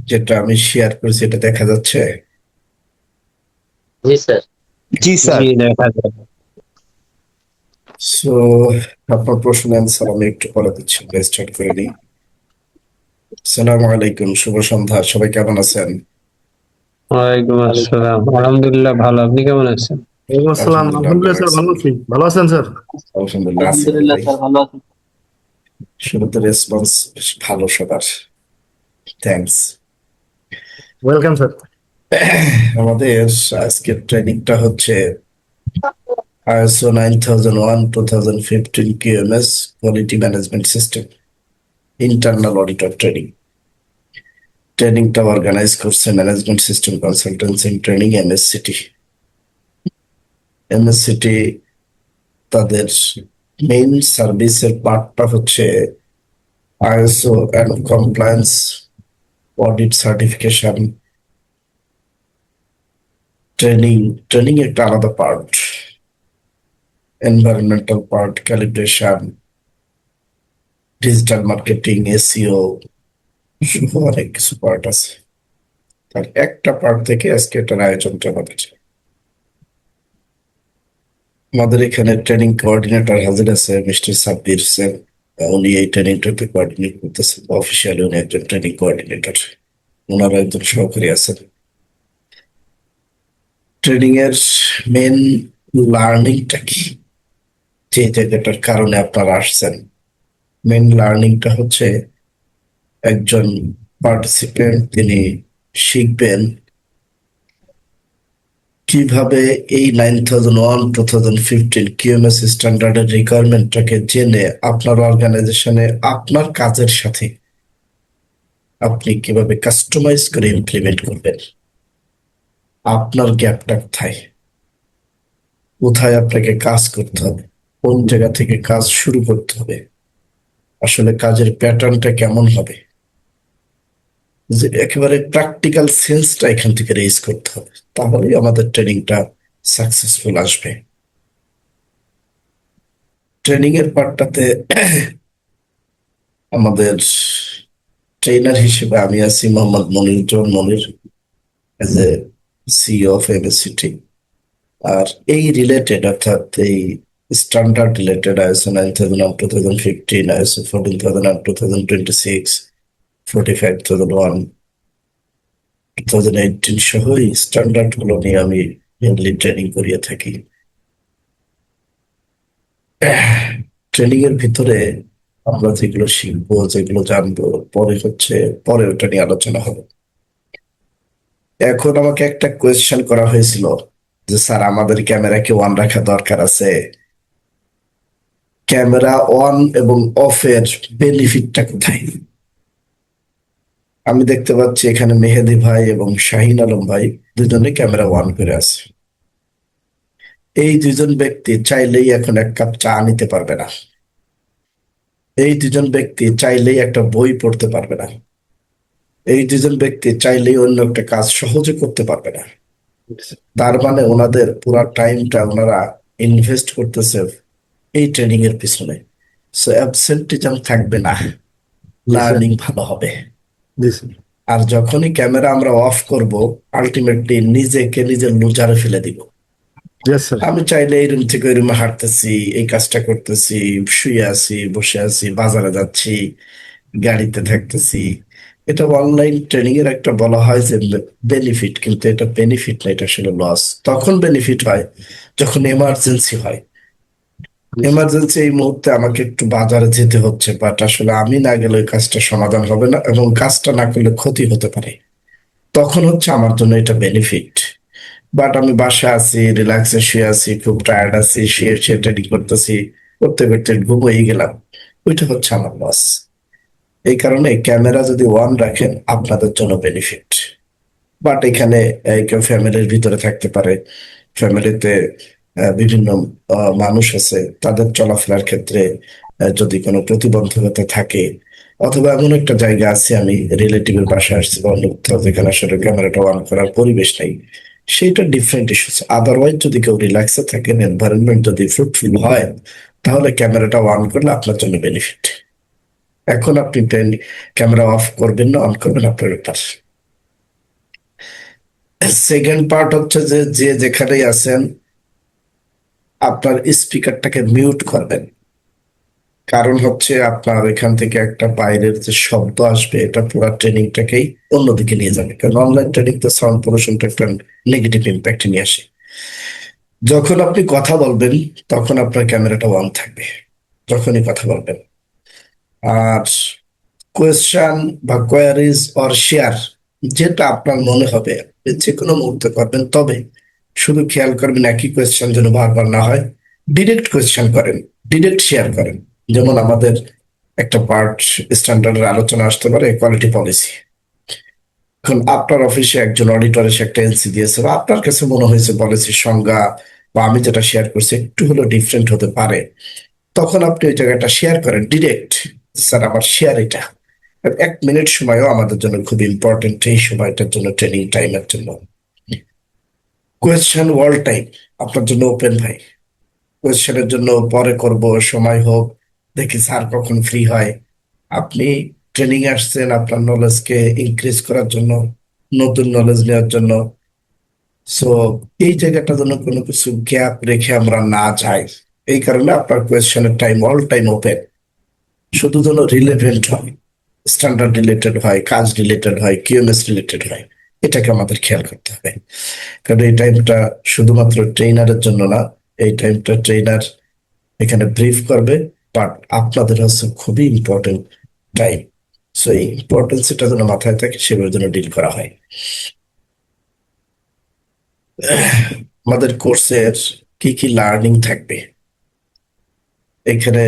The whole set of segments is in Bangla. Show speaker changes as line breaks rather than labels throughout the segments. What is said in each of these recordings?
যেটা আমি শেয়ার করেছি এটা দেখা যাচ্ছে?
জি স্যার।
জি স্যার।
জি দেখা যাবে।
সো আপনার প্রশ্ন অ্যান্সার আমি একটু পরে দিচ্ছি, স্টার্ট করে নিই। আসসালামু আলাইকুম, শুভ সন্ধ্যা, সবাই কেমন আছেন?
ওয়ালাইকুম আসসালাম, আলহামদুলিল্লাহ ভালো, আপনি কেমন আছেন?
ওয়ালাইকুম আসসালাম।
আলহামদুলিল্লাহ, আমরা
আলহামদুলিল্লাহ স্যার,
আছি।
ভালো আছি। ভালো আছেন স্যার?
আলহামদুলিল্লাহ আছি
আলহামদুলিল্লাহ
ভাই।
স্যার, ভালো আছেন?
শুরুতে রেসপন্স বেশ ভালো সবার, থ্যাঙ্কস।
Welcome sir.
আমাদের আজকের ট্রেনিংটা হচ্ছে ISO 9001:2015 QMS quality management system internal auditor training. ট্রেনিংটা অর্গানাইজ করছে management system consultancy training MSCT। MSCT তাদের মেইন সার্ভিসের পার্টটা হচ্ছে ISO and compliance, audit certification, training. Training একটা আলাদা part, environmental part, calibration, digital marketing, SEO, অনেক কিছু পার্ট আছে। তার একটা পার্ট থেকে আজকে এটার আয়োজনটা হচ্ছে। আমাদের এখানে ট্রেনিং কোঅর্ডিনেটর হাজির আছে মিস্টার সাব্বির স্যার। উনি এই ট্রেনিংটাকে কোঅর্ডিনেট করতেছেন, অফিসিয়ালি উনি একজন ট্রেনিং কোঅর্ডিনেটর, ওনারা একজন সহকারী আছেন। ট্রেনিং এর মেন লার্নিংটা কি, যে জায়গাটার কারণে আপনারা আসছেন? মেন লার্নিংটা হচ্ছে একজন পার্টিসিপেন্ট তিনি শিখবেন কিভাবে এই 9001:2015 QMS স্ট্যান্ডার্ডের রিকোয়ারমেন্টটাকে জেনে আপনার অর্গানাইজেশনে আপনার কাজের সাথে আপনি কিভাবে কাস্টমাইজ করে ইমপ্লিমেন্ট করবেন। আপনার গ্যাপটা কোথায়, কোথায় আপনাকে কাজ করতে হবে, কোন জায়গা থেকে কাজ শুরু করতে হবে, আসলে কাজের প্যাটার্নটা কেমন হবে, যে একেবারে প্র্যাকটিক্যাল সেন্সটা এখান থেকে রেজ করতে হবে, তাহলেই আমাদের ট্রেনিংটা সাকসেসফুল আসবে। ট্রেনিং এর পার্টটাতে আমাদের ট্রেনার হিসেবে আমি আছি Mohammad Monir as a CEO of MSCT। আর এই রিলেটেড অর্থাৎ এই স্ট্যান্ডার্ড রিলেটেড ISO 9001:2015, ISO 14000:2026, 45001, 2018 সহ এই স্ট্যান্ডার্ড গুলো নিয়ে আমি মেনলি ট্রেনিং করিয়ে থাকি। ট্রেনিং এর ভিতরে আমরা যেগুলো শিখবো, যেগুলো জানবো, পরে ওটা নিয়ে আলোচনা হবে। এখন আমাকে একটা কোয়েশ্চেন করা হয়েছিল যে স্যার আমাদের ক্যামেরা কি অন রাখা দরকার আছে? ক্যামেরা অন এবং অফের বেনিফিটটা কোথায়? আমি দেখতে পাচ্ছি এখানে মেহেদি ভাই এবং শাহিন আলম ভাই দুজনে ক্যামেরা অন করে আছে। এই দুজন ব্যক্তি চাইলেই এখন এক কাপ চা নিতে পারবে না। এই দুজন ব্যক্তি চাইলেই একটা বই পড়তে পারবে না। এই দুজন ব্যক্তি চাইলেই অন্য একটা কাজ সহজে করতে পারবে না। তার মানে ওনাদের পুরা টাইমটা ওনারা ইনভেস্ট করতেছে এই ট্রেনিং এর পিছনে। সো অ্যাবসেন্টিজম থাকবে না, লার্নিং ভালো হবে।
জি স্যার।
আর যখনই ক্যামেরা আমরা অফ করব, আলটিমেটলি নিজেকে নিজের লুজারে ফেলে দিব।
Yes sir.
আমি চাইলে এই রুম থেকে ওই রুমে হাঁটতেছি, এই কাজটা করতেছি, শুয়ে আছি, বসে আছি, বাজারে যাচ্ছি, গাড়িতে থাকতেছি। এটা অনলাইন ট্রেনিং এর একটা বলা হয় যে বেনিফিট, কিন্তু এটা বেনিফিট না, এটা আসলে লস। তখন বেনিফিট হয় যখন এমার্জেন্সি হয়। এমার্জেন্সি এই মুহূর্তে আমাকে একটু বাজারে যেতে হচ্ছে, বাট আসলে আমি না গেলে ওই কাজটা সমাধান হবে না এবং কাজটা না করলে ক্ষতি হতে পারে, তখন হচ্ছে আমার জন্য এটা বেনিফিট। বাট আমি বাসায় আছি, রিল্যাক্সে শুয়ে আছি, খুব টায়ার্ড আছি, শুয়ে শুয়ে ট্রেনিং করতেছি, করতে করতে ঘুমিয়ে গেলাম, ওইটা হচ্ছে আমার লস। এই কারণে ক্যামেরা যদি অন রাখেন আপনাদের জন্য বেনিফিট। বাট এখানে কেউ ফ্যামিলির ভিতরে থাকতে পারে, ফ্যামিলিতে বিভিন্ন মানুষ আছে, তাদের চলাফেরার ক্ষেত্রে যদি কোনো প্রতিবন্ধকতা থাকে, অথবা এমন একটা জায়গা আছে আমি রিলেটিভের বাসায় আসছি বা অন্য কোথাও যেখানে আসলে ক্যামেরাটা অন করার পরিবেশ নেই, সেইটা ডিফারেন্ট ইস্যুস। আদারওয়াইজ যদি কেউ রিল্যাক্সে থাকেন, এনভায়রনমেন্ট যদি ফ্রুটফুল হয়, তাহলে ক্যামেরাটা অন করলে আপনার জন্য বেনিফিট। এখন আপনি ক্যামেরা অফ করবেন না অন করবেন আপনার ব্যাপার। সেকেন্ড পার্ট হচ্ছে যে যে যেখানেই আছেন আপনার স্পিকারটাকে মিউট করবেন। কারণ হচ্ছে আপনার এখান থেকে একটা বাইরের যে শব্দ আসবে এটা পুরো ট্রেনিংটাকেই অন্যদিকে নিয়ে যাবে, কারণ অনলাইন ট্রেনিং তো সাউন্ড পলিউশনটা একটা নেগেটিভ ইম্প্যাক্ট নিয়ে আসে। যখন আপনি কথা বলবেন তখন আপনার ক্যামেরাটা অন থাকবে যখনই কথা বলবেন। আর কোয়েশ্চেন বা কোয়ারিজ অর শেয়ার যেটা আপনার মনে হবে আপনি যে কোনো মুহূর্তে করবেন, তবে শুধু খেয়াল করবেন একই কোয়েশ্চেন যেন বারবার না হয়। ডিরেক্ট কোয়েশ্চেন করেন, ডিরেক্ট শেয়ার করেন। যেমন আমাদের একটা পার্ট স্ট্যান্ডার্ডের আলোচনা আসতে পারে কোয়ালিটি পলিসি। এখন আপনার অফিসে একজন অডিটর এসে একটা এনসি দিয়েছে, বা আপনার কাছে মনে হয়েছে পলিসির সংজ্ঞা বা আমি যেটা শেয়ার করছি একটু হলেও ডিফারেন্ট হতে পারে, তখন আপনি ওই জায়গাটা শেয়ার করেন ডিরেক্ট, স্যার আমার শেয়ার এটা। 1 মিনিট সময়ও আমাদের জন্য খুব ইম্পর্টেন্ট, এই সময়টার জন্য, ট্রেনিং টাইমের জন্য। কোয়েশ্চেন ওয়াল টাইম আপনার জন্য ওপেন ভাই। কোয়েশ্চেনের জন্য পরে করব, সময় হোক, দেখি স্যার কখন ফ্রি হয়। আপনি ট্রেনিং আসছেন আপনার নলেজকে ইনক্রিজ করার জন্য, নতুন নলেজ নেওয়ার জন্য। সো এই জায়গাটা যেন কোনো কিছু গ্যাপ রেখে আমরা না যাই, এই কারণে আপনার কোয়েশ্চেনের টাইম অল টাইম ওপেন। শুধু যেন রিলেভেন্ট হয়, স্ট্যান্ডার্ড রিলেটেড হয়, কাজ রিলেটেড হয়, কিউএমএস রিলেটেড হয়, এটাকে আমাদের খেয়াল করতে হবে। কারণ এই টাইমটা শুধুমাত্র ট্রেনারের জন্য না, এই টাইমটা ট্রেনার এখানে ব্রিফ করবে, বাট আপনাদের হচ্ছে খুবই ইম্পর্টেন্ট টাইম। সো এই ইম্পর্টেন্স এটা যেন মাথায় থাকে, সেভাবে যেন ডিল করা হয়। আমাদের কোর্সের কি কি লার্নিং থাকবে এখানে,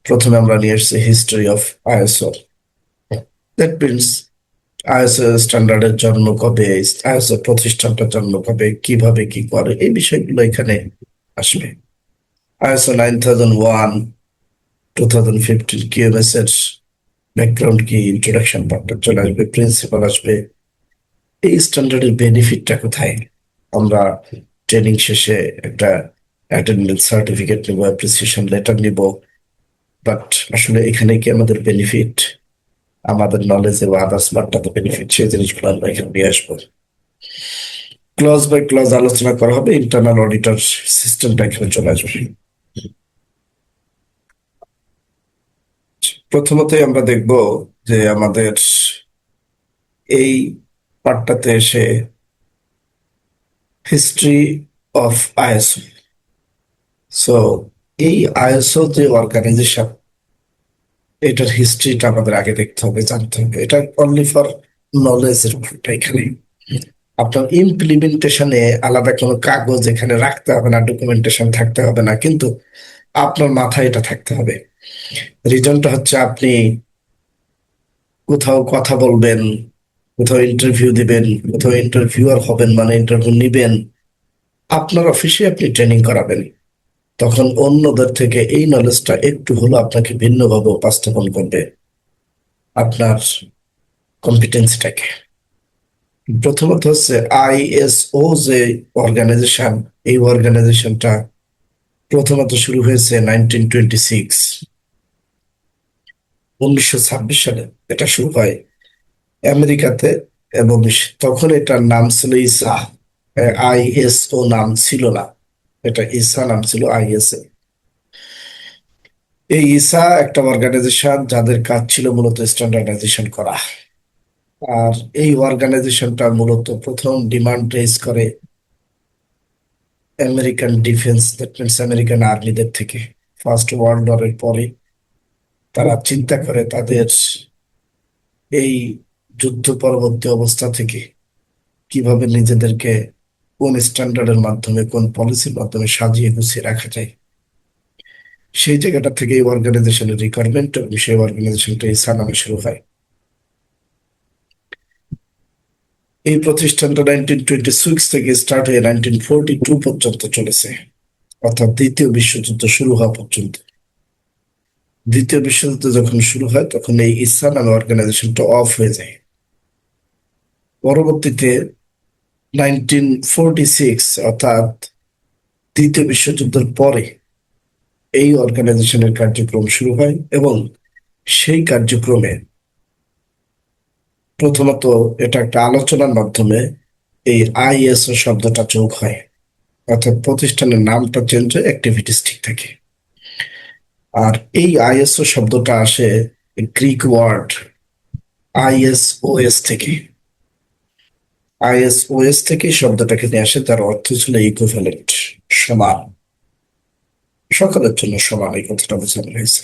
প্রথমে আমরা নিয়ে এসেছি history of ISO. That means ISO স্ট্যান্ডার্ডের জন্ম কবে, আইএসও প্রতিষ্ঠানটার জন্ম কবে, কিভাবে কি করে, এই বিষয়গুলো এখানে আসবে। আইএসও 9001, 2015 কিউএমএস এর ব্যাকগ্রাউন্ড কি, ইন্ট্রোডাকশন পার্টটা চলে আসবে, প্রিন্সিপাল আসবে, এই স্ট্যান্ডার্ডের বেনিফিটটা কোথায়। আমরা ট্রেনিং শেষে একটা অ্যাটেন্ডেন্স সার্টিফিকেট নিব, অ্যাপ্রিসিয়েশন লেটার নিব, বাট আসলে এখানে কি আমাদের বেনিফিট, আমাদের নলেজ এবং আদার্স পার্টটাতে বেনিফিট, সেই জিনিসগুলো আমরা এখানে নিয়ে আসবো। ক্লজ বাই ক্লজ আলোচনা করা হবে, ইন্টারনাল অডিটর সিস্টেমটা এখানে চলে আসবে। প্রথমতই আমরা দেখব যে আমাদের এই পার্টটাতে এসে হিস্ট্রি অফ আইএসও। সো এই আইএসও যে অর্গানাইজেশন, এটার হিস্ট্রিটা আমাদের আগে দেখতে হবে, জানতে হবে। এটা অনলি ফর নলেজের ব্যাপারটা এখানে। আপনার ইমপ্লিমেন্টেশনে আলাদা কোনো কাগজ এখানে রাখতে হবে না, ডকুমেন্টেশন থাকতে হবে না, কিন্তু আপনার মাথায় এটা থাকতে হবে। রিজনটা হচ্ছে আপনি কোথাও কথা বলবেন, কোথাও ইন্টারভিউ দিবেন, কোথাও ইন্টারভিউয়ার হবেন, মানে ইন্টারভিউ নিবেন, আপনার অফিসে আপনি ট্রেনিং করাবেন, তখন অন্যদের থেকে এই নলেজটা একটু হলো আপনাকে ভিন্নভাবে উপস্থাপন করবে আপনার কম্পিটেন্সিটাকে। প্রথমত হচ্ছে আইএসও যে অর্গানাইজেশন, এই অর্গানাইজেশনটা প্রথমত শুরু হয়েছে 1926, 1926 সালে এটা শুরু হয় আমেরিকাতে। এবং তখন এটার নাম ছিল ইসা, আইএসও নাম ছিল না, এটা ইসা নাম ছিল, আইএসএ। এই ইসা একটা অর্গানাইজেশন যাদের কাজ ছিল মূলত স্ট্যান্ডার্ডাইজেশন করা। আর এই অর্গানাইজেশনটা মূলত প্রথম ডিমান্ড রেজ করে American defence, that means American আর্মিদের থেকে। ফার্স্ট ওয়ার্ল্ড ওয়ারের পরে তারা চিন্তা করে তাদের এই যুদ্ধ পরবর্তী অবস্থা থেকে কিভাবে নিজেদেরকে কোন স্ট্যান্ডার্ডের মাধ্যমে, কোন পলিসির মাধ্যমে সাজিয়ে গুছিয়ে রাখা যায়। সেই জায়গাটা থেকে এই অর্গানাইজেশনের রিকোয়ারমেন্ট এবং সেই অর্গানাইজেশনটা ইসা নামে শুরু হয়। এই প্রতিষ্ঠানটা 1926 থেকে স্টার্ট হয়ে 1942 পর্যন্ত চলেছে, অর্থাৎ দ্বিতীয় বিশ্বযুদ্ধ শুরু হওয়া পর্যন্ত। দ্বিতীয় বিশ্বযুদ্ধ যখন শুরু হয় তখন এই ইসা নামে অর্গানাইজেশনটা অফ হয়ে যায়। পরবর্তীতে 1946 অর্থাৎ দ্বিতীয় বিশ্বযুদ্ধের পরে এই অর্গানাইজেশনের কার্যক্রম শুরু হয়, এবং সেই কার্যক্রমে প্রথমত এটা একটা আলোচনার মাধ্যমে এই আইএসও শব্দটা যোগ হয়, অর্থাৎ প্রতিষ্ঠানের নামটা চেঞ্জ হয়, অ্যাক্টিভিটিস ঠিক থাকে। আর এই আইএসও শব্দটা আসে গ্রিক ওয়ার্ড আইএসওএস থেকে। আইএসওএস থেকে শব্দটাকে নিয়ে আসে, তার অর্থ ছিল ইকুইভ্যালেন্ট, সমান, সকলের জন্য সমান, এই কথাটা বোঝানো হয়েছে।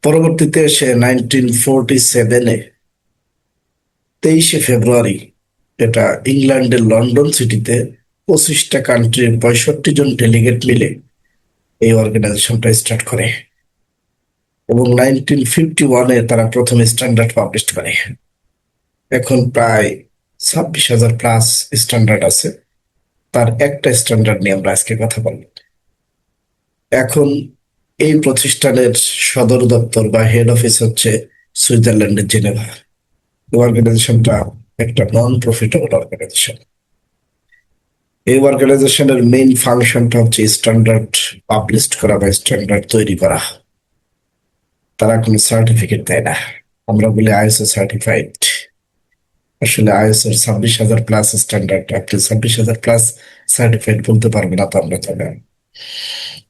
পরবর্তীতে সে 1947-এ 23শে ফেব্রুয়ারি এটা ইংল্যান্ডের লন্ডন সিটিতে 25টা কান্ট্রির 65 জন ডেলিগেট মিলে এই অর্গানাইজেশনটা স্টার্ট করে, এবং 1951-এ তারা প্রথম স্ট্যান্ডার্ড পাবলিশ করে। এখন প্রায় 26,000 প্লাস স্ট্যান্ডার্ড আছে। তার একটা স্ট্যান্ডার্ড নিয়ে আমরা আজকে কথা বলব। এখন এই প্রতিষ্ঠানের সদর দপ্তর বা হেড অফিস হচ্ছে সুইজারল্যান্ডের জেনেভা। অর্গানাইজেশনটা একটা নন প্রফিটেবল অর্গানাইজেশন। এই অর্গানাইজেশনের মেইন ফাংশনটা হচ্ছে স্ট্যান্ডার্ড পাবলিশ করা বা স্ট্যান্ডার্ড তৈরি করা। তারা কোনো সার্টিফিকেট দেয় না, আমরা বলি আইএসও সার্টিফাইড। আসলে আইএসও 26,000 প্লাস স্ট্যান্ডার্ড, আপনি 26,000 প্লাস সার্টিফাইড বলতে পারবেন না, তো আমরা জানি।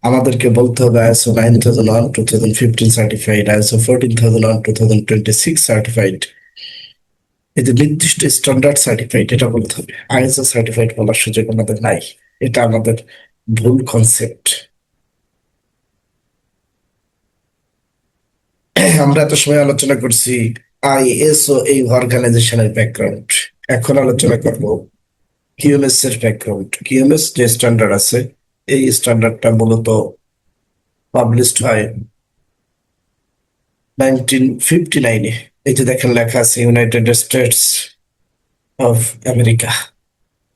আমাদেরকে বলতে হবে আইএসও 9001 2015 সার্টিফাইড, আইএসও 14,001 2026 সার্টিফাইড। এই যে নির্দিষ্ট স্ট্যান্ডার্ড সার্টিফাইড, এটা বলতে হবে। আইএসও সার্টিফাইড বলার সুযোগ আমাদের নাই, এটা আমাদের ভুল কনসেপ্ট। আমরা এত সময় আলোচনা করছি আইএসও এই অর্গানাইজেশনের ব্যাকগ্রাউন্ড। এখন আলোচনা করব কিউএমএস এর ব্যাকগ্রাউন্ড। কিউএমএস যে স্ট্যান্ডার্ড আছে, এই স্ট্যান্ডার্ডটা মূলত পাবলিশড হয় 1959-এ। এই যে দেখেন লেখা আছে ইউনাইটেড স্টেটস অফ আমেরিকা।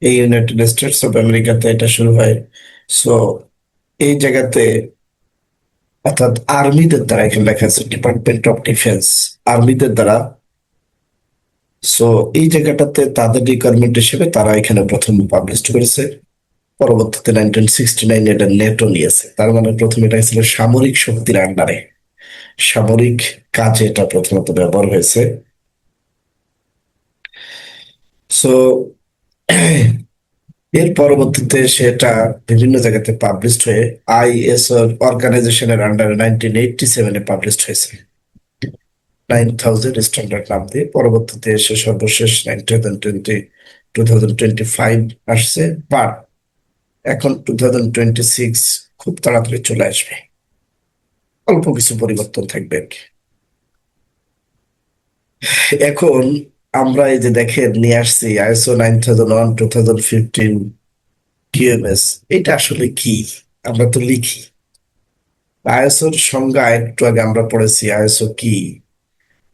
এই ইউনাইটেড স্টেটস অফ আমেরিকাতে এটা শুরু হয়। সো এই জায়গাতে, অর্থাৎ আর্মিদের দ্বারা, এখানে লেখা আছে ডিপার্টমেন্ট অফ ডিফেন্স, আর্মিদের দ্বারা। সো এই জায়গাটাতে তাদের রিকোয়ারমেন্ট হিসেবে তারা এখানে প্রথম পাবলিশ করেছে। পরবর্তীতে 1969 এটা নেটো নিয়েছে। তার মানে প্রথমে এটা ছিল সামরিক শক্তির আন্ডারে, সামরিক কাজে এটা প্রথমত ব্যবহার হয়েছে। সো এর পরবর্তীতে সেটা বিভিন্ন জায়গাতে পাবলিশড হয়ে আইএসও অর্গানাইজেশনের আন্ডারে 1987-এ পাবলিশড হয়েছে 9000 স্ট্যান্ডার্ড নাম দিয়ে। পরবর্তীতে এসে সর্বশেষ 2025 আসছে, বাট এখন 2026 খুব তাড়াতাড়ি চলে আসবে, অল্প কিছু পরিবর্তন থাকবে আর কি। এখন আমরা এই যে দেখেন নিয়ে আসছি আইএসও 9001 2015 কিউএমএস, এটা আসলে কি? আমরা তো লিখি। আইএসওর সংজ্ঞা একটু আগে আমরা পড়েছি আইএসও কি।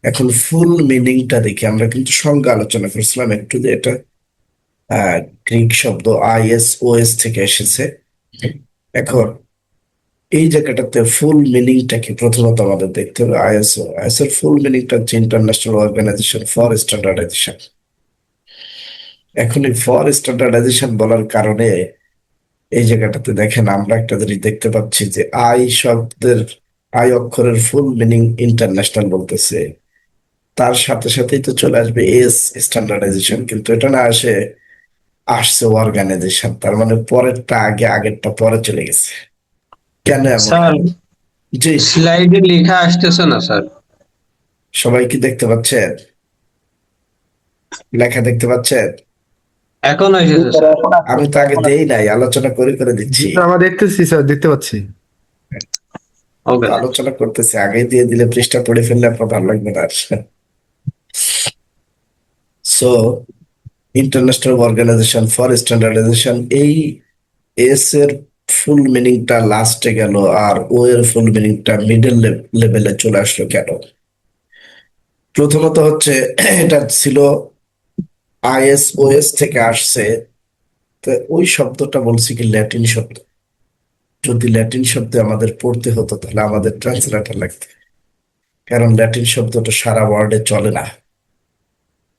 এখন ফুল মিনিংটা দেখি। আমরা কিন্তু সংজ্ঞা আলোচনা করছিলাম একটু, যে এটা গ্রিক শব্দ আইএসওএস থেকে এসেছে। এখন এই জায়গাটাতে ফুল মিনিংটা কি প্রথমত আমাদের দেখতে হবে। আইএসওর ফুল মিনিংটা হচ্ছে ইন্টারন্যাশনাল অর্গানাইজেশন ফর স্ট্যান্ডার্ডাইজেশন। এখন এই ফর স্ট্যান্ডার্ডাইজেশন বলার কারণে এই জায়গাটাতে দেখেন আমরা একটা জিনিস দেখতে পাচ্ছি, যে আই অক্ষরের ফুল মিনিং ইন্টারন্যাশনাল বলতেছে, তার সাথে সাথেই তো চলে আসবে এস স্ট্যান্ডার্ডাইজেশন, কিন্তু এটা না আসছে অর্গানাইজেশন। তার মানে পরেরটা আগে, আগেরটা পরে চলে গেছে। কেন এমন?
স্যার,
জি,
স্লাইডে লেখা আসতেছে না স্যার।
সবাই কি দেখতে পাচ্ছেন? লেখা দেখতে পাচ্ছেন?
এখন এসেছে স্যার।
আমি তো আগে দেই নাই, আলোচনা করে করে দিচ্ছি।
আমরা দেখতেছি স্যার, দেখতে পাচ্ছি।
ওকে।
আলোচনা করতেছি, আগে দিয়ে দিলে পৃষ্ঠা পড়ে ফেললে আপনার ভালো লাগবে না। So international organisation for standardisation, এই এস এর ফুল মিনিংটা লাস্টে গেল, আর ও এর ফুল মিনিংটা মিডল লেভেলে চলে আসলো কেন? প্রথমত হচ্ছে এটা ছিল আইএসওএস থেকে আসছে, তো ওই শব্দটা বলছি কি ল্যাটিন শব্দ। যদি ল্যাটিন শব্দে আমাদের পড়তে হতো তাহলে আমাদের ট্রান্সলেটর লাগতো, কারণ ল্যাটিন শব্দটা সারা ওয়ার্ল্ডে চলে না।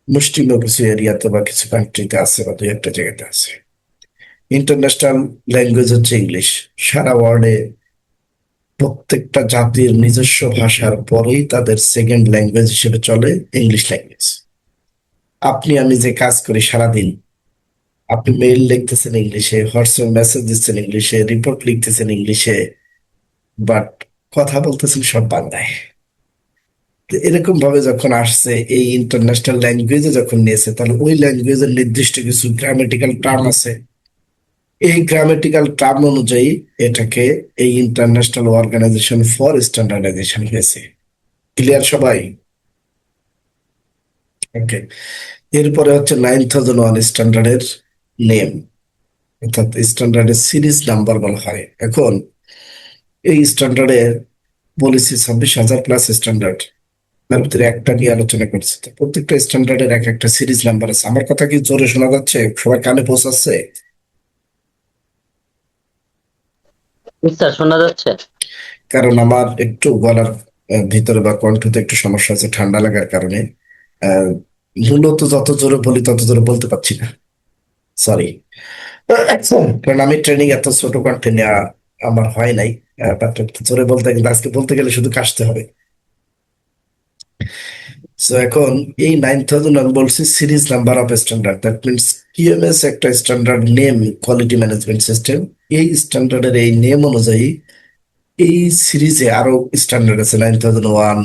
মুষ্টিমেয় কিছু এরিয়াতে বা কিছু কান্ট্রিতে আছে, বা দুই একটা জায়গাতে আছে। ইন্টারন্যাশনাল ল্যাঙ্গুয়েজ হচ্ছে ইংলিশ। সারা ওয়ার্ল্ডে প্রত্যেকটা জাতির নিজস্ব ভাষার পরেই তাদের সেকেন্ড ল্যাঙ্গুয়েজ হিসেবে চলে ইংলিশ ল্যাঙ্গুয়েজ। আপনি আমি যে কাজ করি সারাদিন, আপনি মেইল লিখতেছেন ইংলিশে, হোয়াটসঅ্যাপ মেসেজ দিচ্ছেন ইংলিশে, রিপোর্ট লিখতেছেন ইংলিশে, বাট কথা বলতেছেন সব বাংলায়। তো এরকম ভাবে যখন আসছে, এই ইন্টারন্যাশনাল ল্যাঙ্গুয়েজে যখন নিয়েছে, তাহলে ওই ল্যাঙ্গুয়েজের নির্দিষ্ট কিছু গ্রামেটিক্যাল টার্ম আছে। এই গ্রামেটিক্যাল টার্ম অনুযায়ী এটাকে এই ইন্টারন্যাশনাল অর্গানাইজেশন ফর স্ট্যান্ডার্ডাইজেশন হয়েছে। ক্লিয়ার সবাই? ওকে। এরপরে হচ্ছে 9001 স্ট্যান্ডার্ডের নেম, অর্থাৎ স্ট্যান্ডার্ডের সিরিজ নাম্বার বলা হয়। এখন এই স্ট্যান্ডার্ডের পলিসি 26,000 প্লাস স্ট্যান্ডার্ড, তার ভিতরে একটা নিয়ে আলোচনা করছি। তো প্রত্যেকটা স্ট্যান্ডার্ডের এক একটা সিরিজ নাম্বার আছে। আমার কথা কি জোরে শোনা যাচ্ছে? সবাই কানে পৌঁছাচ্ছে?
স্যার শোনা যাচ্ছে।
কারণ আমার একটু গলার ভিতরে বা কণ্ঠতে একটু সমস্যা আছে ঠান্ডা লাগার কারণে। আহ, মূলত যত জোরে বলি তত জোরে বলতে পারছি না, সরি। কারণ আমি ট্রেনিং এত ছোট কণ্ঠে নেওয়া আমার হয় নাই। বাট একটু জোরে বলতে, কিন্তু আজকে বলতে গেলে শুধু কাশতে হবে। সো এখন এই 9000 আমি বলছি series number of standard, that means QMS একটা standard name, quality management system. এই স্ট্যান্ডার্ডের এই নেম অনুযায়ী এই সিরিজে আরো স্ট্যান্ডার্ড আছে। 9001,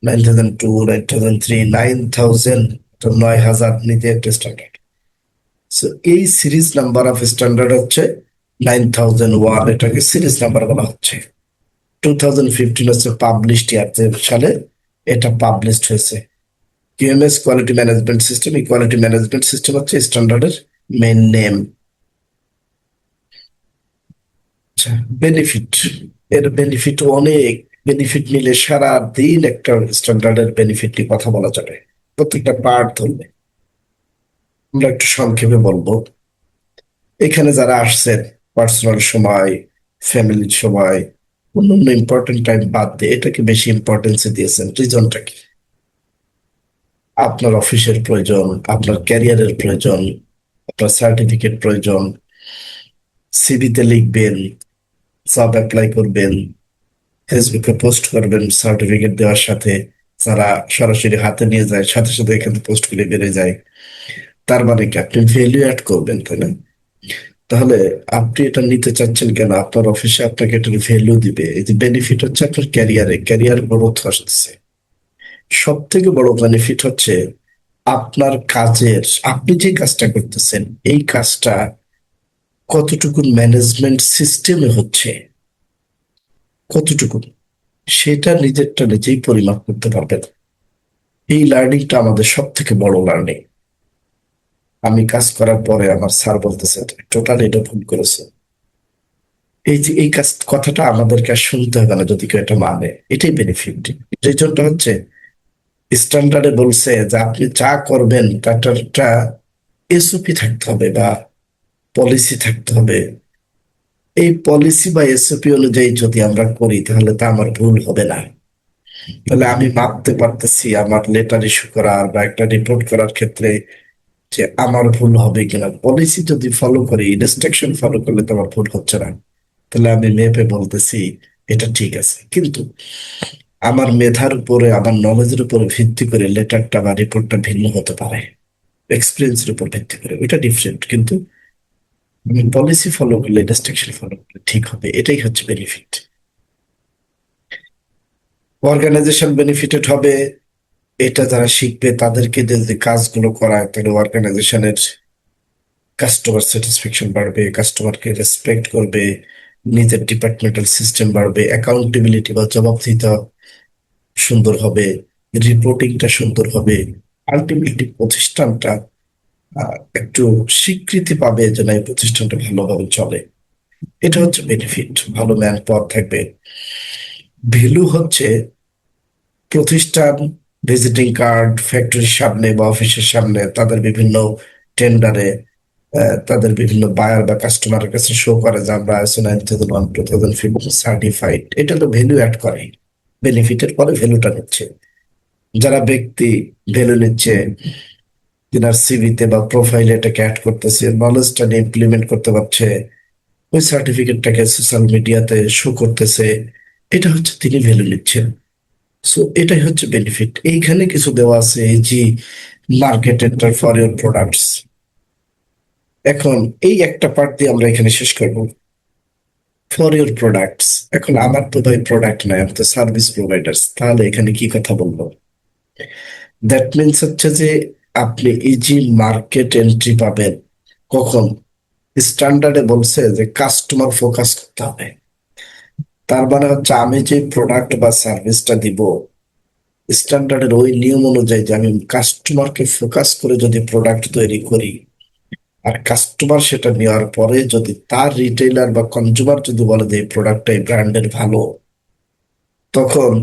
9002, 9003, 9000, 9000 নিতে একটা স্ট্যান্ডার্ড। সো এই সিরিজ নাম্বার অফ স্ট্যান্ডার্ড হচ্ছে 9001, এটাকে সিরিজ নাম্বার বলা হচ্ছে। 2015 হচ্ছে পাবলিশড ইয়ার, সালে এটা পাবলিশড হয়েছে। কিউএমএস কোয়ালিটি ম্যানেজমেন্ট সিস্টেম, এই কোয়ালিটি ম্যানেজমেন্ট সিস্টেম হচ্ছে স্ট্যান্ডার্ডের মেইন নেম। আচ্ছা, বেনিফিট। এর বেনিফিট অনেক। বেনিফিট নিলে সারা দিন একটা স্ট্যান্ডার্ডের বেনিফিট নিয়ে কথা বলা যাবে, প্রত্যেকটা পার্ট ধরবে। আমরা একটু সংক্ষেপে বলবো। এখানে যারা আসছেন, পার্সোনাল সময়, ফ্যামিলির সময়, অন্যান্য ইম্পর্টেন্ট টাইম বাদ দিয়ে এটাকে বেশি ইম্পর্টেন্স দিয়েছেন। রিজনটা কি? আপনার অফিসের প্রয়োজন, আপনার ক্যারিয়ারের প্রয়োজন, আপনার সার্টিফিকেট প্রয়োজন, সিভিতে লিখবেন, জব অ্যাপ্লাই করবেন, ফেসবুকে পোস্ট করবেন সার্টিফিকেট দেওয়ার সাথে। যারা সরাসরি হাতে নিয়ে যায়, সাথে সাথে এখানে পোস্ট করে বেড়ে যায়। তার মানে কি আপনি ভ্যালু অ্যাড করবেন, তাই না? তাহলে আপনি এটা নিতে চাচ্ছেন কেন? আপনার অফিসে আপনাকে এটার ভ্যালু দিবে। এই যে বেনিফিট হচ্ছে আপনার ক্যারিয়ার গ্রোথ আসতেছে। সব থেকে বড় বেনিফিট হচ্ছে আপনার কাজের, আপনি যে কাজটা করতেছেন এই কাজটা কতটুকু ম্যানেজমেন্ট সিস্টেমে হচ্ছে, কতটুকু, সেটা নিজেরটা নিজেই পরিমাপ করতে পারবেন। এই লার্নিংটা আমাদের সব থেকে বড় লার্নিং। আমি কাজ করার পরে আমার স্যার বলতেছে টোটাল এটা ভুল করেছে। এই যে এই কাজ কথাটা আমাদেরকে আর শুনতে হবে না যদি কেউ এটা মানে। এটাই বেনিফিট। রিজনটা হচ্ছে স্ট্যান্ডার্ডে বলছে যে আপনি যা করবেন তার একটা এসওপি থাকতে হবে বা পলিসি থাকতে হবে। এই পলিসি বা এসওপি অনুযায়ী যদি আমরা করি তাহলে তা আমার ভুল হবে না। তাহলে আমি মাপতে পারতেছি আমার লেটার ইস্যু করার বা একটা রিপোর্ট করার ক্ষেত্রে যে আমার ভুল হবে কিনা। পলিসি যদি ফলো করি, ইনস্ট্রাকশন ফলো করলে তো আমার ভুল হচ্ছে না। তাহলে আমি মেপে বলতেছি এটা ঠিক আছে। কিন্তু আমার মেধার উপরে, আমার নলেজের উপরে ভিত্তি করে লেটারটা বা রিপোর্টটা ভিন্ন হতে পারে, এক্সপিরিয়েন্সের উপর ভিত্তি করে, ওইটা ডিফারেন্ট। কিন্তু আমি পলিসি ফলো করলে, ইনস্ট্রাকশন ফলো করলে ঠিক হবে। এটাই হচ্ছে বেনিফিট। অর্গানাইজেশন বেনিফিটেড হবে। এটা যারা শিখবে তাদেরকে যদি কাজগুলো করায়, তাহলে অর্গানাইজেশনের কাস্টমার স্যাটিসফ্যাকশন বাড়বে, কাস্টমারকে রেসপেক্ট করবে, নিজের ডিপার্টমেন্টাল সিস্টেম বাড়বে, অ্যাকাউন্টেবিলিটি বা জবাবদিহিতা সুন্দর হবে, রিপোর্টিংটা সুন্দর হবে। আলটিমেটলি প্রতিষ্ঠানটা একটু স্বীকৃতি পাবে যে না, এই প্রতিষ্ঠানটা ভালোভাবে চলে। এটা হচ্ছে বেনিফিট। ভালো ম্যান পাওয়ার থাকবে। ভ্যালু হচ্ছে প্রতিষ্ঠান ভিজিটিং কার্ড, ফ্যাক্টরির সামনে বা অফিসের সামনে তাদের বিভিন্ন টেন্ডারে তাদের বিভিন্ন বায়ার বা কাস্টমারের কাছে শো করে যে আমরা ISO 9001, 2015 সার্টিফাইড। এটা তো ভ্যালু অ্যাড করে। বেনিফিটের পরে ভ্যালুটা নিচ্ছে। যারা ব্যক্তি ভ্যালু নিচ্ছে, তিনার সিভিতে বা প্রোফাইলে এটাকে অ্যাড করতেছে, নলেজটা নিয়ে ইমপ্লিমেন্ট করতে পারছে, ওই সার্টিফিকেটটাকে সোশ্যাল মিডিয়াতে শো করতেছে, এটা হচ্ছে তিনি ভ্যালু নিচ্ছেন। সো এটাই হচ্ছে বেনিফিট। এইখানে কিছু দেওয়া আছে, এই যে মার্কেটেড ফর ইউর প্রোডাক্টস। এখন এই একটা পার্ট দিয়ে আমরা এখানে শেষ করব, ফর ইউর প্রোডাক্টস। এখন আমার তো ভাই প্রোডাক্ট নাই, আমি তো সার্ভিস প্রোভাইডার্স, তাহলে এখানে কি কথা বলবো? দ্যাট মিনস হচ্ছে যে আপনি ইজি মার্কেট এন্ট্রি পাবেন কখন? স্ট্যান্ডার্ডে বলছে যে কাস্টমার ফোকাস করতে হবে। তার মানে হচ্ছে আমি যে প্রোডাক্ট বা সার্ভিসটা দিব, স্ট্যান্ডার্ডের ওই নিয়ম অনুযায়ী যে আমি কাস্টমারকে ফোকাস করে যদি প্রোডাক্ট তৈরি করি, আর কাস্টমার সেটা নেওয়ার পরে যদি তার রিটেইলার বা কনজিউমার যদি বলে যে এই প্রোডাক্টটা এই ব্র্যান্ডের ভালো, তখন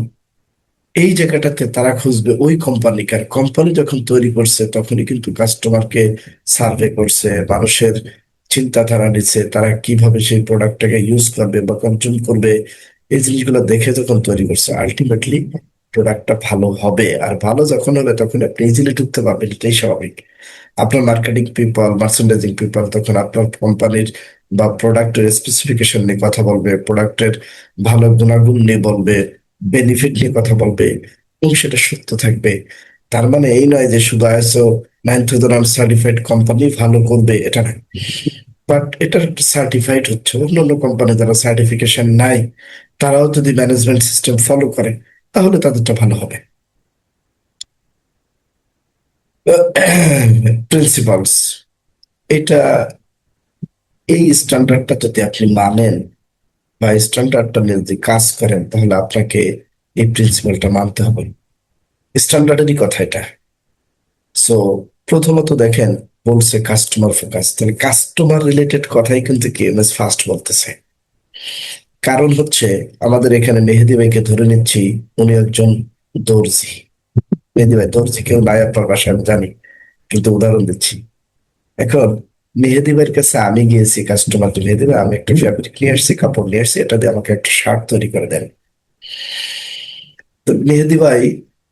এই জায়গাটাতে তারা খুঁজবে ওই কোম্পানিকে। আর কোম্পানি যখন তৈরি করছে তখনই কিন্তু কাস্টমারকে সার্ভে করছে, মানুষের চিন্তাধারা নিচ্ছে, তারা কিভাবে সেই প্রোডাক্টটাকে ইউজ করবে বা কনজিউম করবে, এই জিনিসগুলো দেখে যখন তৈরি করছে, আলটিমেটলি প্রোডাক্টটা ভালো হবে। আর ভালো যখন হবে তখন আপনি ইজিলি ঢুকতে পারবেন, এটাই স্বাভাবিক। আপনার মার্কেটিং পিপল, মার্চেন্ডাইজিং পিপল তখন আপনার কোম্পানির বা প্রোডাক্টের স্পেসিফিকেশন নিয়ে কথা বলবে, প্রোডাক্টের ভালো গুণাগুণ নিয়ে বলবে, বেনিফিট নিয়ে কথা বলবে, এবং সেটা সত্য থাকবে। তার মানে এই নয় যে শুধু ISO 9001 সার্টিফাইড কোম্পানি ভালো করবে, এটা না। বাট এটা সার্টিফাইড হচ্ছে, অন্যান্য কোম্পানি যারা সার্টিফিকেশন নাই তারাও যদি ম্যানেজমেন্ট সিস্টেম ফলো করে তাহলে তাদেরটা ভালো হবে। প্রিন্সিপালস, এটা, এই স্ট্যান্ডার্ডটা যদি আপনি মানেন বা স্ট্যান্ডার্ডটা নিয়ে যদি কাজ করেন, তাহলে আপনাকে এই প্রিন্সিপালটা মানতে হবে। স্ট্যান্ডার্ডেরই কথা এটা। সো প্রথমত দেখেন, বলছে কাস্টমার ফোকাস, তাহলে কাস্টমার রিলেটেড কথাই কিন্তু কেএমএস ফার্স্ট বলতেছে। কারণ হচ্ছে আমাদের এখানে মেহেদি ভাইকে ধরে নিচ্ছি, উনি একজন দর্জি। মেহেদি ভাই দর্জি কেউ নাই আপনার বাসায় আমি জানি, কিন্তু উদাহরণ দিচ্ছি। এখন মেহেদি ভাইয়ের কাছে আমি গিয়েছি, কাস্টমারকে, মেহেদি ভাই আমি একটা ফ্যাব্রিক নিয়ে আসছি, কাপড় নিয়ে আসছি, এটা দিয়ে আমাকে একটা শার্ট তৈরি করে দেন। তো মেহেদি ভাই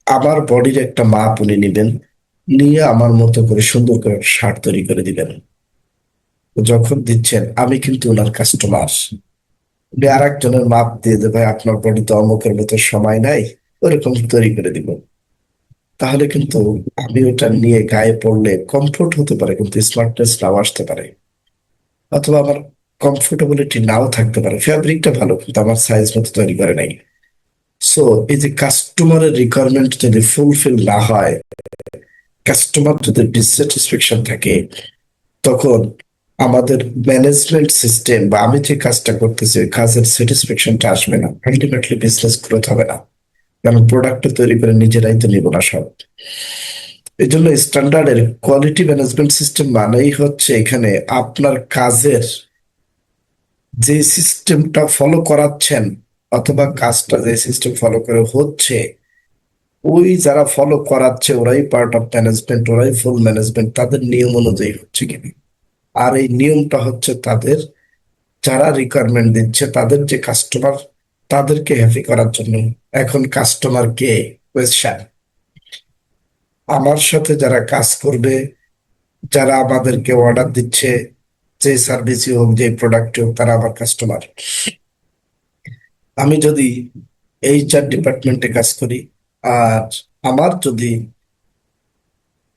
আমার বডির একটা মাপ উনি নিবেন, নিয়ে আমার মতো করে সুন্দর করে একটা শার্ট তৈরি করে দিবেন। তো যখন দিচ্ছেন আমি কিন্তু ওনার কাস্টমার, উনি আর একজনের মাপ দিয়ে দেবে, ভাই আপনার বডিতে অমুকের মতো সময় নাই, ওরকম তৈরি করে দিব। তাহলে কিন্তু আমি ওটা নিয়ে গায়ে পড়লে কমফোর্ট হতে পারে, কিন্তু স্মার্টনেস নাও আসতে পারে, অথবা আমার কমফোর্টেবিলিটি নাও থাকতে পারে, ফ্যাব্রিকটা ভালো কিন্তু আমার সাইজ মতো তৈরি করে নাই। সো এই যে কাস্টমারের রিকোয়ারমেন্ট যদি ফুলফিল না হয়, কাস্টমার যদি ডিসস্যাটিসফ্যাকশন থাকে, তখন আমাদের ম্যানেজমেন্ট সিস্টেম বা আমি যে কাজটা করতেছি ওই কাজের স্যাটিসফ্যাকশনটা আসবে না, আলটিমেটলি বিজনেস গ্রোথ হবে না। কারণ প্রোডাক্টটা তৈরি করে নিজেরাই তো নিব না সব। এই জন্য স্ট্যান্ডার্ডের কোয়ালিটি ম্যানেজমেন্ট সিস্টেম মানেই হচ্ছে এখানে আপনার কাজের যে সিস্টেমটা ফলো করাচ্ছেন, অথবা কাজটা যে সিস্টেম ফলো করে হচ্ছে, ওই যারা ফলো করাচ্ছে ওরাই পার্ট অফ ম্যানেজমেন্ট, ওরাই ফুল ম্যানেজমেন্ট, তাদের নিয়ম অনুযায়ী হচ্ছে কিনা। আর এই নিয়মটা হচ্ছে তাদের যারা রিকোয়ারমেন্ট দিচ্ছে, তাদের যে কাস্টমার, তাদেরকে হ্যাপি করার জন্য। এখন কাস্টমার কে? কোয়েশ্চেন। আমার সাথে যারা কাজ করবে, যারা আমাদেরকে অর্ডার দিচ্ছে, যে সার্ভিসই হোক যে প্রোডাক্ট হোক, তারা আমার কাস্টমার। আমি যদি HR ডিপার্টমেন্টে কাজ করি, আর আমার যদি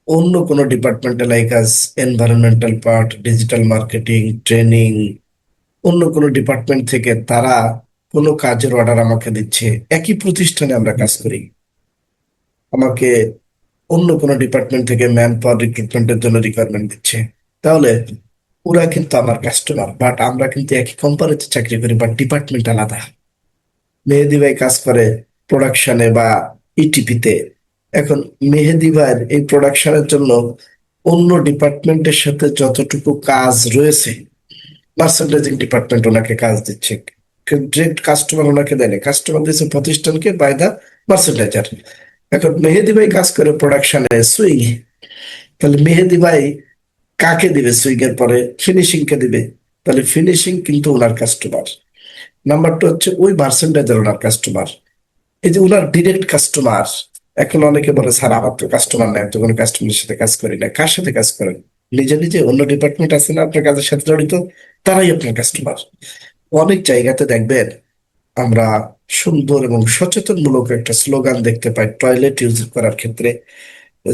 অন্য কোনো ডিপার্টমেন্টে লাইক আস environmental part, digital marketing, training, অন্য কোনো ডিপার্টমেন্ট থেকে তারা কোনো কাজের অর্ডার আমাকে দিচ্ছে, একই প্রতিষ্ঠানে আমরা কাজ করি, আমাকে অন্য কোনো ডিপার্টমেন্ট থেকে ম্যান পাওয়ার রিক্রুটমেন্টের জন্য রিকোয়ারমেন্ট দিচ্ছে, তাহলে ওরা কিন্তু আমার কাস্টমার, বাট আমরা কিন্তু একই কোম্পানিতে চাকরি করি, বাট ডিপার্টমেন্ট আলাদা। মেহেদি ভাই কাজ করে প্রোডাকশনে বা ইটিপিতে। এখন মেহেদি ভাইয়ের এই প্রোডাকশনের জন্য অন্য ডিপার্টমেন্টের সাথে যতটুকু কাজ রয়েছে, মার্চেন্ডাইজিং ডিপার্টমেন্ট ওনাকে কাজ দিচ্ছে, ডিরেক্ট কাস্টমার ওনাকে দেয় না, কাস্টমার দিচ্ছে প্রতিষ্ঠানকে বাই দা মার্চেন্ডাইজার। এখন মেহেদি ভাই কাজ করে প্রোডাকশনে সুইং, তাহলে মেহেদি ভাই কাকে দিবে? সুইং এর পরে ফিনিশিং কে দিবে, তাহলে ফিনিশিং কিন্তু ওনার কাস্টমার। নাম্বার টু হচ্ছে ওই মার্চেন্ডাইজার ওনার কাস্টমার, এই যে ওনার ডিরেক্ট কাস্টমার। এখন অনেকে বলে স্যার আমার তো কাস্টমার নাই, আমি তো কোনো কাস্টমারের সাথে কাজ করি না। কার সাথে কাজ করেন? নিজে নিজে। অন্য ডিপার্টমেন্ট আছে না আপনার কাজের সাথে জড়িত, তারাই আপনার কাস্টমার। অনেক জায়গাতে দেখবেন আমরা সুন্দর এবং সচেতনমূলক একটা স্লোগান দেখতে পাই টয়লেট ইউজ করার ক্ষেত্রে,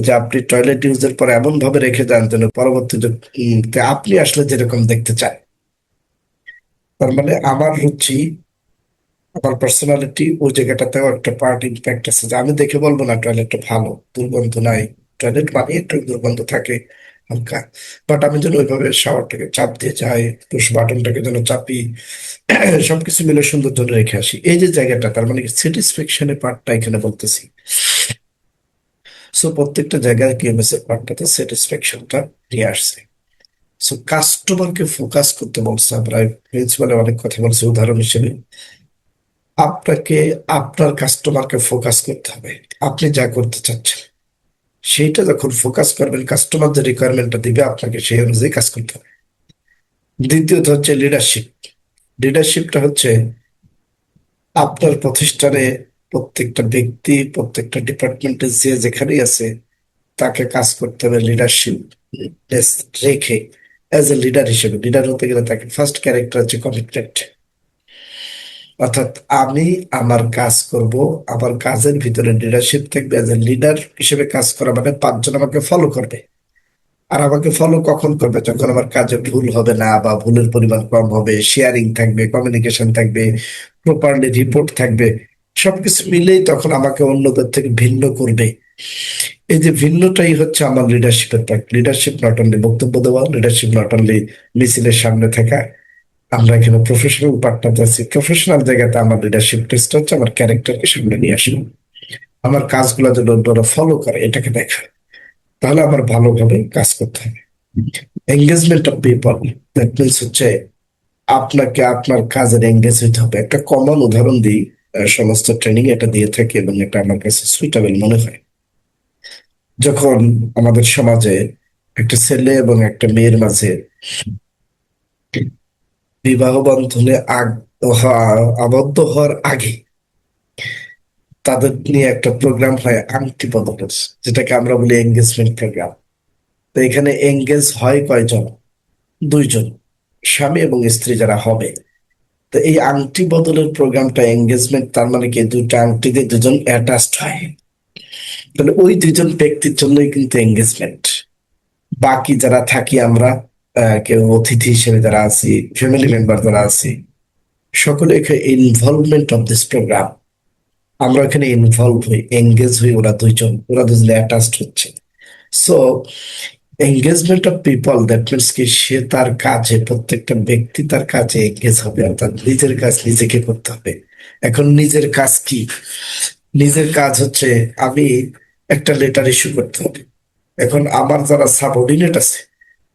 যে আপনি টয়লেট ইউজের পর এমন ভাবে রেখে দেন যেন পরবর্তীতে আপনি আসলে যেরকম দেখতে চান। তার মানে আমার রুচি, আমার পার্সোনালিটি ওই জায়গাটাতেও একটা পার্ট ইম্প্যাক্ট আছে, যে আমি দেখে বলবো না টয়লেটটা ভালো, দুর্গন্ধ নাই। টয়লেট মানে একটু দুর্গন্ধ থাকে হালকা, বাট আমি যেন ওইভাবে শাওয়ারটাকে চাপ দিয়ে যাই, পুশ বাটনটাকে যেন চাপি, সবকিছু মিলে সুন্দর জন্য রেখে আসি। এই যে জায়গাটা, তার মানে স্যাটিসফ্যাকশনের পার্টটা এখানে বলতেছি। সো প্রত্যেকটা জায়গায় কিএমএস এর পার্টটাতে স্যাটিসফ্যাকশনটা নিয়ে আসছে। সো কাস্টমারকে ফোকাস করতে বলছে। আমরা প্রিন্সিপালে অনেক কথা বলছি, উদাহরণ হিসেবে আপনাকে আপনার কাস্টমারকে ফোকাস করতে হবে। আপনি যা করতে চাচ্ছেন সেইটা যখন ফোকাস করবেন, কাস্টমার যে রিকোয়ারমেন্টটা দিবে আপনাকে সেই অনুযায়ী কাজ করতে হবে। দ্বিতীয়ত হচ্ছে লিডারশিপ। লিডারশিপটা হচ্ছে আপনার প্রতিষ্ঠানে প্রত্যেকটা ব্যক্তি, প্রত্যেকটা ডিপার্টমেন্টে যে যেখানেই আছে তাকে কাজ করতে হবে লিডারশিপ রেখে। অ্যাজ এ লিডার হিসেবে, লিডার হতে গেলে তাকে ফার্স্ট ক্যারেক্টার হচ্ছে কমিটমেন্ট। অর্থাৎ আমি আমার কাজ করব, আমার কাজের ভিতরে লিডারশিপ থাকবে। অ্যাজ এ লিডার হিসেবে কাজ করা মানে পাঁচজন আমাকে ফলো করবে। আর আমাকে ফলো কখন করবে? যখন আমার কাজে ভুল হবে না বা ভুলের পরিমাণ কম হবে, শেয়ারিং থাকবে, কমিউনিকেশন থাকবে, প্রপারলি রিপোর্ট থাকবে, সবকিছু মিলেই তখন আমাকে অন্যদের থেকে ভিন্ন করবে। এই যে ভিন্নটাই হচ্ছে আমার লিডারশিপের পার্ট। লিডারশিপ নট অনলি বক্তব্য দেওয়া, লিডারশিপ নট অনলি মিছিলের সামনে থাকা। আমরা এখানে প্রফেশনাল পার্টনার আছি। প্রফেশনাল জায়গাতে আমার লিডারশিপ টেস্ট হচ্ছে আমার ক্যারেক্টারকে সামনে নিয়ে আসা, আমার কাজগুলো যেন অন্যরা ফলো করে এটাকে দেখা। তাহলে আমার ভালোভাবে কাজ করতে হবে। Engagement of people, that means হচ্ছে আপনাকে আপনার কাজের এঙ্গেজ হইতে হবে। একটা কমন উদাহরণ দিই, সমস্ত ট্রেনিং এটা দিয়ে থাকি এবং এটা আমার কাছে সুইটেবল মনে হয়। যখন আমাদের সমাজে একটা ছেলে এবং একটা মেয়ের মাঝে বিবাহ বন্ধনে আবদ্ধ হওয়ার আগে তাদের নিয়ে একটা প্রোগ্রাম হয় আংটি বদলের, যেটাকে আমরা বলি এঙ্গেজমেন্ট প্রোগ্রাম। তো এখানে এঙ্গেজ হয় কয়জন? দুইজন, স্বামী এবং স্ত্রী যারা হবে। তো এই আংটি বদলের প্রোগ্রামটা এঙ্গেজমেন্ট, তার মানে কি দুইটা আংটি দিয়ে দুজন অ্যাটাচড হয়। তাহলে ওই দুইজন ব্যক্তির জন্যই কিন্তু এঙ্গেজমেন্ট। বাকি যারা থাকি আমরা, কেউ অতিথি হিসেবে যারা আছি, ফ্যামিলি মেম্বার যারা আছি, সকলে এখানে ইনভলভমেন্ট অফ দিস প্রোগ্রাম। আমরা এখানে ইনভলভ হই, এঙ্গেজ হই। ওরা দুজন অ্যাটাচড হচ্ছে। So engagement of people, that means কি সে তার কাজে, প্রত্যেকটা ব্যক্তি তার কাজে এঙ্গেজ হবে, অর্থাৎ নিজের কাজ নিজেকে করতে হবে। এখন নিজের কাজ কি? নিজের কাজ হচ্ছে আমি একটা লেটার ইস্যু করতে হবে। এখন আমার যারা সাবঅর্ডিনেট আছে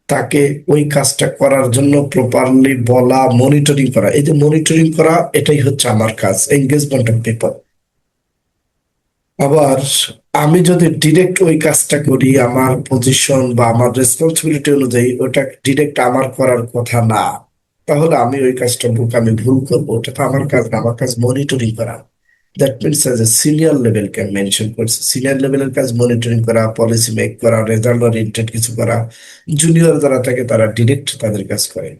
তাকে ওই কাজটা করার জন্য প্রপারলি বলা, মনিটরিং করা। এই যে মনিটরিং করা, এটাই হচ্ছে আমার কাজ, এঙ্গেজমেন্ট অফ পিপল। আবার আমি যদি ডিরেক্ট ওই কাজটা করি, আমার পজিশন বা আমার রেসপন্সিবিলিটি অনুযায়ী ওটা ডিরেক্ট আমার করার কথা না, তাহলে আমি ওই কাজটা আমি ভুল করবো। ওটা তো আমার কাজ না, আমার কাজ মনিটরিং করা। That means as a senior লেভেলকে মেনশন করছে। সিনিয়র লেভেলের কাজ মনিটরিং করা, পলিসি মেক করা, রেজাল্ট ওরিয়েন্টেড কিছু করা। জুনিয়র যারা থাকে তারা ডিরেক্ট তাদের কাজ করে।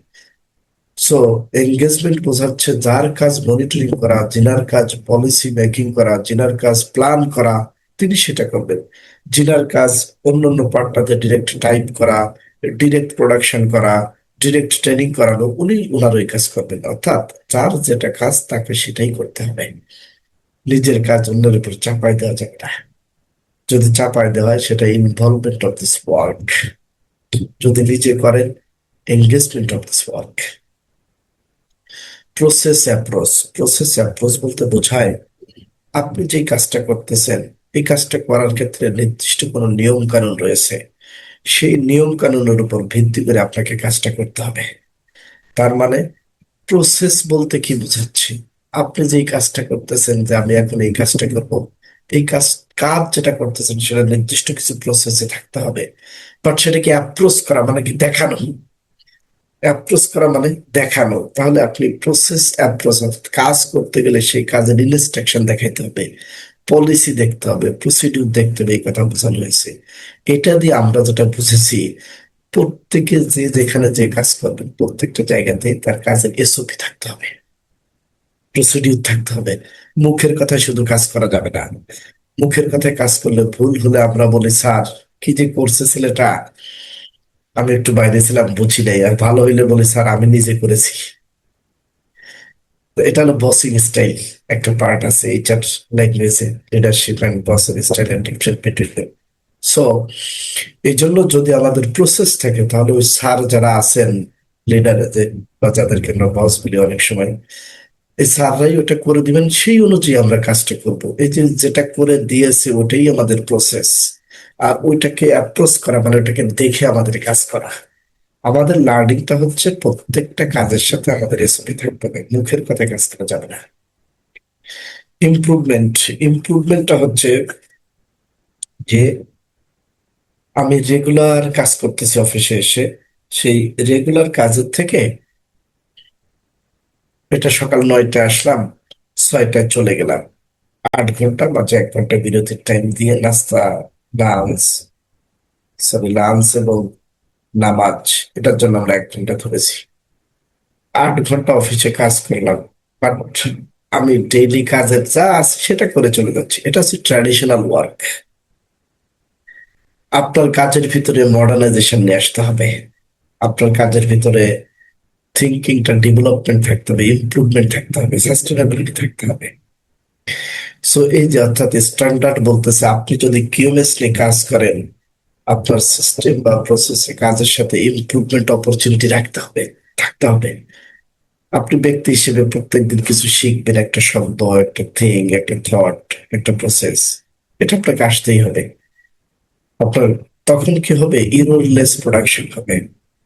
সো এঙ্গেজমেন্ট বোঝাচ্ছে যার কাজ মনিটরিং করা, যিনার কাজ পলিসি মেকিং করা, যিনার কাজ প্ল্যান করা, তিনি সেটা করবেন। যিনার কাজ অন্যান্য পার্টটাতে ডিরেক্ট টাইপ করা, ডিরেক্ট প্রোডাকশন করা, ডিরেক্ট ট্রেনিং করানো, উনি ওনার ওই কাজ করবেন। অর্থাৎ যার যেটা কাজ তাকে সেটাই করতে হবে। নিজের কাজ অন্যের উপর চাপাই দেওয়া যাবে না। যদি চাপাই দেওয়া হয় সেটা ইনভলভমেন্ট অফ দিস ওয়ার্ক। যদি নিজে করেন, engagement of this work. Process approach বলতে বোঝায় আপনি যে কাজটা করতেছেন, এই কাজটা করার ক্ষেত্রে নির্দিষ্ট কোনো নিয়ম কানুন রয়েছে। সেই নিয়ম কানুনের উপর ভিত্তি করে আপনাকে কাজটা করতে হবে। তার মানে প্রসেস বলতে কি বোঝাচ্ছি? আপনি যে কাজটা করতেছেন, যে আমি এখন এই কাজটা করব, এই কাজ যেটা করতেছেন সেটা নির্দিষ্ট কিছু প্রসেসে থাকতে হবে। বাট সেটাকে অ্যাপ্রোচ করা মানে কি? দেখানো। অ্যাপ্রোচ করা মানে দেখানো। তাহলে আপনি প্রসেস অ্যাপ্রোচ, কাজ করতে গেলে সেই কাজের ইনস্ট্রাকশন দেখাইতে হবে, পলিসি দেখতে হবে, প্রসিডিউর দেখতে হবে। এই কথা বোঝানো হয়েছে। এটা দিয়ে আমরা যেটা বুঝেছি, প্রত্যেকে যে যেখানে যে কাজ করবেন প্রত্যেকটা জায়গাতে তার কাজের এসওপি থাকতে হবে, প্রসিডিউর থাকতে হবে। মুখের কথায় শুধু কাজ করা যাবে না। মুখের কথায় কাজ করলে ভুল হলে আমরা বলি স্যার কি যে করছে ছেলেটা, আমি একটু বাইরে ছিলাম বুঝি নাই। আর ভালো হইলে বলি স্যার আমি নিজে করেছি। তো এটা হলো বসিং স্টাইল, একটা পার্ট আছে এইচআর ল্যাঙ্গুয়েজে, leadership and bossing style and different between. So এই জন্য যদি আমাদের প্রসেস থাকে তাহলে ওই স্যার যারা আছেন লিডার, বা যাদেরকে আমরা বস বলি অনেক সময়, এই স্যাররাই ওটা করে দিবেন, সেই অনুযায়ী আমরা কাজটা করব। এই যে যেটা করে দিয়েছে ওটাই আমাদের প্রসেস। আর ওইটাকে অ্যাপ্রোচ করা মানে ওটাকে দেখে আমাদের কাজ করা। আমাদের লার্নিংটা হচ্ছে প্রত্যেকটা কাজের সাথে আমাদের এসপি থাকতে হবে, মুখের কথায় কাজ করা যাবে না। ইমপ্রুভমেন্ট, ইমপ্রুভমেন্টটা হচ্ছে যে আমি রেগুলার কাজ করতেছি অফিসে এসে, সেই রেগুলার কাজের থেকে এটা সকাল 9টায় আসলাম, 6টায় চলে গেলাম, 8 ঘন্টা বা 1 ঘন্টা বিরতির টাইম দিয়ে নাস্তা, লাঞ্চ, লাঞ্চ এবং নামাজ, এটার জন্য আমরা 1 ঘন্টা ধরেছি। 8 ঘন্টা অফিসে কাজ করলাম, বাট আমি ডেইলি কাজের যা আছে সেটা করে চলে যাচ্ছি। এটা হচ্ছে ট্র্যাডিশনাল ওয়ার্ক। আপনার কাজের ভিতরে মডার্নাইজেশন নিয়ে আসতে হবে, আপনার কাজের ভিতরে থিঙ্কিংটা ডেভেলপমেন্ট থাকতে হবে, ইমপ্রুভমেন্ট থাকতে হবে, সাস্টেনেবিলিটি থাকতে হবে। সো এই যে অর্থাৎ স্ট্যান্ডার্ড বলতেছে আপনি যদি কিউএমএস নিয়ে কাজ করেন, আপনার সিস্টেম বা প্রসেসে কাজের সাথে ইমপ্রুভমেন্ট অপরচুনিটি রাখতে হবে, থাকতে হবে। আপনি ব্যক্তি হিসেবে প্রত্যেকদিন কিছু শিখবেন, একটা শব্দ, একটা থিং, একটা থট, একটা প্রসেস, এটা আপনাকে আসতেই হবে। আপনার তখন কি হবে, ইররলেস প্রোডাকশন হবে।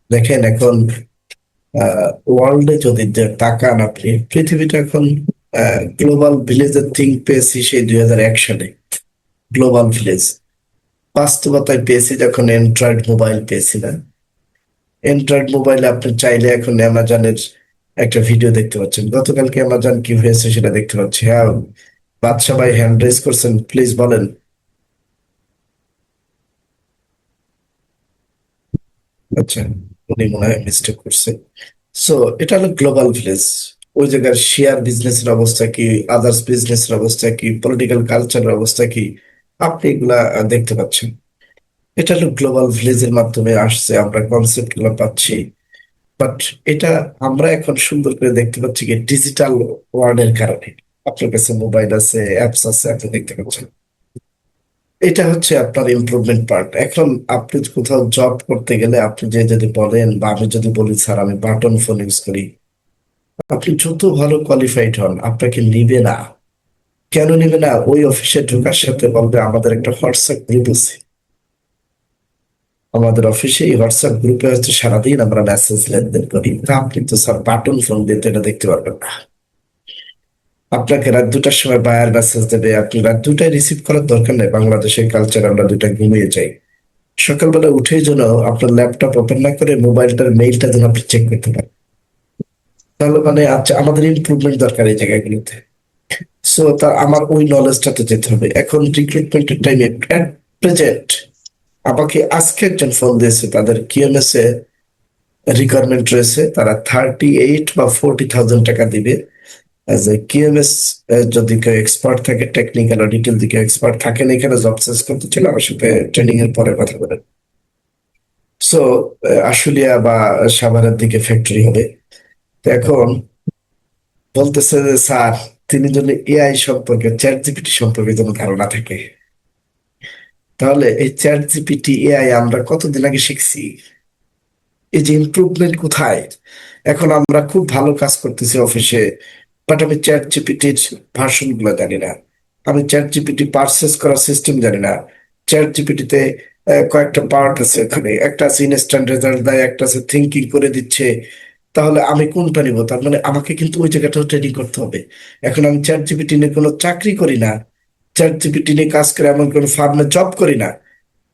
দেখেন এখন ওয়ার্ল্ডে যদি তাকান আপনি, পৃথিবীটা এখন গ্লোবাল ভিলেজের থিং পেয়েছি সেই 2001 সালে, গ্লোবাল ভিলেজ। বাস্তবতায় পেয়েছি যখন অ্যান্ড্রয়েড মোবাইল পেয়েছি না, অ্যান্ড্রয়েড মোবাইলে আপনি চাইলে এখন অ্যামাজনের একটা ভিডিও দেখতে পাচ্ছেন। গতকালকে অ্যামাজন কি হয়েছে সেটা দেখতে পাচ্ছি। হ্যাঁ, বাদশা ভাই হ্যান্ড রেজ করছেন, প্লিজ বলেন। আচ্ছা, উনি মনে হয় মিস্টেক করছে। সো এটা হলো গ্লোবাল ভিলেজ। ওই জায়গার শেয়ার বিজনেসের অবস্থা কি, আদার্স বিজনেসের অবস্থা কি, পলিটিক্যাল কালচারের অবস্থা কি, আপনি এগুলা দেখতে পাচ্ছেন। এটা হলো গ্লোবাল ভিলেজের মাধ্যমে আসছে, আমরা কনসেপ্ট গুলো পাচ্ছি। বাট এটা আমরা এখন সুন্দর করে দেখতে পাচ্ছি কি ডিজিটাল ওয়ার্ল্ডের কারণে। আপনার কাছে মোবাইল আছে, অ্যাপস আছে, আপনি দেখতে পাচ্ছেন। এটা হচ্ছে আপনার ইমপ্রুভমেন্ট পার্ট। এখন আপনি কোথাও জব করতে গেলে আপনি যে যদি বলেন বা আমি যদি বলি স্যার আমি বাটন ফোন ইউজ করি, আপনি যত ভালো কোয়ালিফাইড হন আপনাকে নিবে না। কেন নিবে না? ওই অফিসে ঢোকার সাথে বলবে আমাদের একটা হোয়াটসঅ্যাপ গ্রুপ আছে, আমাদের অফিসে এই হোয়াটসঅ্যাপ গ্রুপে হচ্ছে সারাদিন আমরা মেসেজ লেনদেন করি। তা আপনি তো স্যার বাটন ফোন দিয়ে তো এটা দেখতে পারবেন না। আপনাকে রাত 2টার সময় বায়ার মেসেজ দেবে, আপনি রাত 2টায় রিসিভ করার দরকার নেই। বাংলাদেশের কালচার আমরা 2টায় ঘুমিয়ে যাই। সকালবেলা উঠেই যেন আপনার ল্যাপটপ ওপেন না করে মোবাইলটার মেইলটা যেন আপনি চেক করতে পারেন। তাহলে মানে আচ্ছা, আমাদের ইমপ্রুভমেন্ট দরকার এই জায়গাগুলোতে। সো তা আমার ওই নলেজটাতে যেতে হবে। এখন রিক্রুটমেন্টের টাইমে প্রেজেন্ট আমাকে আজকে একজন ফোন দিয়েছে, তাদের কিউএমএস এ রিকোয়ারমেন্ট রয়েছে, তারা 38 বা 40,000 টাকা দিবে অ্যাজ এ কিউএমএস। যদি কেউ এক্সপার্ট থাকে, টেকনিক্যাল আর ডিটেল দিকে এক্সপার্ট থাকেন, এখানে জব সার্চ করতে চাইলে আমার সাথে ট্রেনিং এর পরে কথা বলেন। সো আশুলিয়া বা সাভারের দিকে ফ্যাক্টরি হবে। তো এখন বলতেছে যে স্যার, তিনি যদি এআই সম্পর্কে, চ্যাট জিপিটি সম্পর্কে যেন ধারণা থাকে। তাহলে এই চ্যাট জিপিটি এআই আমরা কতদিন আগে শিখছি, এই যে ইমপ্রুভমেন্ট কোথায়? এখন আমরা খুব ভালো কাজ করতেছি অফিসে, বাট আমি চ্যাট জিপিটির ভার্সন গুলো জানি না, আমি চ্যাট জিপিটি পারচেস করার সিস্টেম জানি না। চ্যাট জিপিটিতে কয়েকটা পার্ট আছে, ওখানে একটা আছে ইনস্ট্যান্ট রেজাল্ট দেয়, একটা আছে থিঙ্কিং করে দিচ্ছে। তাহলে আমি কোনটা নিবো? তার মানে আমাকে কিন্তু ওই জায়গাটাও ট্রেনিং করতে হবে। এখন আমি চ্যাট জিপিটি নিয়ে কোনো চাকরি করি না, চ্যাট জিপিটি নিয়ে কাজ করে এমন কোনো ফার্মে জব করি না,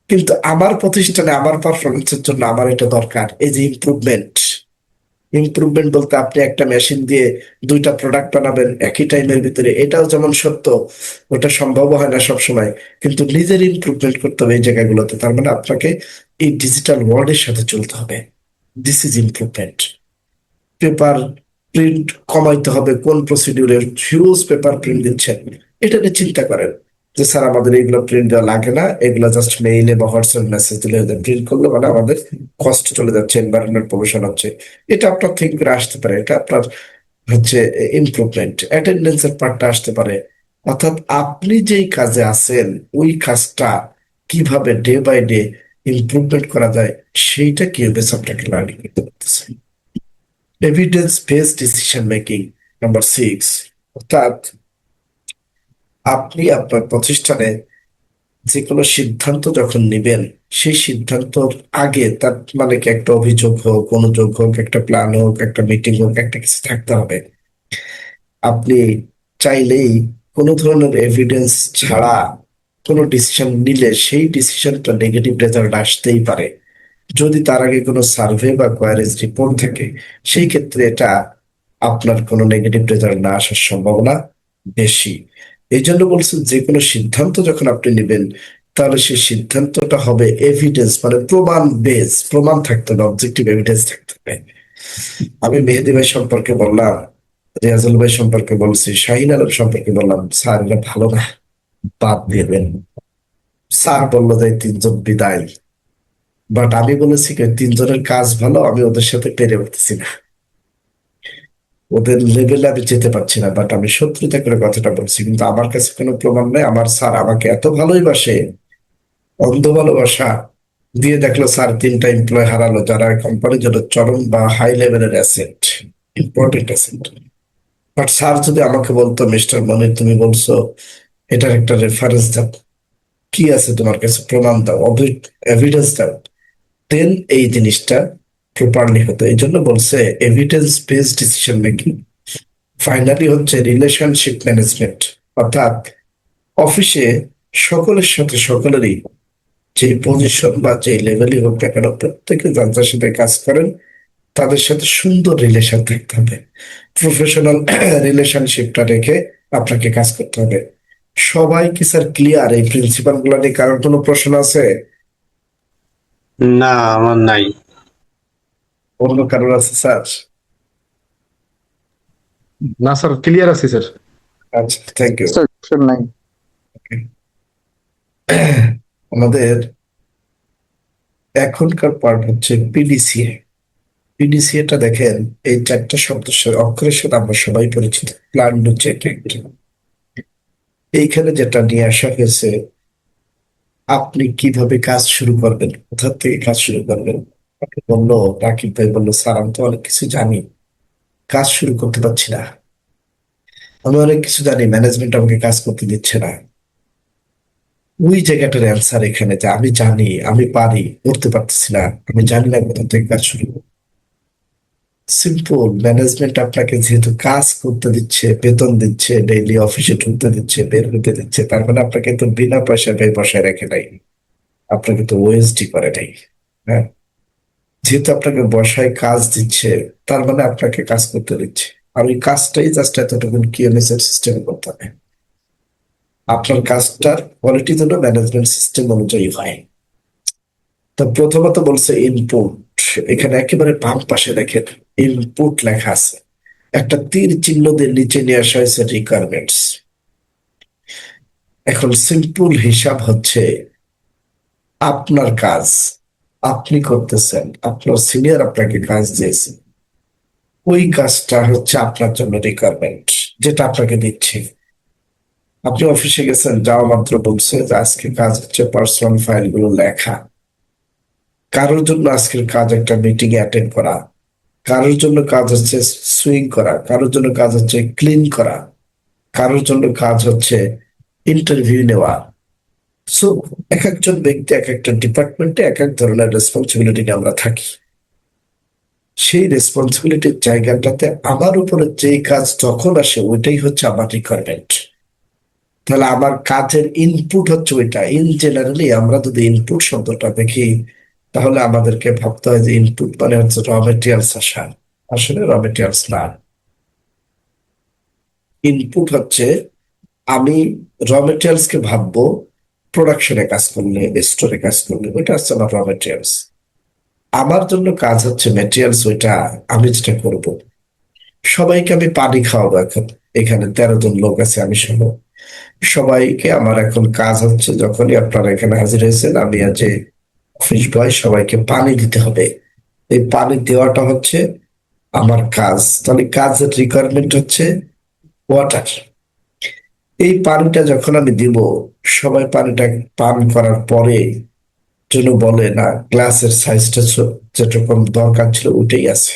কিন্তু আমার প্রতিষ্ঠানে আমার পারফরমেন্সের জন্য আমার এটা দরকার। এই যে ইমপ্রুভমেন্ট, ইমপ্রুভমেন্ট বলতে আপনি একটা মেশিন দিয়ে 2টা প্রোডাক্ট বানাবেন একই টাইমের ভিতরে, এটাও যেমন সত্য, ওটা সম্ভব হয় না সবসময়। কিন্তু নিজের ইমপ্রুভমেন্ট করতে হবে এই জায়গাগুলোতে। তার মানে আপনাকে এই ডিজিটাল ওয়ার্ল্ডের সাথে চলতে হবে। This is improvement. Paper print কমাইতে হবে, কোন প্রসিডিউরে হিউজ পেপার প্রিন্ট দিচ্ছেন, এটা নিয়ে চিন্তা করেন। যে স্যার আমাদের এইগুলো প্রিন্ট দেওয়া লাগে না, এগুলো জাস্ট মেইলে বা হোয়াটসঅ্যাপ মেসেজ দিলে প্রিন্ট করলে মানে আমাদের কষ্ট চলে যাচ্ছে, এনভায়রনমেন্ট পলিউশন হচ্ছে। এটা আপনার থিঙ্ক করে আসতে পারে, এটা আপনার হচ্ছে ইমপ্রুভমেন্ট। অ্যাটেন্ডেন্সের পার্টটা আসতে পারে, অর্থাৎ আপনি যেই কাজে আছেন ওই কাজটা কিভাবে ডে বাই ডে ইমপ্রুভমেন্ট করা যায় সেইটা কিভাবে আপনাকে লার্নিং করতে পারতেছেন। Evidence based decision making number 6, অর্থাৎ আপনি আপনার প্রতিষ্ঠানে যে কোনো সিদ্ধান্ত যখন নেবেন সেই সিদ্ধান্তর আগে তার মানে কি একটা অভিযোগ হোক, অনুযোগ হোক, একটা প্ল্যান হোক, একটা মিটিং হোক, একটা কিছু থাকতে হবে। আপনি চাইলেই কোনো ধরনের এভিডেন্স ছাড়া কোনো ডিসিশন নিলে সেই ডিসিশনটা নেগেটিভ রেজাল্ট আসতেই পারে। যদি তার আগে কোনো সার্ভে বা কোয়ারিজ রিপোর্ট থাকে সেই ক্ষেত্রে এটা আপনার কোনো নেগেটিভ রেজাল্ট না আসার সম্ভাবনা বেশি। এই জন্য বলছেন যে কোনো সিদ্ধান্ত যখন আপনি নেবেন তাহলে সেই সিদ্ধান্তটা হবে এভিডেন্স মানে প্রমাণ বেস, প্রমাণ থাকতে হবে, অবজেক্টিভ এভিডেন্স থাকতে হবে। আমি মেহেদী ভাই সম্পর্কে বললাম, রিয়াজুল ভাই সম্পর্কে বলছি, শাহিন আলম সম্পর্কে বললাম, স্যার এটা ভালো না, বাদ দিবেন। স্যার বললো যে 3 জন বিদায়, বাট আমি বলেছি কি 3 জনের কাজ ভালো, আমি ওদের সাথে পেরে উঠতেছি না, ওদের লেভেলে আমি যেতে পারছি না, বাট আমি শত্রুতা করে কথাটা বলছি, কিন্তু আমার কাছে কোনো প্রমাণ নেই। আমার স্যার আমাকে এত ভালোই বাসে, অন্ধ ভালোবাসা দিয়ে দেখলো স্যার 3টা এমপ্লয় হারালো যারা কোম্পানির জন্য চরম বা হাই লেভেলের asset, important asset. But sir যদি আমাকে বলতো মিস্টার মনির তুমি বলছো এটার একটা রেফারেন্স দাও, কি আছে তোমার কাছে, প্রমাণ দাও, এভিডেন্স দাও, দেন এই জিনিসটা প্রপারলি হতো। এই জন্য বলছে evidence based decision making. Finally হচ্ছে রিলেশনশিপ ম্যানেজমেন্ট, অর্থাৎ অফিসে সকলের সাথে সকলেরই যে পজিশন বা যে লেভেলই হোক না কেন প্রত্যেকে যার যার সাথে কাজ করেন তাদের সাথে সুন্দর রিলেশন থাকতে হবে, প্রফেশনাল রিলেশনশিপটা রেখে আপনাকে কাজ করতে হবে। সবাই কি স্যার ক্লিয়ার এই প্রিন্সিপাল গুলা নিয়ে? কারোর কোনো প্রশ্ন আছে?
না, আমার নাই।
অন্য কারোর আছে স্যার?
না স্যার, ক্লিয়ার আছে স্যার।
আচ্ছা, থ্যাংক ইউ।
স্যার কোশ্চেন নাই।
আমাদের এখনকার পার্ট হচ্ছে পিডিসিএ। পিডিসিএটা দেখেন, এই 4টা শব্দ অক্ষরের সাথে আমরা সবাই পরিচিত, প্ল্যান টু চেক। এইখানে যেটা নিয়ে আসা হয়েছে, আপনি কিভাবে কাজ শুরু করবেন, কোথা থেকে কাজ শুরু করবেন। আমাকে বললো, রাকিব ভাই বললো স্যার আমি তো অনেক কিছু জানি, কাজ শুরু করতে পারছি না। আমি অনেক কিছু জানি, ম্যানেজমেন্ট আমাকে কাজ করতে দিচ্ছে না। ওই জায়গাটার অ্যান্সার এখানে যে আমি জানি, আমি পারি, করতে পারতেছি না, আমি জানি না কোথা থেকে কাজ শুরু করবো। সিম্পল, ম্যানেজমেন্ট আপনাকে যেহেতু কাজ করতে দিচ্ছে, বেতন দিচ্ছে, ডেইলি অফিসে ঢুকতে দিচ্ছে, বের হতে দিচ্ছে, তার মানে আপনাকে তো বিনা পয়সায় বসায় রাখে নাই, আপনাকে তো ওএসডি করে নাই। হ্যাঁ, যেহেতু আপনাকে বসায় কাজ দিচ্ছে তার মানে আপনাকে কাজ করতে দিচ্ছে, আর ওই কাজটাই জাস্ট এতটুকু কিএমএস এর সিস্টেমে করতে হবে। আপনার কাজটার কোয়ালিটি যেন ম্যানেজমেন্ট সিস্টেম অনুযায়ী হয়। তো প্রথমত বলছে ইনপুট, এখানে একেবারে বাম পাশে দেখেন ইনপুট লেখা আছে, একটা তীর চিহ্ন দিয়ে নিচে নিয়ে আসা হয়েছে রিকোয়ারমেন্টস। এখন সিম্পল হিসাব হচ্ছে আপনার কাজ আপনি করতেছেন, আপনার সিনিয়র আপনাকে কাজ দিয়েছে, ওই কাজটা হচ্ছে আপনার জন্য রিকোয়ারমেন্ট যেটা আপনাকে দিচ্ছে। আপনি অফিসে গেছেন, যাওয়া মাত্র বলছে যে আজকে কাজ হচ্ছে পার্সোনাল ফাইল গুলো লেখা, কারোর জন্য আজকের কাজ একটা মিটিং অ্যাটেন্ড করা, কারোর জন্য কাজ হচ্ছে সুইং করা, কারোর জন্য কাজ হচ্ছে ক্লিন করা, কারোর জন্য কাজ হচ্ছে ইন্টারভিউ নেওয়া। সো এক একজন ব্যক্তি এক একটা ডিপার্টমেন্টে এক এক ধরনের রেসপন্সিবিলিটি নিয়ে আমরা থাকি। সেই রেসপন্সিবিলিটির জায়গাটাতে আমার উপরে যে কাজ যখন আসে ওইটাই হচ্ছে আমার রিকোয়ারমেন্ট। তাহলে আমার কাজের ইনপুট হচ্ছে ওইটা। ইন জেনারেলি আমরা যদি ইনপুট শব্দটা দেখি তাহলে আমাদেরকে ভাবতে হয় যে ইনপুট মানে হচ্ছে র মেটেরিয়ালস আসা, আসলে র মেটেরিয়ালস না। ইনপুট হচ্ছে আমি র মেটেরিয়ালস কে ভাববো প্রোডাকশনে কাজ করলে, স্টোরে কাজ করলে, ওইটা হচ্ছে আমার র মেটেরিয়ালস। আমার জন্য কাজ হচ্ছে মেটেরিয়ালস, ওইটা আমি যেটা করব। সবাইকে আমি পানি খাওয়াবো, এখন এখানে 13 জন লোক আছে আমি সহ, সবাইকে আমার এখন কাজ হচ্ছে, যখনই আপনারা এখানে হাজির হয়েছেন, আমি আজ অফিস বয় সবাইকে পানি দিতে হবে। এই পানি দেওয়াটা হচ্ছে আমার কাজ। তাহলে কাজের রিকোয়ারমেন্ট হচ্ছে ওয়াটার। এই পানিটা যখন আমি দিব, সবাই পানিটা পান করার পরে যেন বলে না গ্লাসের সাইজটা যেরকম দরকার ছিল ওইটাই আছে,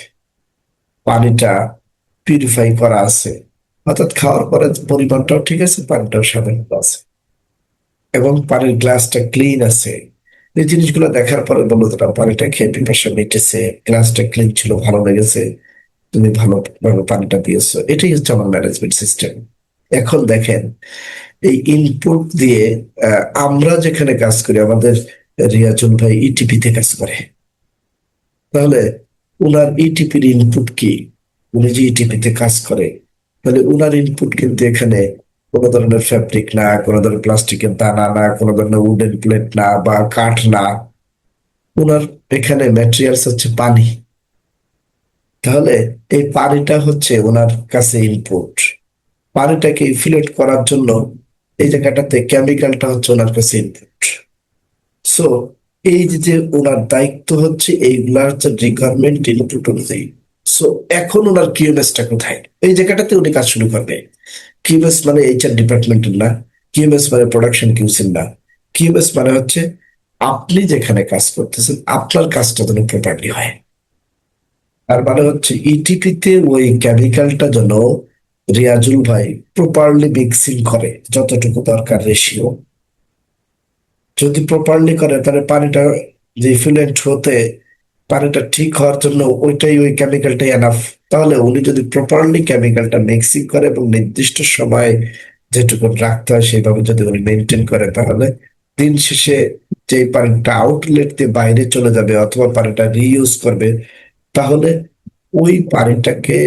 পানিটা পিউরিফাই করা আছে, অর্থাৎ খাওয়ার পরে পরিমাণটাও ঠিক আছে, পানিটাও সাধারণ আছে, এবং পানির গ্লাসটা ক্লিন আছে। এই জিনিসগুলো দেখার পরে বললো তোরা পানিটা খেয়ে পিপাসা মিটেছে, গ্লাসটা ক্লিন ছিল, ভালো লেগেছে, তুমি ভালোভাবে পানিটা দিয়েছো। এটাই হচ্ছে আমার ম্যানেজমেন্ট সিস্টেম। এখন দেখেন, এই ইনপুট দিয়ে আমরা যেখানে কাজ করি, আমাদের রিয়াজুল ভাই ইটিপিতে কাজ করে, তাহলে উনার ইটিপির ইনপুট কি? উনি যে ইটিপিতে কাজ করে, তাহলে উনার ইনপুট কিন্তু এখানে কোনো ধরনের ফ্যাব্রিক না, কোনো ধরনের প্লাস্টিকের দানা না, কোনো ধরনের উডেন প্লেট না, বা কাঠ না। উনার এখানে ম্যাটেরিয়ালস হচ্ছে পানি। তাহলে এই পানিটা হচ্ছে ওনার কাছে ইনপুট। পানিটাকে ইনফিলেট করার জন্য এই জায়গাটাতে কেমিক্যালটা হচ্ছে ওনার কাছে ইনপুট। সো এই যে ওনার দায়িত্ব হচ্ছে এইগুলার হচ্ছে রিকোয়ারমেন্ট ইনপুট অনুযায়ী। সো এখন ওনার কিউএমএসটা কোথায়? এই জায়গাটাতে উনি কাজ শুরু করবে। কিউএমএস মানে এইচআর ডিপার্টমেন্টের না, কিউএমএস মানে প্রোডাকশন কিউসির না। কিউএমএস মানে হচ্ছে আপনি যেখানে কাজ করতেছেন আপনার কাজটা যেন প্রপারলি হয়। তার মানে হচ্ছে ইটিপিতে ওই কেমিক্যালটা যেন রিয়াজুল ভাই প্রপারলি মিক্সিং করে, যতটুকু দরকার রেশিও। যদি প্রপারলি করে তাহলে পানিটা রিফিলেন্ট হতে, পানিটা ঠিক হওয়ার জন্য ওইটাই, ওই কেমিক্যালটাই এনাফ। তাহলে উনি যদি প্রপারলি কেমিক্যালটা মিক্সিং করে এবং নির্দিষ্ট সময় যেটুকু রাখতে হয় সেইভাবে যদি উনি মেনটেন করে, তাহলে দিন শেষে যে পানিটা আউটলেট দিয়ে বাইরে চলে যাবে অথবা পানিটা রিইউজ করবে, তাহলে ওই পানিটাকে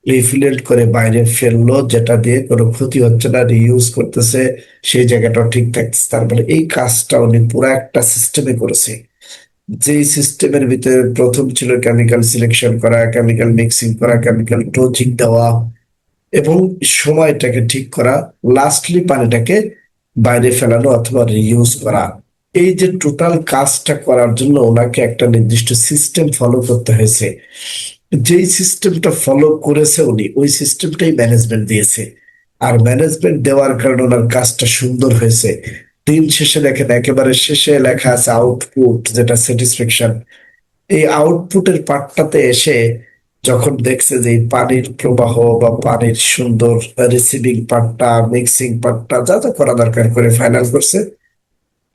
রিফিলেট করে বাইরে ফেললো, যেটা দিয়ে কোনো ক্ষতি হচ্ছে না, রিইউজ করতেছে, সেই জায়গাটাও ঠিক থাকতেছে। তারপরে এই কাজটা উনি পুরো একটা সিস্টেমে করেছে। যেই সিস্টেমের ভিতরে প্রথম ছিল কেমিক্যাল সিলেকশন করা, কেমিক্যাল মিক্সিং করা, কেমিক্যাল ডোজিং দেওয়া, এবং সময়টাকে ঠিক করা, লাস্টলি পানিটাকে বাইরে ফেলানো অথবা রিইউজ করা। এই যে টোটাল কাজটা করার জন্য ওনাকে একটা নির্দিষ্ট সিস্টেম ফলো করতে হয়েছে। যেই সিস্টেমটা ফলো করেছে উনি, ওই সিস্টেমটাই ম্যানেজমেন্ট দিয়েছে। আর ম্যানেজমেন্ট দেওয়ার কারণে ওনার কাজটা সুন্দর হয়েছে। দিন শেষে দেখেন একেবারে শেষে লেখা আছে আউটপুট, যেটা স্যাটিসফ্যাকশন। এই আউটপুটের পার্টটাতে এসে যখন দেখছে যে এই পানির প্রবাহ বা পানির সুন্দর রিসিভিং পার্টটা, মিক্সিং পার্টটা যা যা করা দরকার করে ফাইনাল করছে,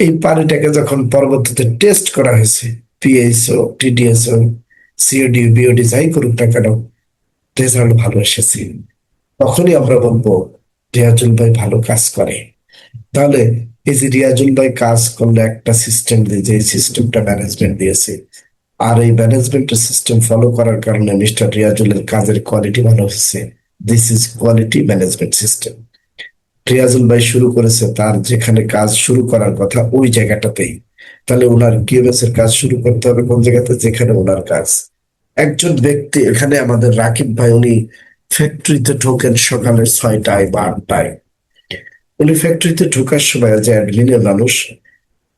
এই পানিটাকে যখন পরবর্তীতে টেস্ট করা হয়েছে, পিএইচও, টিডিএসও, সিওডি, বিওডি যাই করুক না কেন, রেজাল্ট ভালো এসেছে, তখনই আমরা বলবো রিয়াজুল ভাই ভালো কাজ করে। তাহলে এই যে রিয়াজুল ভাই কাজ করলে একটা সিস্টেম দিয়ে, যে সিস্টেমটা ম্যানেজমেন্ট দিয়েছে, আর এই ম্যানেজমেন্টের সিস্টেম ফলো করার কারণে মিস্টার রিয়াজুলের কাজের কোয়ালিটি ভালো হচ্ছে। This is quality management system. Riazul ভাই শুরু করেছে তার যেখানে কাজ শুরু করার কথা ওই জায়গাটাতেই। তাহলে ওনার কিউএমএস এর কাজ শুরু করতে হবে কোন জায়গাতে? যেখানে ওনার কাজ। একজন ব্যক্তি এখানে আমাদের রাকিব ভাই, উনি ফ্যাক্টরিতে ঢোকেন সকালে 6টায় বা 8টায়। উনি ফ্যাক্টরিতে ঢোকার সময় যে অ্যাডমিনের মানুষ,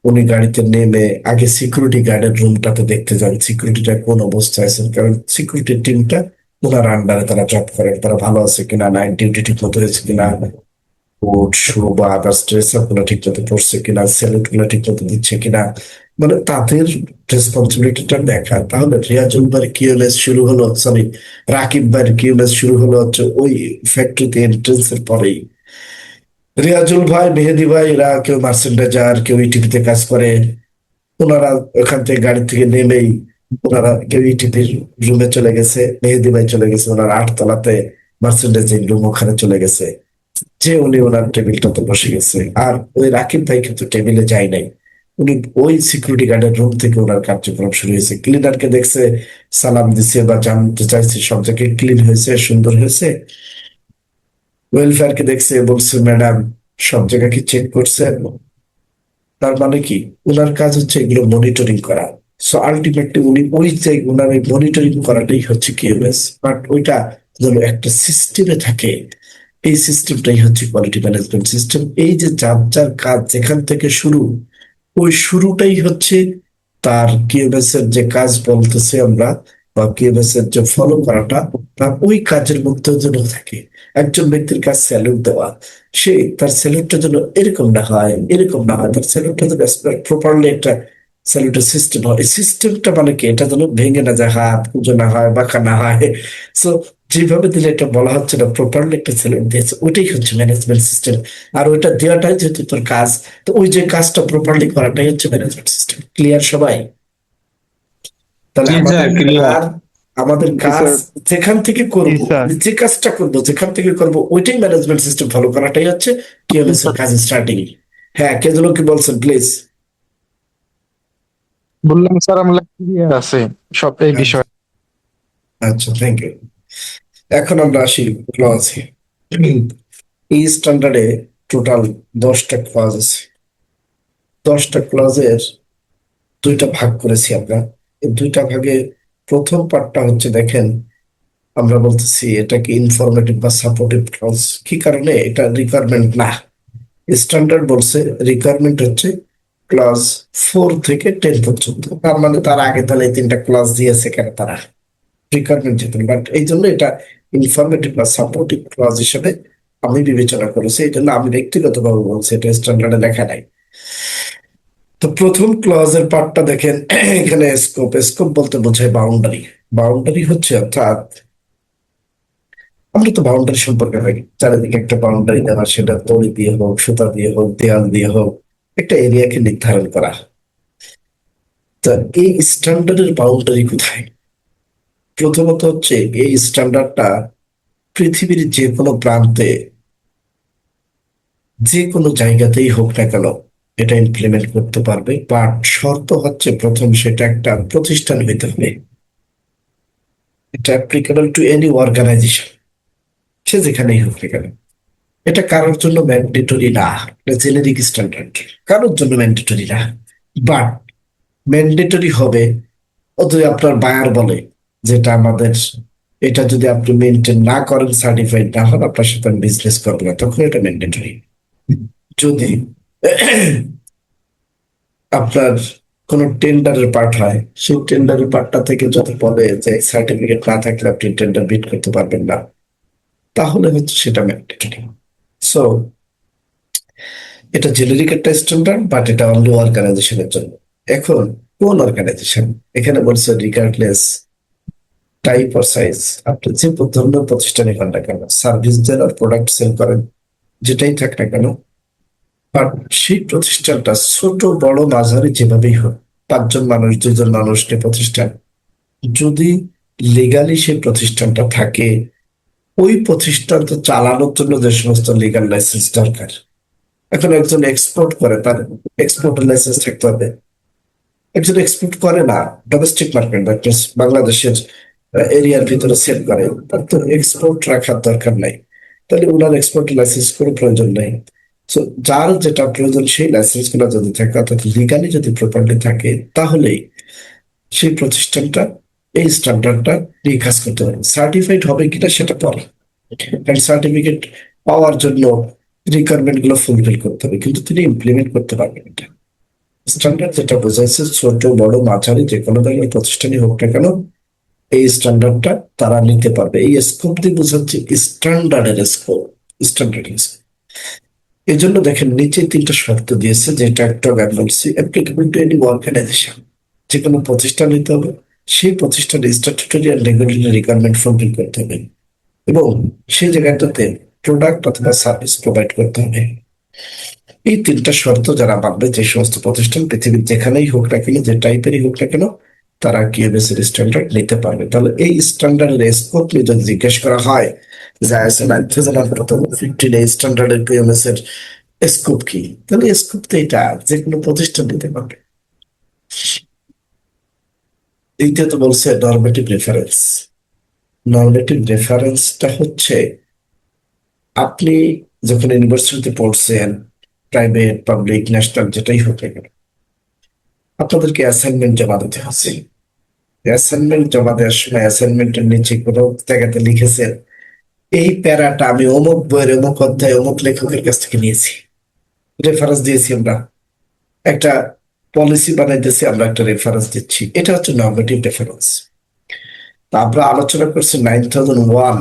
উনি গাড়িতে নেমে আগে সিকিউরিটি গার্ডের রুমটাতে দেখতে যান সিকিউরিটিটা কোন অবস্থায় আছে, কারণ সিকিউরিটি টিমটা ওনার আন্ডারে তারা জব করেন, তারা ভালো আছে কিনা, নাইট ডিউটি ঠিক মতো হয়েছে কিনা, কোট শু বা আদার্স ড্রেস আপ গুলো ঠিক মতো পড়ছে কিনা, স্যালুট গুলো ঠিক মতো দিচ্ছে কিনা, মানে তাদের রেসপন্সিবিলিটিটা দেখা। তাহলে রিয়াজুল ভাইয়ের কিউএমএস শুরু হলো, সরি, রাকিব ভাইয়ের কিউএমএস শুরু হলো হচ্ছে ওই ফ্যাক্টরিতে এন্ট্রেন্স এর পরেই। রিয়াজুল ভাই, মেহেদি ভাই, এরা কেউ মার্সেন্টাইজার, কেউ ইটিভিতে কাজ করে, ওনারা ওখান থেকে গাড়ি থেকে নেমেই ওনারা কেউ ইটিভির রুমে চলে গেছে, মেহেদি ভাই চলে গেছে ওনার 8তলাতে মার্সেন্টাইজিং রুম, ওখানে চলে গেছে, যে উনি ওনার টেবিলটাতে বসে গেছে। আর ওই রাকিব ভাই কিন্তু টেবিলে যায় নাই, উনি ওই সিকিউরিটি গার্ডের রুম থেকে ওনার কার্যক্রম শুরু হয়েছে। ক্লিনারকে দেখছে, সালাম দিছে বা জানতে চাইছে সব জায়গায় ক্লিন হয়েছে, সুন্দর হয়েছে। ওয়েলফেয়ারকে দেখছে, বলছে ম্যাডাম সব জায়গা কি চেক করছে। তার মানে কি, ওনার কাজ হচ্ছে এগুলো মনিটরিং করা। সো আলটিমেটলি উনি ওই যে ওনার মনিটরিং করাটাই হচ্ছে কিউএমএস, বাট ওইটা যেন একটা সিস্টেমে থাকে, এই সিস্টেমটাই হচ্ছে কোয়ালিটি ম্যানেজমেন্ট সিস্টেম। এই যে যার যার কাজ যেখান থেকে শুরু, ওই শুরুটাই হচ্ছে তার কিউএমএস এর যে কাজ বলতেছে আমরা, বা কিউএমএস এর যে ফলো করাটা, তার ওই কাজের মধ্যে যেন থাকে। একজন ব্যক্তির কাজ স্যালুট দেওয়া, সে তার স্যালুটটা যেন এরকম না হয়, এরকম না হয়, তার স্যালুটটা যেন প্রপারলি একটা স্যালুটের সিস্টেম হয়। এই সিস্টেমটা মানে কি, এটা যেন ভেঙে না যায়, হাত পুজো না হয়, বাঁকা না হয়। সো যেভাবে দিলে এটা বলা হচ্ছে না, প্রপারলি একটা স্যালুট দিয়েছে, ওইটাই হচ্ছে ম্যানেজমেন্ট সিস্টেম। আর ওইটা দেওয়াটাই যেহেতু তোর কাজ, তো ওই যে কাজটা প্রপারলি করাটাই হচ্ছে ম্যানেজমেন্ট সিস্টেম। ক্লিয়ার সবাই? তাহলে
জি স্যার,
আমাদের
ক্লিয়ার।
আর আমাদের
জি
কাজ
স্যার।
যেখান থেকে
জি
করব,
স্যার।
যে কাজটা করব যেখান থেকে করব, ওইটাই ম্যানেজমেন্ট সিস্টেম ফলো করাটাই হচ্ছে কিউএমএস এর কাজ স্টার্টিং। হ্যাঁ, কে যেন কি বলছেন প্লিজ?
বললাম স্যার আমরা ক্লিয়ার আছে সব এই বিষয়ে।
আচ্ছা, থ্যাংক ইউ। এখন আমরা আসি ক্লজে। এই স্ট্যান্ডার্ডে টোটাল 10টা ক্লজ আছে। 10টা ক্লজের দুইটা ভাগ করেছি আমরা। এই দুইটা ভাগে প্রথম পার্টটা হচ্ছে, দেখেন আমরা বলতেছি এটাকে ইনফরমেটিভ বা সাপোর্টিভ ক্লজ। কি কারণে? এটা রিকোয়ারমেন্ট না। স্ট্যান্ডার্ড বলছে রিকোয়ারমেন্ট হচ্ছে ক্লাস 4 থেকে 10 পর্যন্ত। তার মানে তার আগে তাহলে এই 3টা ক্লাস দিয়েছে কেন তারা? রিকোয়ারমেন্ট যেতেন, বাট এই জন্য এটা ইনফরমেটিভ বা সাপোর্টিভ ক্লাস হিসেবে আমি বিবেচনা করেছি। এই জন্য আমি ব্যক্তিগতভাবে বলছি, এটা স্ট্যান্ডার্ডে লেখা নাই। তো প্রথম ক্লজের পার্টটা দেখেন, এখানে স্কোপ। স্কোপ বলতে বোঝায় বাউন্ডারি। বাউন্ডারি হচ্ছে, অর্থাৎ আমরা তো বাউন্ডারি সম্পর্কে জানি, চারিদিকে একটা বাউন্ডারি দেওয়া, সেটা দড়ি দিয়ে হোক, সুতা দিয়ে হোক, দেয়াল দিয়ে হোক, একটা এরিয়াকে নির্ধারণ করা। তা এই স্ট্যান্ডার্ডের বাউন্ডারি কোথায়? প্রথমত হচ্ছে, এই স্ট্যান্ডার্ডটা পৃথিবীর যে কোনো প্রান্তে, যে কোনো জায়গাতেই হোক না কেন, এটা ইমপ্লিমেন্ট করতে পারবে। বাট শর্ত হচ্ছে, প্রথম সেটা একটা প্রতিষ্ঠান হইতে হবে। এটা অ্যাপ্লিকেবল টু এনি অর্গানাইজেশন, সে যেখানেই হোক না কেন। এটা কারোর জন্য ম্যান্ডেটরি না। এটা জেনেরিক স্ট্যান্ডার্ড, কারোর জন্য ম্যান্ডেটরি না। বাট ম্যান্ডেটরি হবে যদি আপনার বায়ার বলে, যেটা আমাদের, এটা যদি আপনি মেনটেন না করেন, সার্টিফাইড না হন, আপনার সাথে আমি বিজনেস করবো না, তখন এটা ম্যান্ডেটরি। যদি আপনার কোন টেন্ডারের পার্ট হয়, সেই টেন্ডারের পার্টটা থেকে যদি বলে যে সার্টিফিকেট না থাকলে আপনি টেন্ডার বিড করতে পারবেন না, তাহলে হচ্ছে সেটা ম্যান্ডেটরি। সো এটা জেনেরিক একটা স্ট্যান্ডার্ড, বাট এটা অনলি অর্গানাইজেশনের জন্য। এখন কোন অর্গানাইজেশন? এখানে বলছে রিগার্ডলেস টাইপ অর সাইজ, আপনি যে ধরনের প্রতিষ্ঠানে হন না কেন, সার্ভিস দেন আর প্রোডাক্ট সেল করেন, যেটাই থাক না কেন, বাট সেই প্রতিষ্ঠানটা ছোট বড় মাঝারি যেভাবেই হোক, 5 জন মানুষ 2 জন মানুষ নিয়ে প্রতিষ্ঠান, যদি লিগালি সেই প্রতিষ্ঠানটা থাকে, ওই প্রতিষ্ঠানটা চালানোর জন্য যে সমস্ত লিগাল লাইসেন্স দরকার। এখন একজন এক্সপোর্ট করে, তার এক্সপোর্টের লাইসেন্স থাকতে হবে। একজন এক্সপোর্ট করে না, ডোমেস্টিক মার্কেট, বাংলাদেশের এরিয়ার ভিতরে সেল করে, তার তো এক্সপোর্ট রাখার দরকার নাই। তাহলে ওনার এক্সপোর্ট লাইসেন্স কোনো প্রয়োজন নাই। তো যার যেটা প্রয়োজন, সেই লাইসেন্স গুলো যদি থাকে, অর্থাৎ লিগালি যদি প্রপারলি থাকে, তাহলেই সেই প্রতিষ্ঠানটা এই স্ট্যান্ডার্ডটা নিয়ে কাজ করতে পারে। সার্টিফাইড হবে কিনা সেটা পরে, কারণ সার্টিফিকেট পাওয়ার জন্য রিকোয়ারমেন্ট গুলো ফুলফিল করতে হবে, কিন্তু তিনি ইমপ্লিমেন্ট করতে পারবেন এটা। স্ট্যান্ডার্ড যেটা বোঝাইছে, ছোট বড় মাঝারি যে কোনো ধরনের প্রতিষ্ঠানই হোক না কেন, এই স্ট্যান্ডার্ডটা তারা নিতে পারবে। এই স্কোপ দিয়ে বোঝাচ্ছে স্ট্যান্ডার্ডের স্কোপ, স্ট্যান্ডার্ড। এই জন্য দেখেন নিচে 3টা শর্ত দিয়েছে, যেটা একটা বলছি, অ্যাপ্লিকেবল টু এনি অর্গানাইজেশন, যে কোনো প্রতিষ্ঠান নিতে হবে, সেই প্রতিষ্ঠানের স্ট্যাটুটরি আর রেগুলেটরি রিকোয়ারমেন্ট ফুলফিল করতে হবে, এবং সেই জায়গাটাতে প্রোডাক্ট অথবা সার্ভিস প্রোভাইড করতে হবে। এই 3টা শর্ত যারা মানবে, যে সমস্ত প্রতিষ্ঠান পৃথিবীর যেখানেই হোক না কেন, যে টাইপেরই হোক না কেন, তারা কিউএমএস এর স্ট্যান্ডার্ড নিতে পারবে। তাহলে এই স্ট্যান্ডার্ডের স্কোপ নিয়ে যদি জিজ্ঞেস করা হয় যে ISO 9015 এই স্ট্যান্ডার্ডের কিউএমএস এর স্কোপ কি, তাহলে স্কোপ তো এটা যে কোনো প্রতিষ্ঠান নিতে পারবে। দ্বিতীয়ত বলছে নরমেটিভ রেফারেন্স। নরমেটিভ রেফারেন্সটা হচ্ছে, আপনি যখন ইউনিভার্সিটিতে পড়ছেন, প্রাইভেট পাবলিক ন্যাশনাল যেটাই হোক না কেন, আপনাদেরকে অ্যাসাইনমেন্ট জমা দিতে হচ্ছে। অ্যাসাইনমেন্ট জমা দেওয়ার সময় অ্যাসাইনমেন্টের নিচে কোনো জায়গাতে লিখেছেন এই প্যারাটা আমি অমুক বইয়ের অমুক অধ্যায় অমুক লেখকের কাছ থেকে নিয়েছি, রেফারেন্স দিয়েছি আমরা, একটা পলিসি বানাইতেছি, আমরা একটা রেফারেন্স দিচ্ছি, এটা হচ্ছে নর্মেটিভ রেফারেন্স। তা আমরা আলোচনা করছি 9001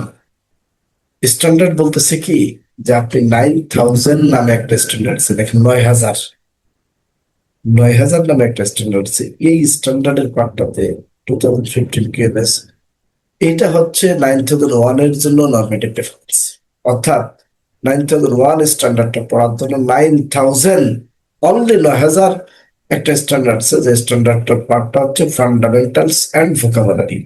স্ট্যান্ডার্ড বলতেছে কি, যে আপনি 9000 নামে একটা স্ট্যান্ডার্ড আছে, দেখেন 9000 নামে একটা স্ট্যান্ডার্ড আছে, এই স্ট্যান্ডার্ডের পার্টটাতে 2015 কেএমএস, এটা হচ্ছে 9001 এর জন্য নর্মেটিভ রেফারেন্স। অর্থাৎ 9001 স্ট্যান্ডার্ডটা পড়ার জন্য 9000, অনলি 9000 একটা স্ট্যান্ডার্ড আছে, যে স্ট্যান্ডার্ডটার পার্টটা হচ্ছে ফান্ডামেন্টালস অ্যান্ড ভোকাবুলারি।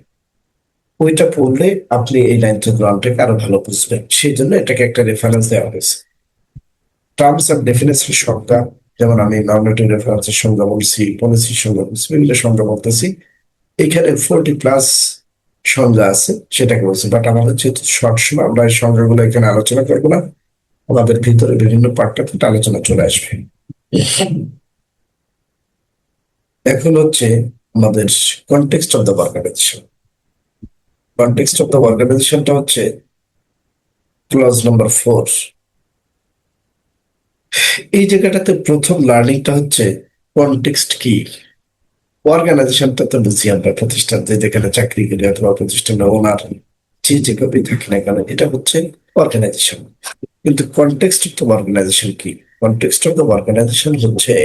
ওইটা পড়লে আপনি এই 9001টাকে আরো ভালো বুঝবেন, সেই জন্য এটাকে একটা রেফারেন্স দেওয়া হয়েছে। টার্মস অ্যান্ড ডেফিনেশন সংজ্ঞা, যেমন আমি নর্মেটিভ রেফারেন্সের সংজ্ঞা বলছি, পলিসির সংজ্ঞা বলছি, বিভিন্ন সংজ্ঞা বলতেছি, এখানে 40+ সংজ্ঞা আছে, সেটাকে বলছি। বাট আমাদের যেহেতু শর্ট সময়, আমরা এই সংজ্ঞাগুলো এখানে আলোচনা করবো না, আমাদের ভিতরে বিভিন্ন পার্টটাতে আলোচনা চলে আসবে। এখন হচ্ছে আমাদের context of the organization. Context of the অর্গানাইজেশনটা হচ্ছে ক্লজ নাম্বার 4। এই জায়গাটাতে প্রথম লার্নিংটা হচ্ছে কনটেক্সট কি। অর্গানাইজেশনটা তো বুঝি আমরা, প্রতিষ্ঠান যে যেখানে চাকরি করি অথবা প্রতিষ্ঠানের ওনার যে যেভাবে থাকি না কেন, এটা হচ্ছে অর্গানাইজেশন। কিন্তু কনটেক্সট অফ দ্য অর্গানাইজেশন কি? কনটেক্সট অফ দ্য অর্গানাইজেশন হচ্ছে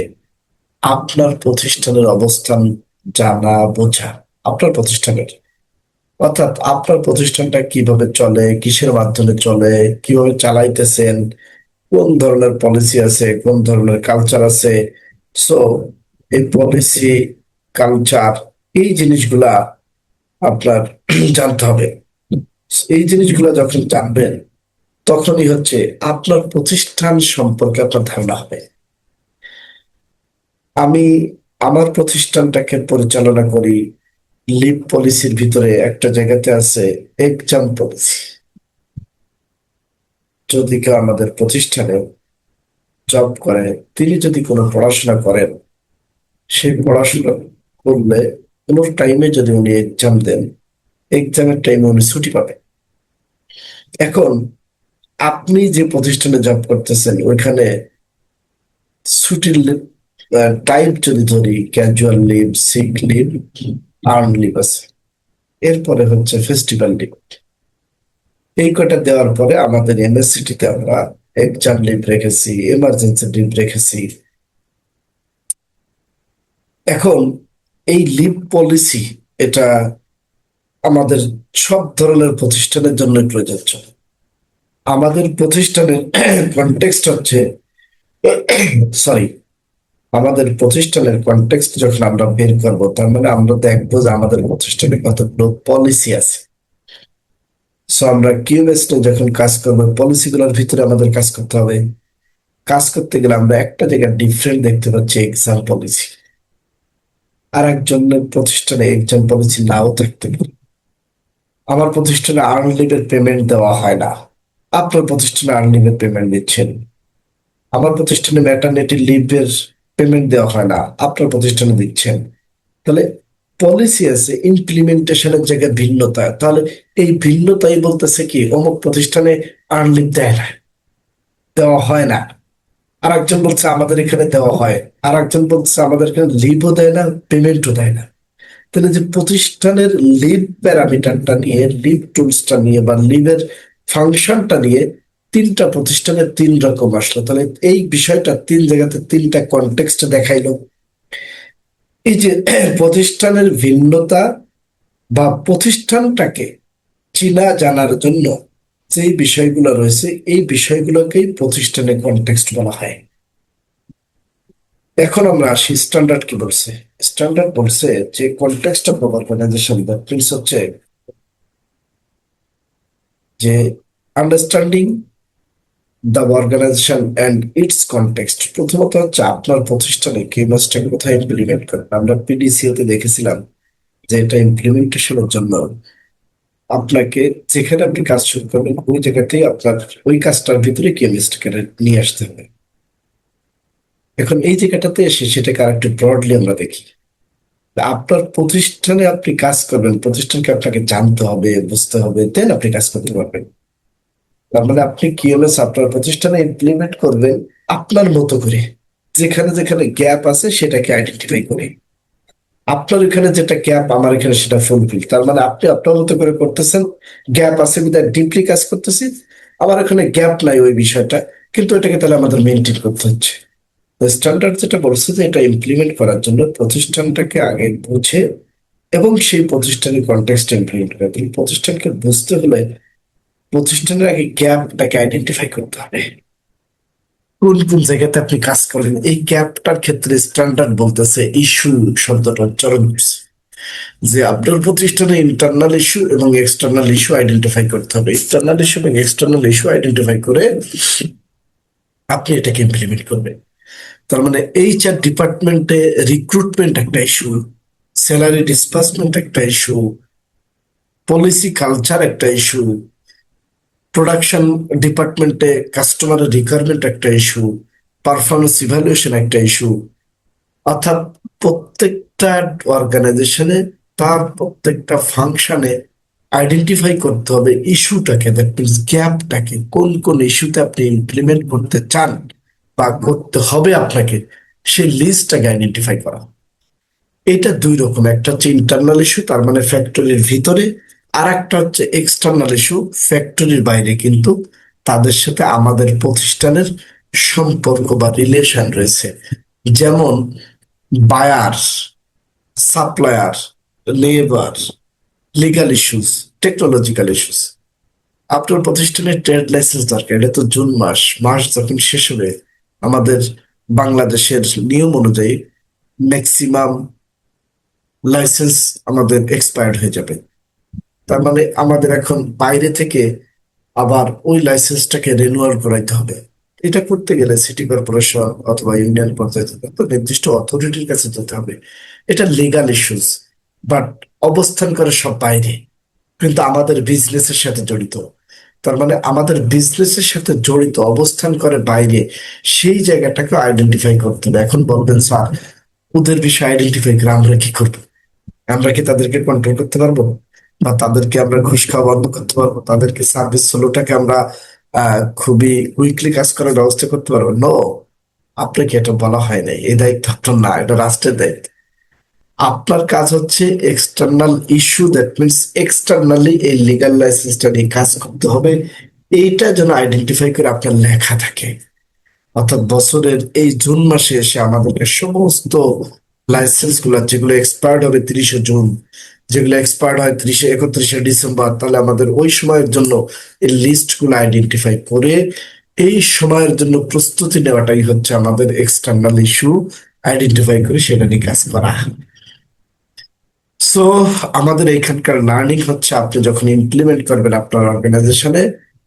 আপনার প্রতিষ্ঠানের অবস্থান জানা বোঝা, আপনার প্রতিষ্ঠানের, অর্থাৎ আপনার প্রতিষ্ঠানটা কিভাবে চলে, কিসের মাধ্যমে চলে, কিভাবে চালাইতেছেন, কোন ধরনের পলিসি আছে, কোন ধরনের কালচার আছে। সো এই পলিসি, কালচার, এই জিনিসগুলা আপনার জানতে হবে। এই জিনিসগুলো যখন জানবেন, তখনই হচ্ছে আপনার প্রতিষ্ঠান সম্পর্কে আপনার ধারণা হবে। আমি আমার প্রতিষ্ঠানটাকে পরিচালনা করি, লিভ পলিসির ভিতরে একটা জায়গাতে আছে এক্সাম পলিসি। যদি কেউ আমাদের প্রতিষ্ঠানে জব করে, তিনি যদি কোনো পড়াশোনা করেন, সেই পড়াশোনা করলে কোনো টাইমে যদি উনি এক্সাম দেন, এক্সামের টাইমে উনি ছুটি পাবেন। এখন আপনি যে প্রতিষ্ঠানে জব করতেছেন, ওইখানে ছুটির টাইপ যদি ধরি, casual leave, sick leave, earn leave আছে, এরপরে হচ্ছে ফেস্টিভ্যাল লিভ। এই কটা দেওয়ার পরে আমাদের এমএসসিটিতে আমরা এক্সাম লিভ রেখেছি, এমার্জেন্সি লিভ রেখেছি। এখন এই লিভ পলিসি, এটা আমাদের সব ধরনের প্রতিষ্ঠানের জন্য প্রযোজ্য। আমাদের প্রতিষ্ঠানের কনটেক্সট হচ্ছে, সরি, আমাদের প্রতিষ্ঠানের কনটেক্সট যখন আমরা বের করব, তার মানে আমরা দেখবো যে আমাদের প্রতিষ্ঠানে কতগুলো পলিসি আছে। সো আমরা কিউএস যখন কাজ করবো, পলিসিগুলোর ভিতরে আমাদের কাজ করতে হবে। কাজ করতে গেলে আমরা একটা জায়গায় ডিফারেন্ট দেখতে পাচ্ছি এক্সাম পলিসি, আর একজনের প্রতিষ্ঠানে এক্সাম পলিসি নাও থাকতে পারে। আমার প্রতিষ্ঠানে আর্ন লিভের পেমেন্ট দেওয়া হয় না, আপনার প্রতিষ্ঠানে আর্ন লিভের পেমেন্ট দিচ্ছেন। আমার প্রতিষ্ঠানে ম্যাটারনিটি লিভের পেমেন্ট দেওয়া হয় না, আপনার প্রতিষ্ঠানে দিচ্ছেন। তাহলে পলিসি আছে, ইমপ্লিমেন্টেশনের জায়গায় ভিন্নতা। তাহলে এই ভিন্নতাই বলতেছে কি, অমুক প্রতিষ্ঠানে আর্ন লিভ দেয় না, দেওয়া হয় না। আর একজন বলছে আমাদের এখানে দেওয়া হয়, আর একজন বলছে আমাদের এখানে লিভও দেয় না, পেমেন্টও দেয় না। তাহলে যে প্রতিষ্ঠানের লিভ প্যারামিটারটা নিয়ে, লিভ টুলসটা নিয়ে, বা লিভের ফাংশনটা নিয়ে তিনটা প্রতিষ্ঠানের তিন রকম আসলো। তাহলে এই বিষয়টা তিন জায়গাতে তিনটা কনটেক্সট দেখাইলো। এই যে প্রতিষ্ঠানের ভিন্নতা বা প্রতিষ্ঠানটাকে চিনা জানার জন্য যে বিষয়গুলো রয়েছে, এই বিষয়গুলোকেই প্রতিষ্ঠানের কনটেক্সট বলা হয়। এখন আমরা আসি স্ট্যান্ডার্ড কি বলছে। স্ট্যান্ডার্ড বলছে যে context of organisation that means হচ্ছে যে understanding the organisation and its context. প্রথমত হচ্ছে আপনার প্রতিষ্ঠানে কেমাসটাকে কোথায় ইমপ্লিমেন্ট করবেন। আমরা পিডিসিওতে দেখেছিলাম যে এটা ইমপ্লিমেন্টেশনের জন্য আপনাকে যেখানে আপনি কাজ শুরু করবেন, ওই জায়গাতেই আপনার ওই কাজটার ভিতরে কেমিস্টকে নিয়ে আসতে হবে। এখন এই জায়গাটাতে এসে সেটাকে আর একটু ব্রডলি আমরা দেখি। আপনার প্রতিষ্ঠানে আপনি কাজ করবেন, প্রতিষ্ঠানকে আপনাকে জানতে হবে, বুঝতে হবে, দেন আপনি কাজ করতে পারবেন। তার মানে আপনি কিওএলএস আপনার প্রতিষ্ঠানে ইমপ্লিমেন্ট করবেন আপনার মতো করে, যেখানে যেখানে গ্যাপ আছে সেটাকে আইডেন্টিফাই করে। আপনার এখানে যেটা গ্যাপ, আমার এখানে সেটা ফুলফিল। তার মানে আপনি আপনার মতো করে করতেছেন, গ্যাপ আছে বিধায় ডিপলি কাজ করতেছি। আমার এখানে গ্যাপ নাই ওই বিষয়টা, কিন্তু এটাকে তাহলে আমাদের মেনটেন করতে হচ্ছে। স্ট্যান্ডার্ড যেটা বলছে যে এটা ইমপ্লিমেন্ট করার জন্য প্রতিষ্ঠানটাকে আগে বুঝে এবং সেই প্রতিষ্ঠানের কনটেক্সট ইমপ্লিমেন্ট করে। তাহলে প্রতিষ্ঠানকে বুঝতে হলে প্রতিষ্ঠানের আগে গ্যাপটাকে আইডেন্টিফাই করতে হবে। কোন কোন জায়গাতে আপনি কাজ করেন, এই গ্যাপটার ক্ষেত্রে স্ট্যান্ডার্ড বলতেছে ইস্যু শব্দটা উচ্চারণ করছে, যে আপনার প্রতিষ্ঠানে ইন্টারনাল ইস্যু এবং এক্সটার্নাল ইস্যু আইডেন্টিফাই করতে হবে। ইন্টারনাল ইস্যু এবং এক্সটার্নাল ইস্যু আইডেন্টিফাই করে আপনি এটাকে ইমপ্লিমেন্ট করবেন। তার মানে এইচআর ডিপার্টমেন্টে রিক্রুটমেন্ট একটা ইস্যু, স্যালারি ডিসবার্সমেন্ট একটা ইস্যু, পলিসি কালচার একটা ইস্যু, প্রোডাকশন ডিপার্টমেন্টে কাস্টমারের রিকোয়ারমেন্ট একটা ইস্যু, পারফরমেন্স ইভ্যালুয়েশন একটা ইস্যু। অর্থাৎ প্রত্যেকটা অর্গানাইজেশনে তার প্রত্যেকটা ফাংশনে আইডেন্টিফাই করতে হবে ইস্যুটাকে, দ্যাট মিনস গ্যাপটাকে, কোন কোন ইস্যুতে আপনি ইমপ্লিমেন্ট করতে চান বা করতে হবে আপনাকে, সেই লিস্টটাকে আইডেন্টিফাই করা। এটা দুই রকম, একটা হচ্ছে ইন্টারনাল ইস্যু, তার মানে ফ্যাক্টরির ভিতরে, আর একটা হচ্ছে এক্সটার্নাল ইস্যু, ফ্যাক্টরির বাইরে কিন্তু তাদের সাথে আমাদের প্রতিষ্ঠানের সম্পর্ক বা রিলেশন রয়েছে। যেমন buyer, supplier, labour, legal issues, technological issues. আপনার প্রতিষ্ঠানের ট্রেড লাইসেন্স দরকার, এটা তো জুন মাস মাস যখন শেষ হবে আমাদের বাংলাদেশের নিয়ম অনুযায়ী ম্যাক্সিমাম লাইসেন্স আমাদের এক্সপায়ার্ড হয়ে যাবে। তার মানে আমাদের এখন বাইরে থেকে আবার ওই লাইসেন্সটাকে রিনিউয়াল করাইতে হবে। এটা করতে গেলে সিটি কর্পোরেশন অথবা ইউনিয়ন পর্যায়ে যেতে হবে, নির্দিষ্ট অথরিটির কাছে যেতে হবে। এটা লিগাল ইস্যুস, বাট অবস্থান করে সব বাইরে, কিন্তু আমাদের বিজনেসের সাথে জড়িত। তার মানে আমাদের বিজনেসের সাথে জড়িত, অবস্থান করে বাইরে, সেই জায়গাটাকে আইডেন্টিফাই করতে হবে। এখন বলবেন স্যার, ওদের বিষয় আইডেন্টিফাই করে আমরা কি করবো? আমরা কি তাদেরকে কন্ট্রোল করতে পারবো, বা তাদেরকে আমরা ঘুষ খাওয়া বন্ধ করতে পারবো, তাদেরকে সার্ভিস স্লোটাকে আমরা খুবই কুইকলি কাজ করার ব্যবস্থা করতে পারবো? নো, আপনাকে এটা বলা হয় নাই, এই দায়িত্ব আপনার না, এটা রাষ্ট্রের দায়িত্ব। আপনার কাজ হচ্ছে external issue, that means externally এই লিগাল লাইসেন্সটা নিয়ে কাজ করতে হবে। এইটা যেন আইডেন্টিফাই করে আপনার লেখা থাকে। অর্থাৎ বছরের এই জুন মাসে এসে আমাদেরকে সমস্ত লাইসেন্স গুলা, যেগুলো এক্সপায়ার্ড হবে 30শে জুন, যেগুলো এক্সপায়ার্ড হয় 31শে ডিসেম্বর, তাহলে আমাদের ওই সময়ের জন্য এই লিস্ট গুলো আইডেন্টিফাই করে এই সময়ের জন্য প্রস্তুতি নেওয়াটাই হচ্ছে আমাদের এক্সটার্নাল ইস্যু আইডেন্টিফাই করে সেটা নিয়ে কাজ করা। সো আমাদের এখানকার লার্নিং হচ্ছে, আপনি যখন ইমপ্লিমেন্ট করবেন আপনার অর্গানাইজেশনে,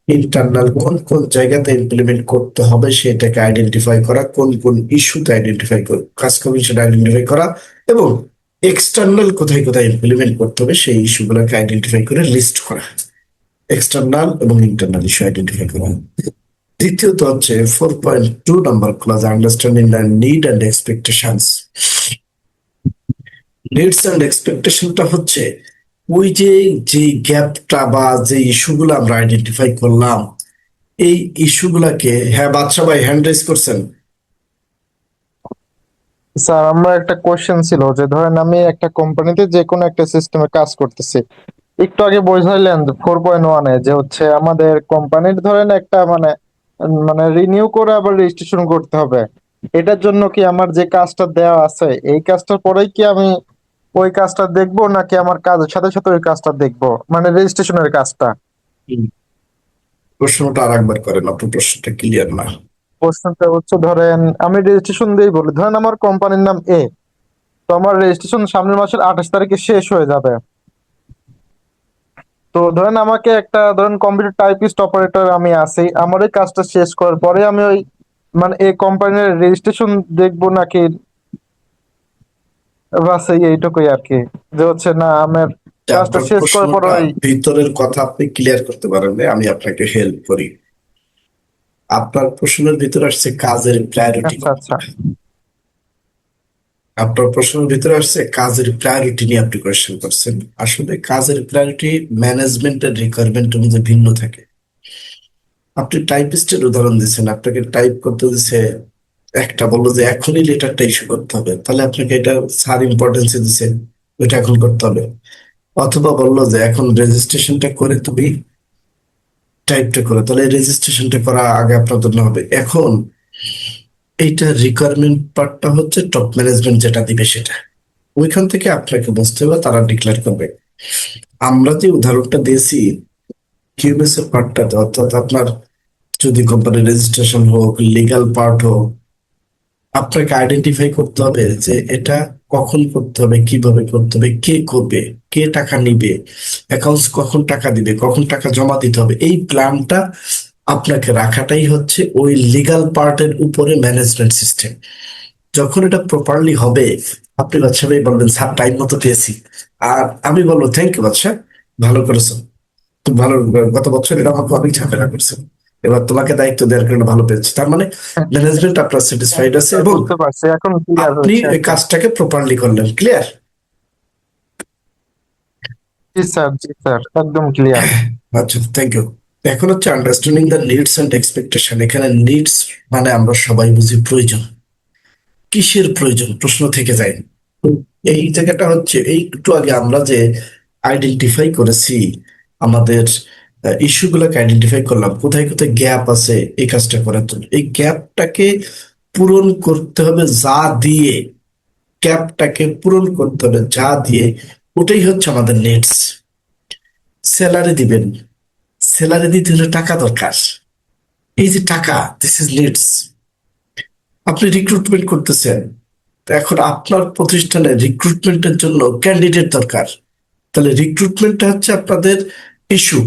ইন্টারনাল কোন কোন জায়গাতে ইমপ্লিমেন্ট করতে হবে সেটাকে আইডেন্টিফাই করা, কোন কোন ইস্যুতে আইডেন্টিফাই কাজ করবেন সেটা আইডেন্টিফাই করা, এবং এক্সটার্নাল কোথায় কোথায় ইমপ্লিমেন্ট করতে হবে সেই ইস্যুগুলোকে আইডেন্টিফাই করে লিস্ট করা। এক্সটার্নাল এবং ইন্টারনাল ইস্যু আইডেন্টিফাই করা। দ্বিতীয়ত হচ্ছে 4.2 number clause, understanding the need and expectations. Needs and এক্সপেকটেশনটা হচ্ছে ওই যে যে গ্যাপটা বা যে ইস্যুগুলো আমরা আইডেন্টিফাই করলাম, এই ইস্যুগুলাকে, হ্যাঁ বাদশা ভাই হ্যান্ড রেজ করছেন।
স্যার, আমরা একটা কোশ্চেন ছিল যে ধরেন আমি একটা কোম্পানিতে যে কোনো একটা সিস্টেমে কাজ করতেছি। একটু আগে বোঝাইলেন 4.1-এ যে হচ্ছে আমাদের কোম্পানির ধরেন একটা মানে মানে রিনিউ করে আবার রেজিস্ট্রেশন করতে হবে। এটার জন্য কি আমার যে কাজটা দেওয়া আছে এই কাজটার পরেই কি আমি ওই কাজটা দেখবো, নাকি আমার কাজের সাথে সাথে ওই কাজটা দেখবো, মানে রেজিস্ট্রেশনের কাজটা?
প্রশ্নটা আর একবার করেন, আপনার প্রশ্নটা ক্লিয়ার না।
প্রশ্নটা হচ্ছে ধরেন আমি রেজিস্ট্রেশন দিই বলি, ধরেন আমার কোম্পানির নাম এ, তো আমার রেজিস্ট্রেশন সামনের মাসের 28 তারিখে শেষ হয়ে যাবে। তো ধরেন আমাকে একটা ধরেন কম্পিউটার টাইপিস্ট অপারেটর আমি আছি, আমার ওই কাজটা শেষ করার পরে আমি ওই মানে এই কোম্পানির রেজিস্ট্রেশন দেখবো, নাকি বাস এইটুকুই আর কি, যে হচ্ছে না আমার কাজটা
আপনার
শেষ করার পর
প্রশ্নটা
ওই।
ভিতরের কথা আপনি ক্লিয়ার করতে পারেন না, আমি আপনাকে হেল্প করি। আপনার প্রশ্নের ভিতরে আসছে কাজের প্রায়োরিটি।
আচ্ছা আচ্ছা।
আপনার প্রশ্নের ভিতরে আসছে কাজের প্রায়োরিটি নিয়ে আপনি কোয়েশ্চেন করছেন। আসলে কাজের প্রায়োরিটি ম্যানেজমেন্টের রিকোয়ারমেন্ট অনুযায়ী ভিন্ন থাকে। আপনি টাইপিস্টের উদাহরণ দিচ্ছেন, আপনাকে টাইপ করতে দিচ্ছে একটা, বললো যে এখনই লেটারটা ইস্যু করতে হবে, তাহলে আপনাকে এটা স্যার ইম্পর্টেন্স দিচ্ছে, ওইটা এখন করতে হবে। অথবা বললো যে এখন রেজিস্ট্রেশনটা করে তুমি টাইপটা করো, তাহলে রেজিস্ট্রেশনটা করা আগে আপনার জন্য হবে। এখন এইটা রিকোয়ারমেন্ট পার্টটা হচ্ছে টপ ম্যানেজমেন্ট যেটা দিবে সেটা, ওইখান থেকে আপনাকে বুঝতে হবে, তারা ডিক্লেয়ার করবে। আমরা যে উদাহরণটা দিয়েছি কিউবিএস এর পার্টটাতে, অর্থাৎ আপনার যদি কোম্পানি রেজিস্ট্রেশন হোক, লিগ্যাল পার্ট হোক, আপনাকে আইডেন্টিফাই করতে হবে যে এটা কখন করতে হবে, কিভাবে করতে হবে, কে করবে, কে টাকা নিবে, অ্যাকাউন্টস কখন টাকা দিবে, কখন টাকা জমা দিতে হবে, এই প্ল্যানটা আপনাকে রাখাটাই হচ্ছে ওই লিগ্যাল পার্টের উপরে ম্যানেজমেন্ট সিস্টেম। যখন এটা প্রপারলি হবে, আপনি বাদশা ভাই বলবেন স্যার টাইম মতো পেয়েছি, আর আমি বলবো থ্যাংক ইউ বাদশা, ভালো করেছো, খুব ভালো, গত বছর এটা আমাকে অনেক ঝামেলা করছে, এবার তোমাকে দায়িত্ব দেওয়ার কারণে ভালো পেয়েছি। তার মানে ম্যানেজমেন্ট আপনার স্যাটিসফাইড আছে এবং
বুঝতে পারছি, এখন ক্লিয়ার
আপনি
হচ্ছে
এই কাজটাকে প্রপারলি করলেন। ক্লিয়ার?
জি স্যার, জি স্যার, একদম ক্লিয়ার।
আচ্ছা, থ্যাংক ইউ। এখন হচ্ছে understanding the needs and expectation. এখানে নিডস মানে আমরা সবাই বুঝি প্রয়োজন, কিসের প্রয়োজন প্রশ্ন থেকে যায়। এই জায়গাটা হচ্ছে এই একটু আগে আমরা যে আইডেন্টিফাই করেছি, আমাদের ইস্যুগুলোকে আইডেন্টিফাই করলাম, কোথায় কোথায় গ্যাপ আছে এই কাজটা করার জন্য। এই গ্যাপটাকে পূরণ করতে হবে যা দিয়ে, গ্যাপটাকে পূরণ করতে হবে যা দিয়ে, ওটাই হচ্ছে আমাদের নিডস। স্যালারি দিবেন, স্যালারি দিতে হলে টাকা দরকার, এই যে টাকা, দিস ইজ নিডস। আপনি রিক্রুটমেন্ট করতেছেন, তো এখন আপনার প্রতিষ্ঠানে রিক্রুটমেন্টের জন্য ক্যান্ডিডেট দরকার, তাহলে রিক্রুটমেন্টটা হচ্ছে আপনাদের ইস্যু,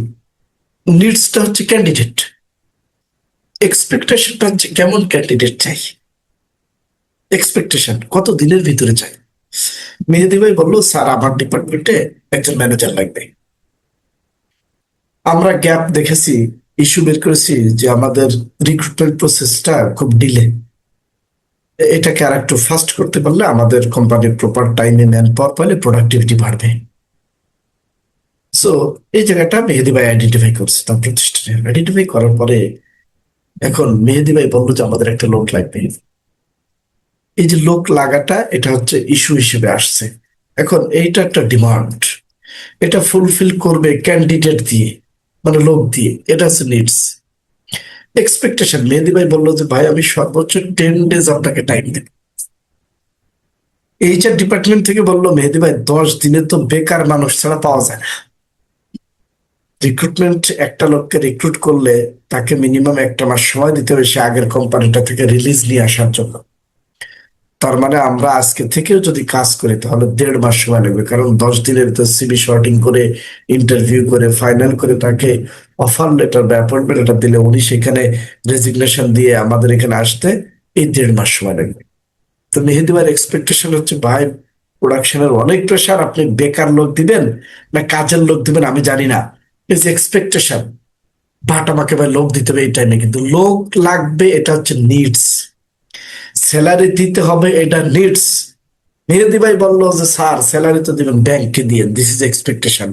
নিডসটা হচ্ছে ক্যান্ডিডেট, এক্সপেকটেশনটা হচ্ছে কেমন ক্যান্ডিডেট চাই, এক্সপেকটেশন কত দিনের ভিতরে চাই। মেহেদি ভাই বললো স্যার আমার ডিপার্টমেন্টে একজন ম্যানেজার লাগবে। আমরা গ্যাপ দেখেছি, ইস্যু বের করেছি যে আমাদের রিক্রুটমেন্ট প্রসেসটা খুব ডিলে, এটাকে আর একটু ফাস্ট করতে পারলে আমাদের কোম্পানির প্রপার টাইমে ম্যান পাওয়ার পাইলে প্রোডাক্টিভিটি বাড়বে। সো এই জায়গাটা মেহেদি ভাই আইডেন্টিফাই করছে তার প্রতিষ্ঠানে। আইডেন্টিফাই করার পরে এখন মেহেদি ভাই বললো যে আমাদের একটা লোক লাগবে। এই যে লোক লাগাটা, এটা হচ্ছে ইস্যু হিসেবে আসছে। এখন এইটা একটা ডিমান্ড, এটা ফুলফিল করবে ক্যান্ডিডেট দিয়ে, মানে লোক দিয়ে, এটা হচ্ছে নিডস। এক্সপেকটেশন, মেহেদি ভাই বললো যে ভাই আমি সর্বোচ্চ 10 ডেজ আপনাকে টাইম দেব। এইচআর ডিপার্টমেন্ট থেকে বললো মেহেদি ভাই 10 দিনে তো বেকার মানুষ ছাড়া পাওয়া যায় না। রিক্রুটমেন্ট একটা লোককে রিক্রুট করলে তাকে মিনিমাম 1 মাস সময় দিতে হবে সে আগের কোম্পানিটা থেকে রিলিজ নিয়ে আসার জন্য। তার মানে আমরা আজকে থেকেও যদি কাজ করি তাহলে 1.5 মাস সময় লাগবে, কারণ 10 দিনের তো সিভি শর্টিং করে, ইন্টারভিউ করে, ফাইনাল করে তাকে অফার লেটার বা অ্যাপয়েন্টমেন্ট লেটার দিলে উনি সেখানে রেজিগনেশন দিয়ে আমাদের এখানে আসতে এই 1.5 মাস সময় লাগবে। তো মেহেদি ভাইয়ের এক্সপেকটেশন হচ্ছে ভাই প্রোডাকশনের অনেক প্রেশার, আপনি বেকার লোক দিবেন না কাজের লোক দিবেন আমি জানি না, ইজ এক্সপেকটেশন, বাট আমাকে ভাই লোক দিতে হবে এই টাইমে, কিন্তু লোক লাগবে এটা হচ্ছে নিডস। স্যালারি দিতে হবে এটা নিডস। মেহেদি ভাই বললো যে স্যার স্যালারি তো দিবেন ব্যাংকে দিয়ে, দিস ইজ এক্সপেকটেশন।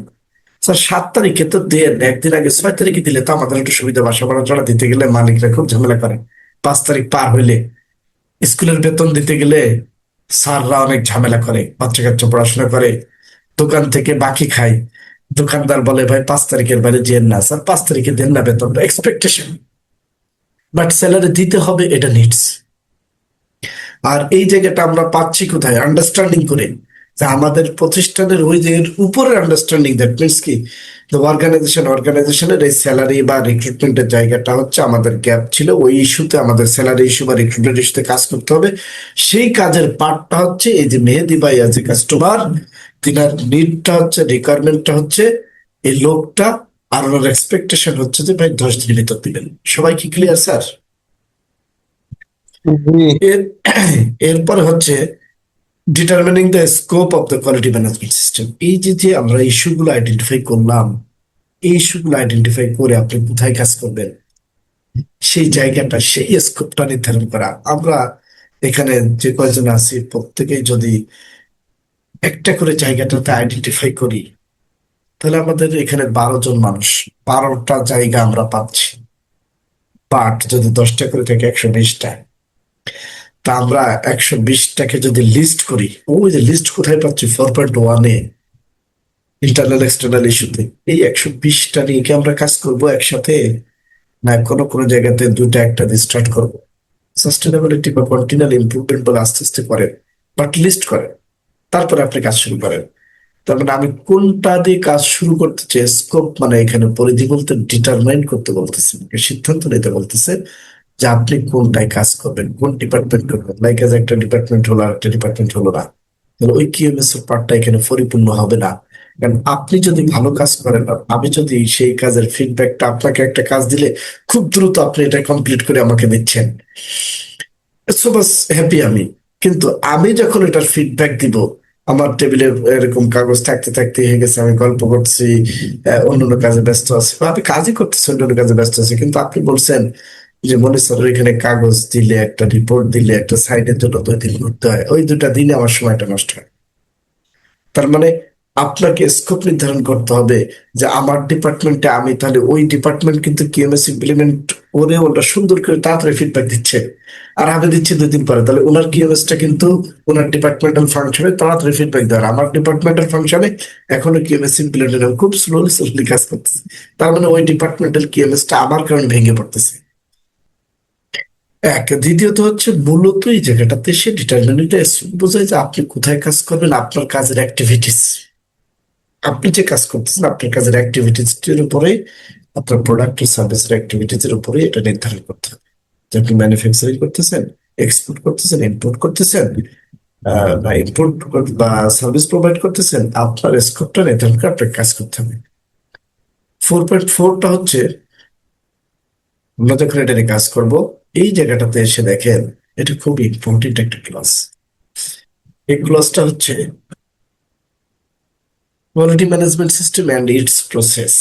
স্যার 7 তারিখে তো দেন, একদিন আগে 6 তারিখে দিলে তো আমাদের একটু সুবিধা, বাসা ভাড়া টাড়া দিতে গেলে মালিকরা খুব ঝামেলা করে, 5 তারিখ পার হইলে স্কুলের বেতন দিতে গেলে স্যাররা অনেক ঝামেলা করে, বাচ্চা কাচ্চা পড়াশোনা করে, দোকান থেকে বাকি খায়, দোকানদার বলে ভাই 5 তারিখের বাইরে যেন না, স্যার 5 তারিখে দেন না বেতনটা, এক্সপেকটেশন। বাট স্যালারি দিতে হবে এটা নিডস। আর এই জায়গাটা আমরা পাচ্ছি কোথায়, আন্ডারস্ট্যান্ডিং করে, যে আমাদের প্রতিষ্ঠানের ওই যে উপরের আন্ডারস্ট্যান্ডিং, দ্যাট মিনস কি অর্গানাইজেশনের এই স্যালারি বা রিক্রুটমেন্টের জায়গাটা হচ্ছে আমাদের গ্যাপ ছিল, ওই ইস্যুতে আমাদের স্যালারি ইস্যু বা রিক্রুটমেন্ট ইস্যুতে কাজ করতে হবে। সেই কাজের পার্টটা হচ্ছে এই যে মেহেদি ভাই আজ কাস্টমার, তিনার নিডটা হচ্ছে, রিকোয়ারমেন্টটা হচ্ছে এই লোকটা, আর ওনার এক্সপেকটেশন হচ্ছে যে ভাই 10 দিনের ভিতর দিবেন। সবাই কি ক্লিয়ার স্যার?
জি
এর এরপরে হচ্ছে determining the scope of the quality management system. এই যে যে আমরা ইস্যুগুলো আইডেন্টিফাই করলাম, এই ইস্যুগুলো আইডেন্টিফাই করে আপনি কোথায় কাজ করবেন সেই জায়গাটা, সেই স্কোপটা নির্ধারণ করা। আমরা এখানে যে কয়জন আছি প্রত্যেকেই যদি একটা করে জায়গাটাতে আইডেন্টিফাই করি, তাহলে আমাদের এখানে 12 জন মানুষ, 12টা জায়গা আমরা পাচ্ছি। পার্ট যদি 10টা করে থাকে 120টা, তা আমরা 120টাকে যদি লিস্ট করি, ওই যে লিস্ট কোথায় পাচ্ছি 4.1-এ, ইন্টারনাল এক্সটার্নাল ইস্যুতে। এই 120টা নিয়ে কি আমরা কাজ করব একসাথে, না কোনো কোনো জায়গাতে দুটা একটা দিয়ে স্টার্ট করবো? সাস্টেনেবিলিটি বা কন্টিনিউয়াল ইমপ্রুভমেন্ট বলে আস্তে আস্তে করেন, বাট লিস্ট করেন, তারপরে আপনি কাজ শুরু করেন। তার মানে আমি কোনটা দিয়ে কাজ শুরু করতে চাই, স্কোপ মানে এখানে পরিধি বলতে ডিটারমাইন করতে বলতেছে, সিদ্ধান্ত নিতে বলতেছে যে আপনি কোনটায় কাজ করবেন, কোন ডিপার্টমেন্ট করবেন। লাইক এজ একটা ডিপার্টমেন্ট হলো আর একটা ডিপার্টমেন্ট হলো না, তাহলে ওই কিউএমএস এর পার্টটা এখানে পরিপূর্ণ হবে না। কারণ আপনি যদি ভালো কাজ করেন আর আমি যদি সেই কাজের ফিডব্যাকটা, আপনাকে একটা কাজ দিলে খুব দ্রুত আপনি এটা কমপ্লিট করে আমাকে দিচ্ছেন, সো বাস হ্যাপি আমি। কিন্তু আমি যখন এটার ফিডব্যাক দিব, আমার টেবিলে এরকম কাগজ থাকতে থাকতে হয়ে গেছে, আমি গল্প করছি, অন্যান্য কাজে ব্যস্ত আছি, বা আমি কাজই করতেছি অন্যান্য কাজে ব্যস্ত আছি, কিন্তু আপনি বলছেন যে মনে স্যার এখানে কাগজ দিলে, একটা রিপোর্ট দিলে, একটা সাইনের জন্য 2 দিন ঘুরতে হয়, ওই 2টা দিনে আমার সময়টা নষ্ট হয়। তার মানে আপনাকে স্কোপ নির্ধারণ করতে হবে যে আমার ডিপার্টমেন্টে আমি তাহলে ওই ডিপার্টমেন্ট কিন্তু কিউএমএস ইমপ্লিমেন্ট করে ওটা সুন্দর করে তাড়াতাড়ি ফিডব্যাক দিচ্ছে, আর আমি দিচ্ছি 2 দিন পরে, তাহলে ওনার কিউএমএসটা কিন্তু ওনার ডিপার্টমেন্টাল ফাংশনে তাড়াতাড়ি ফিডব্যাক দেওয়ার, আমার ডিপার্টমেন্টাল ফাংশনে এখনো কিউএমএস ইমপ্লিমেন্ট খুব স্লোলি কাজ করতেছে। তার মানে ওই ডিপার্টমেন্টাল কিউএমএসটা আমার কারণে ভেঙে পড়তেছে। দ্বিতীয়ত হচ্ছে মূলত এই জায়গাটাতে সে ডিটারমিনেন্টটা বোঝায় যে আপনি কোথায় কাজ করবেন, আপনার কাজের অ্যাক্টিভিটিস, আপনি যে কাজ করতেছেন আপনার কাজের অ্যাক্টিভিটিস এর উপরে, আপনার প্রোডাক্ট ও সার্ভিসের অ্যাক্টিভিটিস এর উপরে এটা নির্ধারণ করতে হবে যে আপনি ম্যানুফ্যাকচারিং করতেছেন, এক্সপোর্ট করতেছেন, ইম্পোর্ট করতেছেন, বা ইম্পোর্ট বা সার্ভিস প্রোভাইড করতেছেন, আপনার স্কোপটা নির্ধারণ করে আপনাকে কাজ করতে হবে। 4.4টা হচ্ছে আমরা যখন এটা নিয়ে কাজ করব, এই জায়গাটাতে এসে দেখেন এটা খুব ইম্পর্টেন্ট একটা ক্লাস। এই ক্লাসটা হচ্ছে quality management system and it's process.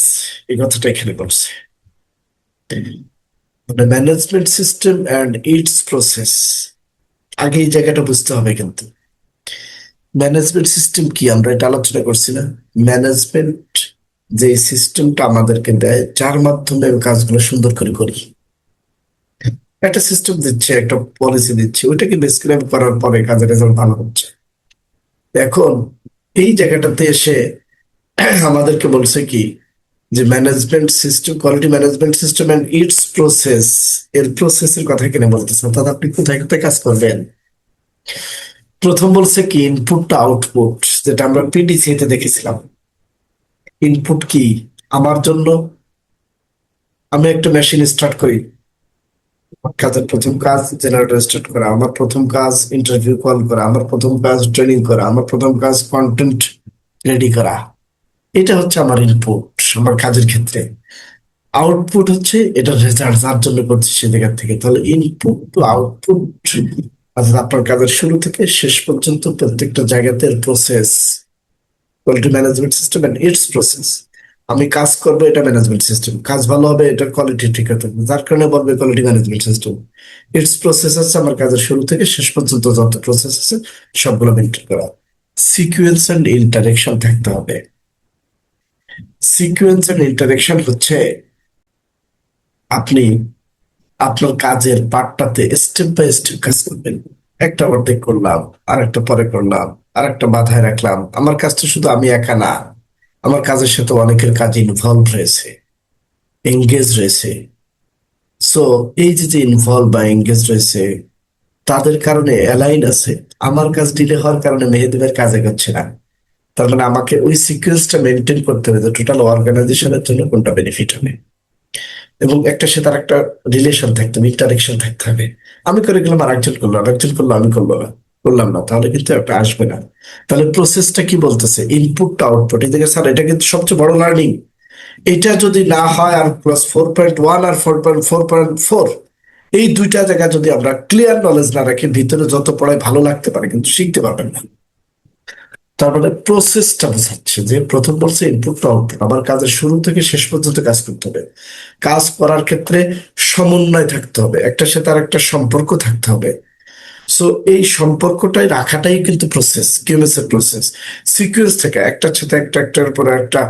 এই কথাটা এখানে বলছে, মানে management system and it's process. আগে এই জায়গাটা বুঝতে হবে, কিন্তু ম্যানেজমেন্ট সিস্টেম কি আমরা এটা আলোচনা করছি না? ম্যানেজমেন্ট যে সিস্টেমটা আমাদেরকে দেয়, যার মাধ্যমে আমি কাজগুলো সুন্দর করে করি, একটা সিস্টেম দিচ্ছে, একটা পলিসি দিচ্ছে, ওইটাকে ডেসক্রাইব করার পরে কাজের রেজাল্ট ভালো হচ্ছে। এখন এই জায়গাটাতে এসে আমাদেরকে বলছে কি যে management system, quality management system and its process, এর প্রসেসের কথা কিনে বলতেছে, অর্থাৎ আপনি কোথায় কোথায় কাজ করবেন। প্রথম বলছে কি ইনপুট আউটপুট, যেটা আমরা পিডিসি তে দেখেছিলাম। ইনপুট কি আমার জন্য, আমি একটা মেশিন স্টার্ট করি, কাজের প্রথম কাজ জেনারেটর স্টার্ট করা, আমার প্রথম কাজ ইন্টারভিউ কল করা, আমার প্রথম কাজ ট্রেনিং করা, আমার প্রথম কাজ কন্টেন্ট রেডি করা, এটা হচ্ছে আমার ইনপুট আমার কাজের ক্ষেত্রে। আউটপুট হচ্ছে এটা রেজাল্ট যার জন্য করছি সে জায়গা থেকে। তাহলে ইনপুট টু আউটপুট, অর্থাৎ আপনার কাজের শুরু থেকে শেষ পর্যন্ত প্রত্যেকটা জায়গাতে process, quality management system and its process. আমি কাজ করবো, এটা ম্যানেজমেন্ট সিস্টেম, কাজ ভালো হবে, এটা কোয়ালিটি ঠিক থাকবে, যার কারণে বলবে quality management system. It's process আছে আমার কাজের শুরু থেকে শেষ পর্যন্ত যত প্রসেস আছে সবগুলো মেনটেন করা। সিকুয়েন্স এন্ড ইন্টারেকশন থাকতে হবে। সিকুয়েন্স এন্ড ইন্টারেকশন হচ্ছে আপনি আপনার কাজের পার্টটাতে স্টেপ বাই স্টেপ কাজ করবেন। একটা অর্ধেক করলাম, আর একটা পরে করলাম, আর একটা বাধায় রাখলাম। আমার কাজটা শুধু আমি একা না, আমার কাজের সাথে অনেকের কাজ ইনভলভ রয়েছে, এঙ্গেজ রয়েছে। সো এই যে ইনভলভ বা এঙ্গেজ রয়েছে, তাদের কারণে অ্যালাইন আছে। আমার কাজ ডিলে হওয়ার কারণে মেহেদিবের কাজ এগোচ্ছে না। তার মানে আমাকে ওই সিকুয়েন্সটা মেনটেন করতে হবে যে টোটাল অর্গানাইজেশনের জন্য কোনটা বেনিফিট হবে, এবং একটা সে তার একটা রিলেশন থাকতে হবে, ইন্টারেকশন থাকতে হবে। আমি করে গেলাম আর একজন করলো, আর একজন করলো, আমি করলাম না, তাহলে কিন্তু একটা আসবে না। তাহলে প্রসেসটা কি বলতেছে, ইনপুট আউটপুট। এই থেকে স্যার এটা কিন্তু সবচেয়ে বড় লার্নিং। এটা যদি না হয়, আর প্লাস 4.1 আর 4.4, এই দুইটা জায়গা যদি আমরা ক্লিয়ার নলেজ না রাখি, ভিতরে যত পড়ায় ভালো লাগতে পারে কিন্তু শিখতে পারবেন না। তারপরে প্রসেসটা বোঝাচ্ছে যে প্রথম বলছে ইনপুট আউটপুট, আমার কাজের শুরু থেকে শেষ পর্যন্ত কাজ করতে হবে। কাজ করার ক্ষেত্রে সমন্বয় থাকতে হবে, একটা সাথে আর একটা সম্পর্ক থাকতে হবে। সো এই সম্পর্কটাই রাখাটাই কিন্তু প্রসেস, কিউএমএস এর প্রসেস। সিকুয়েন্স থেকে একটার সাথে একটা, একটার পরে একটা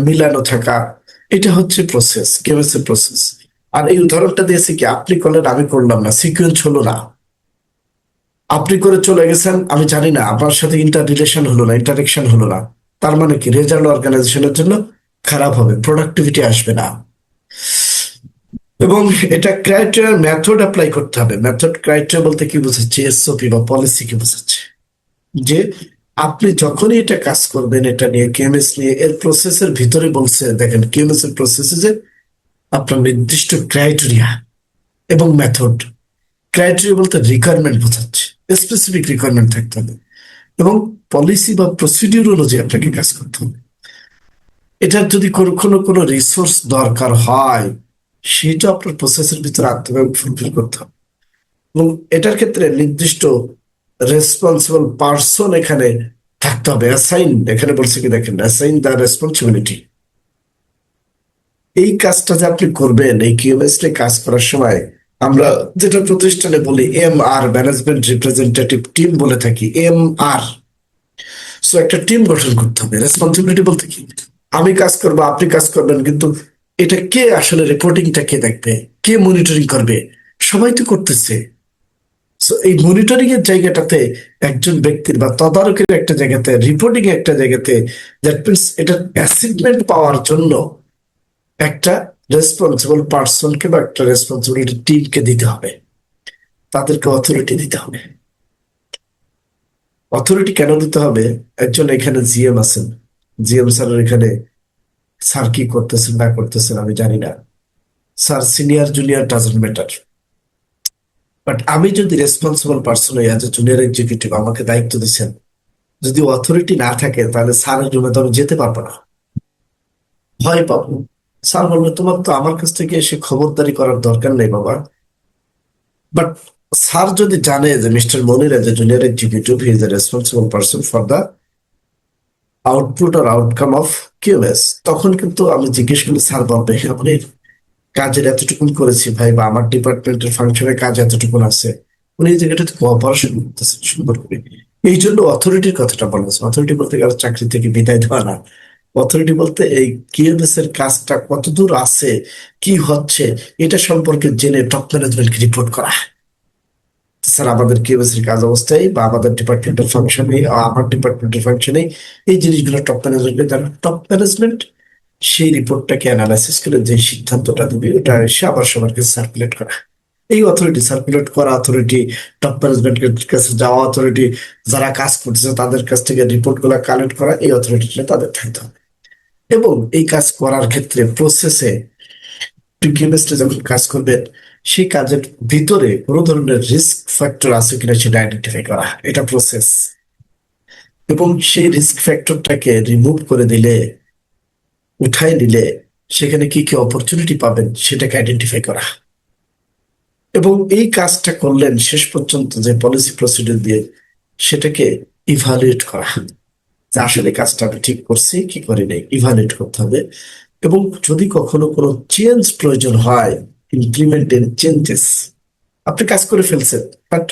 মিলানো থাকা, এটা হচ্ছে প্রসেস, কিউএমএস এর প্রসেস। আর এই উদাহরণটা দিয়েছি কি, আপনি করলেন আমি করলাম না, সিকুয়েন্স হলো না। আপনি করে চলে গেছেন, আমি জানি না, আপনার সাথে ইন্টার রিলেশন হলো না, ইন্টারেকশন হলো না। তার মানে কি, রেজাল্ট অর্গানাইজেশনের জন্য খারাপ হবে, প্রোডাক্টিভিটি আসবে না। এবং এটা ক্রাইটেরিয়া মেথড অ্যাপ্লাই করতে হবে। মেথড ক্রাইটেরিয়া বলতে কি বোঝাচ্ছে, এসওপি বা পলিসি কি বোঝাচ্ছে, যে আপনি যখনই এটা কাজ করবেন, এটা নিয়ে কেএমএস নিয়ে, এর প্রসেসের ভিতরে বলছে, দেখেন কেএমএস এর প্রসেসে যে আপনার নির্দিষ্ট ক্রাইটেরিয়া এবং মেথড। ক্রাইটেরিয়া বলতে রিকোয়ারমেন্ট বোঝাচ্ছে, স্পেসিফিক রিকোয়ারমেন্ট থাকতে হবে, এবং পলিসি বা প্রসিডিউর অনুযায়ী আপনাকে কাজ করতে হবে। এটার যদি কোনো রিসোর্স দরকার হয়, সেটা আপনার প্রসেসের ভিতরে আনতে হবে, ফুলফিল করতে হবে। এবং এটার ক্ষেত্রে নির্দিষ্ট রেসপন্সিবল পার্সন এখানে থাকতে হবে, অ্যাসাইন। এখানে বলছে কি দেখেন, অ্যাসাইন দ্য রেসপন্সিবিলিটি। এই কাজটা যে আপনি করবেন, এই কিউএমএস নিয়ে কাজ করার সময় আমরা যেটা প্রতিষ্ঠানে বলি MR, ম্যানেজমেন্ট রিপ্রেজেন্টেটিভ টিম বলে থাকি, MR। সো একটা টিম গঠন করতে হবে। রেসপন্সিবিলিটি বলতে কি, আমি কাজ করবো, আপনি কাজ করবেন, কিন্তু এটা কে আসলে রিপোর্টিংটা কে দেখবে, কে মনিটরিং করবে? সবাই তো করতেছে। সো এই মনিটরিং এর জায়গাটাতে একজন ব্যক্তির বা তদারকের একটা জায়গাতে, রিপোর্টিং এর একটা জায়গাতে, দ্যাট মিনস এটা অ্যাসিগমেন্ট পাওয়ার জন্য একটা রেসপন্সিবল পার্সনকে বা একটা রেসপন্সিবিলিটি টিমকে দিতে হবে, তাদেরকে অথরিটি দিতে হবে। অথরিটি কেন দিতে হবে? একজন এখানে জিএম আছেন, জিএম স্যারের এখানে, স্যার কি করতেছেন না করতেছেন আমি জানি না, sir senior junior doesn't matter, but আমি যদি রেসপন্সিবল পার্সন হই, অ্যাজ এ জুনিয়র এক্সিকিউটিভ, আমাকে দায়িত্ব দিচ্ছেন, যদি অথরিটি না থাকে তাহলে স্যারের রুমে তো আমি যেতে পারবো না, ভয় পাবো। স্যার বলবে, তোমার তো আমার কাছ থেকে এসে খবরদারি করার দরকার নেই বাবা। বাট স্যার যদি জানে যে mister Monir as a junior executive, he is a responsible person for the output আর আউটকাম অফ কিউএস, তখন কিন্তু আমি জিজ্ঞেস করলে স্যার বলবে, আপনি কাজের এতটুকুন করেছি ভাই, বা আমার ডিপার্টমেন্টের ফাংশনের কাজ এতটুকুন আছে, উনি এই জায়গাটাতে কোঅপারেশন করতেছেন সুন্দর করে। এই জন্য অথরিটির কথাটা বলা হয়েছে। অথরিটি বলতে কারো চাকরি থেকে বিদায় দেওয়া না। অথরিটি বলতে এই কিউএমএস এর কাজটা কতদূর আছে, কি হচ্ছে, এটা সম্পর্কে জেনে টপ ম্যানেজমেন্টকে রিপোর্ট করা। স্যার, আমাদের কিউএমএস এর কাজ অবস্থায় বা আমাদের ডিপার্টমেন্টের ফাংশনে, আমার ডিপার্টমেন্টের ফাংশনে এই জিনিসগুলো টপ ম্যানেজমেন্টকে জানা। টপ ম্যানেজমেন্ট সেই রিপোর্টটাকে অ্যানালাইসিস করে যে সিদ্ধান্তটা দিবে, ওটা এসে আবার সবার কাছে সার্কুলেট করা। এই অথরিটি, সার্কুলেট করা অথরিটি, টপ ম্যানেজমেন্টের কাছে যাওয়া অথরিটি, যারা কাজ করতেছে তাদের কাছ থেকে রিপোর্ট গুলা কালেক্ট করা, এই অথরিটিটা তাদের থাকতে হবে। এবং এই কাজ করার ক্ষেত্রে প্রসেসে কিউএমএসটা যখন কাজ করবেন, সেই কাজের ভিতরে কোনো ধরনের রিস্ক ফ্যাক্টর আছে কিনা সেটা আইডেন্টিফাই করা, এটা প্রসেস। এবং সেই রিস্ক ফ্যাক্টরটাকে রিমুভ করে দিলে, উঠাই দিলে, সেখানে কি কি অপরচুনিটি পাবেন সেটাকে আইডেন্টিফাই করা। এবং এই কাজটা করলেন শেষ পর্যন্ত যে পলিসি প্রসিডিউর দিয়ে, সেটাকে ইভালুয়েট করা, যে আসলে কাজটা আমি ঠিক করছি কি করি নাই, ইভালুয়েট করতে হবে। এবং যদি কখনো কোনো চেঞ্জ প্রয়োজন হয়, ইমপ্লিমেন্টের চেঞ্জেস, আপনি কাজ করে ফেলছেন, বাট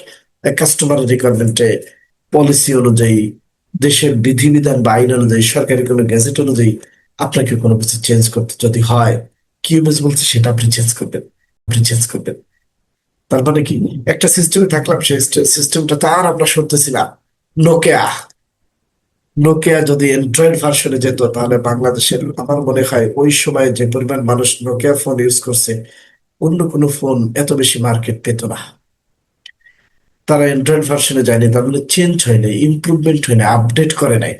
কাস্টমার রিকোয়ারমেন্টে, পলিসি অনুযায়ী, দেশের বিধিবিধান বা আইন অনুযায়ী, সরকারি কোনো গ্যাজেট অনুযায়ী আপনাকে কোনো কিছু চেঞ্জ করতে যদি হয়, কিউএমএস বলছে সেটা আপনি চেঞ্জ করবেন, আপনি চেঞ্জ করবেন। তার মানে কি, একটা সিস্টেমে থাকলাম, সেই সিস্টেমটা তো আর আমরা শুনতেছি না। নোকিয়া, নোকিয়া যদি অ্যান্ড্রয়েড ভার্সনে যেত, তাহলে বাংলাদেশের, আমার মনে হয় ওই সময় যে পরিমাণ মানুষ নোকিয়া ফোন ইউজ করছে, অন্য কোনো ফোন এত বেশি মার্কেট পেত না। তারা অ্যান্ড্রয়েড ভার্সনে যায়নি, তার মানে চেঞ্জ হয় নাই, ইমপ্রুভমেন্ট হয় নাই, আপডেট করে নাই।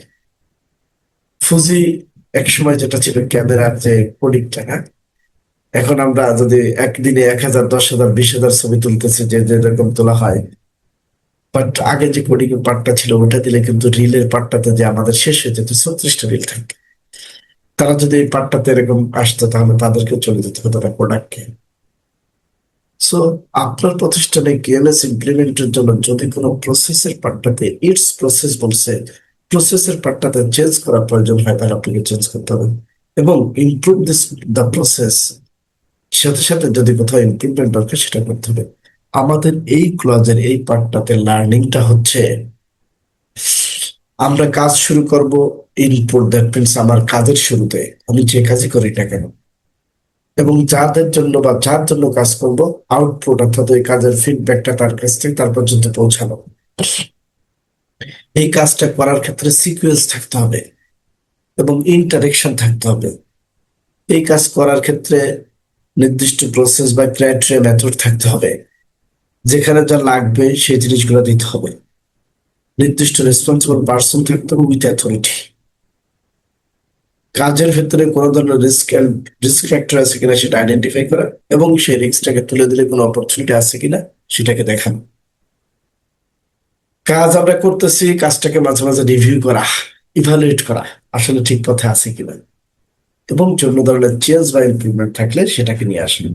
ফুজি এক সময় যেটা ছিল ক্যামেরার যে কোডিংটা, না, এখন আমরা যদি একদিনে 1,000, 10,000, 20,000 ছবি তুলতেছি, যে যেরকম তোলা হয়, বাট আগে যে কোডিং এর পার্টটা ছিল, ওটা দিলে কিন্তু রিলের পার্টটাতে যে আমাদের শেষ হয়ে যেত, 36টা রিল থাকে। তারা যদি এই পার্টটাতে এরকম আসতো, তাহলে তাদেরকে চলে যেতে হতো তার প্রোডাক্টকে। সো আপনার প্রতিষ্ঠানে কিউএমএস ইমপ্লিমেন্টের জন্য যদি কোনো প্রসেসের পার্টটাতে, ইটস প্রসেস বলছে, প্রসেসের পার্টটাতে চেঞ্জ করার প্রয়োজন হয়, তাহলে আপনাকে চেঞ্জ করতে হবে এবং ইমপ্রুভ দিস দ্য প্রসেস। সাথে সাথে যদি কোথাও ইমপ্রুভমেন্ট দরকার, সেটা করতে হবে। আমাদের এই ক্লজের এই পার্টটাতে লার্নিংটা হচ্ছে, আমরা কাজ শুরু করব, ইনপুট, দ্যাট মিনস আমার কাজের শুরুতে, আমি যে কাজই করি না কেন, এবং যাদের জন্য বা যার জন্য কাজ করব আউটপুট অর্থাৎ ওই কাজের ফিডব্যাকটা তার কাছ থেকে তার পর্যন্ত পৌঁছানো। এই কাজটা করার ক্ষেত্রে সিকুয়েন্স থাকতে হবে এবং ইন্টারেকশন থাকতে হবে। এই কাজ করার ক্ষেত্রে নির্দিষ্ট প্রসেস বা ক্রাইটেরিয়া মেথড থাকতে হবে, যেখানে যা লাগবে সেই জিনিসগুলো দিতে হবে। নির্দিষ্ট রেসপন্সিবল পার্সন থাকতে হবে উইথ অথরিটি। কাজের ক্ষেত্রে কোনো ধরনের রিস্ক ফ্যাক্টর আছে কিনা সেটা আইডেন্টিফাই করা এবং সেই রিস্কটাকে তুলে দিলে কোনো অপরচুনিটি আছে কিনা সেটাকে দেখানো। কাজ আমরা করতেছি, কাজটাকে মাঝে মাঝে রিভিউ করা, ইভালুয়েট করা আসলে ঠিক পথে আছে কিনা, এবং জন্য ধরনের চেঞ্জ বা ইমপ্রুভমেন্ট থাকলে সেটাকে নিয়ে আসবেন।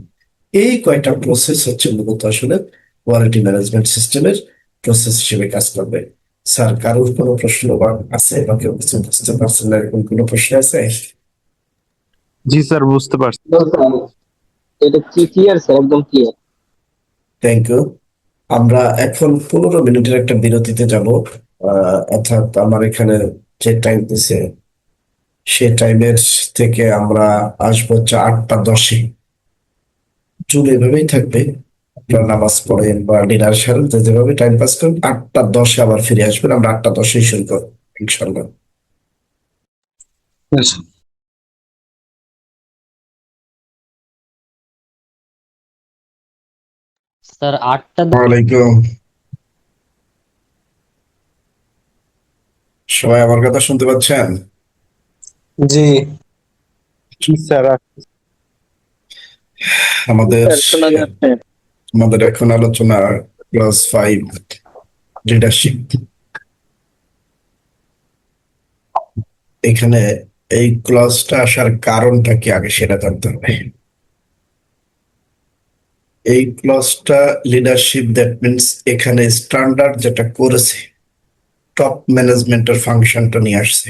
এই কয়টা প্রসেস হচ্ছে মূলত আসলে কোয়ালিটি ম্যানেজমেন্ট সিস্টেমের প্রসেস হিসেবে কাজ করবে। স্যার, কারোর কোনো প্রশ্ন বা আছে বা কেউ কিছু বুঝতে পারছেন না এরকম কোনো প্রশ্ন আছে?
জি স্যার, বুঝতে পারছি।
এটা কি ক্লিয়ার স্যার, একদম ক্লিয়ার।
Thank you. আমরা এখন 15 মিনিটের একটা বিরতিতে যাব। অর্থাৎ আমার এখানে যে টাইম দিছে সে টাইমের থেকে আমরা আসবো হচ্ছে 8টা 10-এ। চুল এভাবেই থাকবে, আপনারা নামাজ পড়েন বা ডিনার সারেন, তো যেভাবে টাইম পাস করেন 8টা 10-এ আবার ফিরে আসবেন। আমরা 8টা 10-এই শুরু করবো ইনশাল্লাহ।
আচ্ছা।
স্যার 8টা
ওয়ালাইকুম। সবাই আমার কথা শুনতে পাচ্ছেন?
জি।
জি স্যার।
আমাদের
শোনা যাচ্ছে।
আমাদের এখন আলোচনা ক্লাস 5 লিডারশিপ। এখানে এই ক্লাসটা আসার কারণটা কি আগে সেটা জানতে হবে। এই ক্লাসটা লিডারশিপ, দ্যাট মিনস এখানে স্ট্যান্ডার্ড যেটা করেছে টপ ম্যানেজমেন্টের ফাংশনটা নিয়ে আসছে।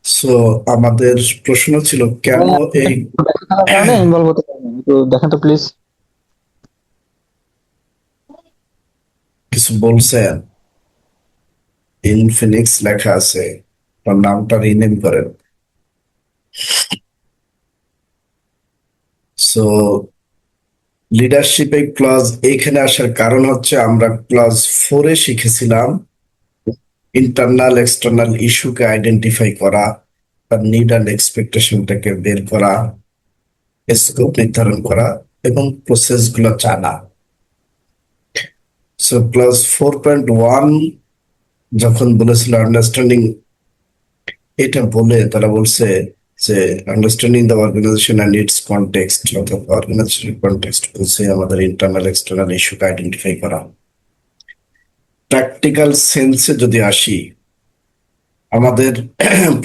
সো আমাদের প্রশ্ন ছিল কেন এই
কারণে ইনভলভ হতে পারেন, একটু দেখেন তো প্লিজ।
কিছু বলছেন? ইনফিনিক্স লেখা আছে, আপনার নামটা রিনেম করেন। সো লিডারশিপে ক্লাস এইখানে আসার কারণ হচ্ছে আমরা ক্লাস 4-এ শিখেছিলাম ইন্টারনাল এক্সটার্নাল ইস্যুকে আইডেন্টিফাই করা, তার নিড অ্যান্ড এক্সপেকটেশনটাকে বের করা, স্কোপ নির্ধারণ করা এবং প্রসেস গুলো জানা। সো ক্লাস 4.1 যখন বলেছিল আন্ডারস্ট্যান্ডিং, এটা বলে তারা বলছে যে understanding the organisation and its context, অর্থাৎ অর্গানাইজেশনের কনটেক্সট বলছে আমাদের ইন্টারনাল এক্সটার্নাল ইস্যুকে আইডেন্টিফাই করা। প্র্যাকটিক্যাল সেন্সে যদি আসি, আমাদের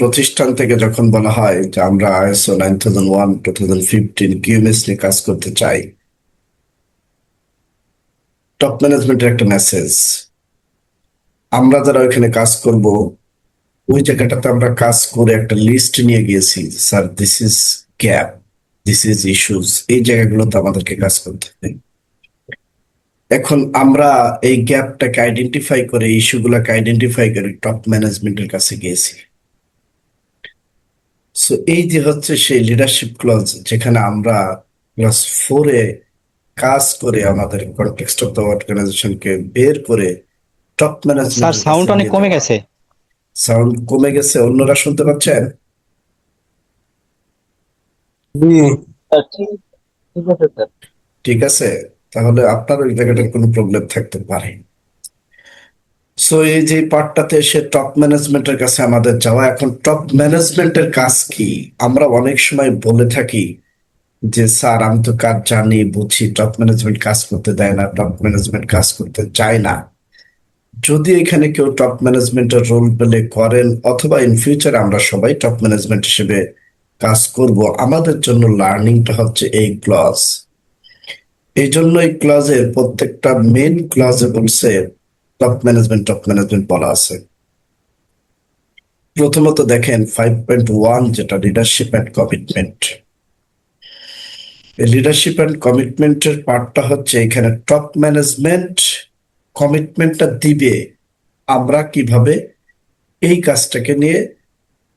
প্রতিষ্ঠান থেকে যখন বলা হয় যে আমরা ISO 9001 2015 QMS নিয়ে কাজ করতে চাই, টপ ম্যানেজমেন্টের একটা মেসেজ। আমরা যারা ওইখানে কাজ করব ওই জায়গাটাতে আমরা কাজ করে একটা লিস্ট নিয়ে গিয়েছি, sir this is gap, this is issues, এই জায়গাগুলোতে আমাদেরকে কাজ করতে হবে। এখন আমরা এই গ্যাপটাকে আইডেন্টিফাই করে, ইস্যুগুলোকে আইডেন্টিফাই করে টপ ম্যানেজমেন্টের কাছে গিয়েছি। সো এই যে হচ্ছে সেই লিডারশিপ ক্লজ, যেখানে আমরা ক্লাস 4-এ কাজ করে আমাদের কনটেক্সট অফ দ্য অর্গানাইজেশনকে বের করে টপ
স্যার
ম্যানেজমেন্ট
সাউন্ড অনেক কমে গেছে।
সাউন্ড কমে গেছে, অন্যরা শুনতে পাচ্ছেন?
জি।
ঠিক আছে স্যার।
ঠিক আছে, তাহলে আপনার ওই জায়গাটার কোনো প্রবলেম থাকতে পারে। সো এই যে পার্টটাতে এসে টপ ম্যানেজমেন্টের কাছে আমাদের যাওয়া। এখন টপ ম্যানেজমেন্টের কাজ কি? আমরা অনেক সময় বলে থাকি যে স্যার আমি তো কাজ জানি বুঝি, টপ ম্যানেজমেন্ট কাজ করতে দেয় না, টপ ম্যানেজমেন্ট কাজ করতে চায় না। যদি এখানে কেউ টপ ম্যানেজমেন্টের রোল প্লে করেন অথবা ইন ফিউচার আমরা সবাই টপ ম্যানেজমেন্ট হিসেবে কাজ করব, আমাদের জন্য লার্নিংটা হচ্ছে এই ক্লাস। এই জন্য এই ক্লাসের প্রত্যেকটা মেন ক্লাসে বলছে টপ ম্যানেজমেন্ট বলা আছে। প্রথমত দেখেন 5.1 যেটা leadership and commitment. Leadership and কমিটমেন্টের পার্টটা হচ্ছে এখানে টপ ম্যানেজমেন্ট কমিটমেন্টটা দিবে আমরা কিভাবে এই কাজটাকে নিয়ে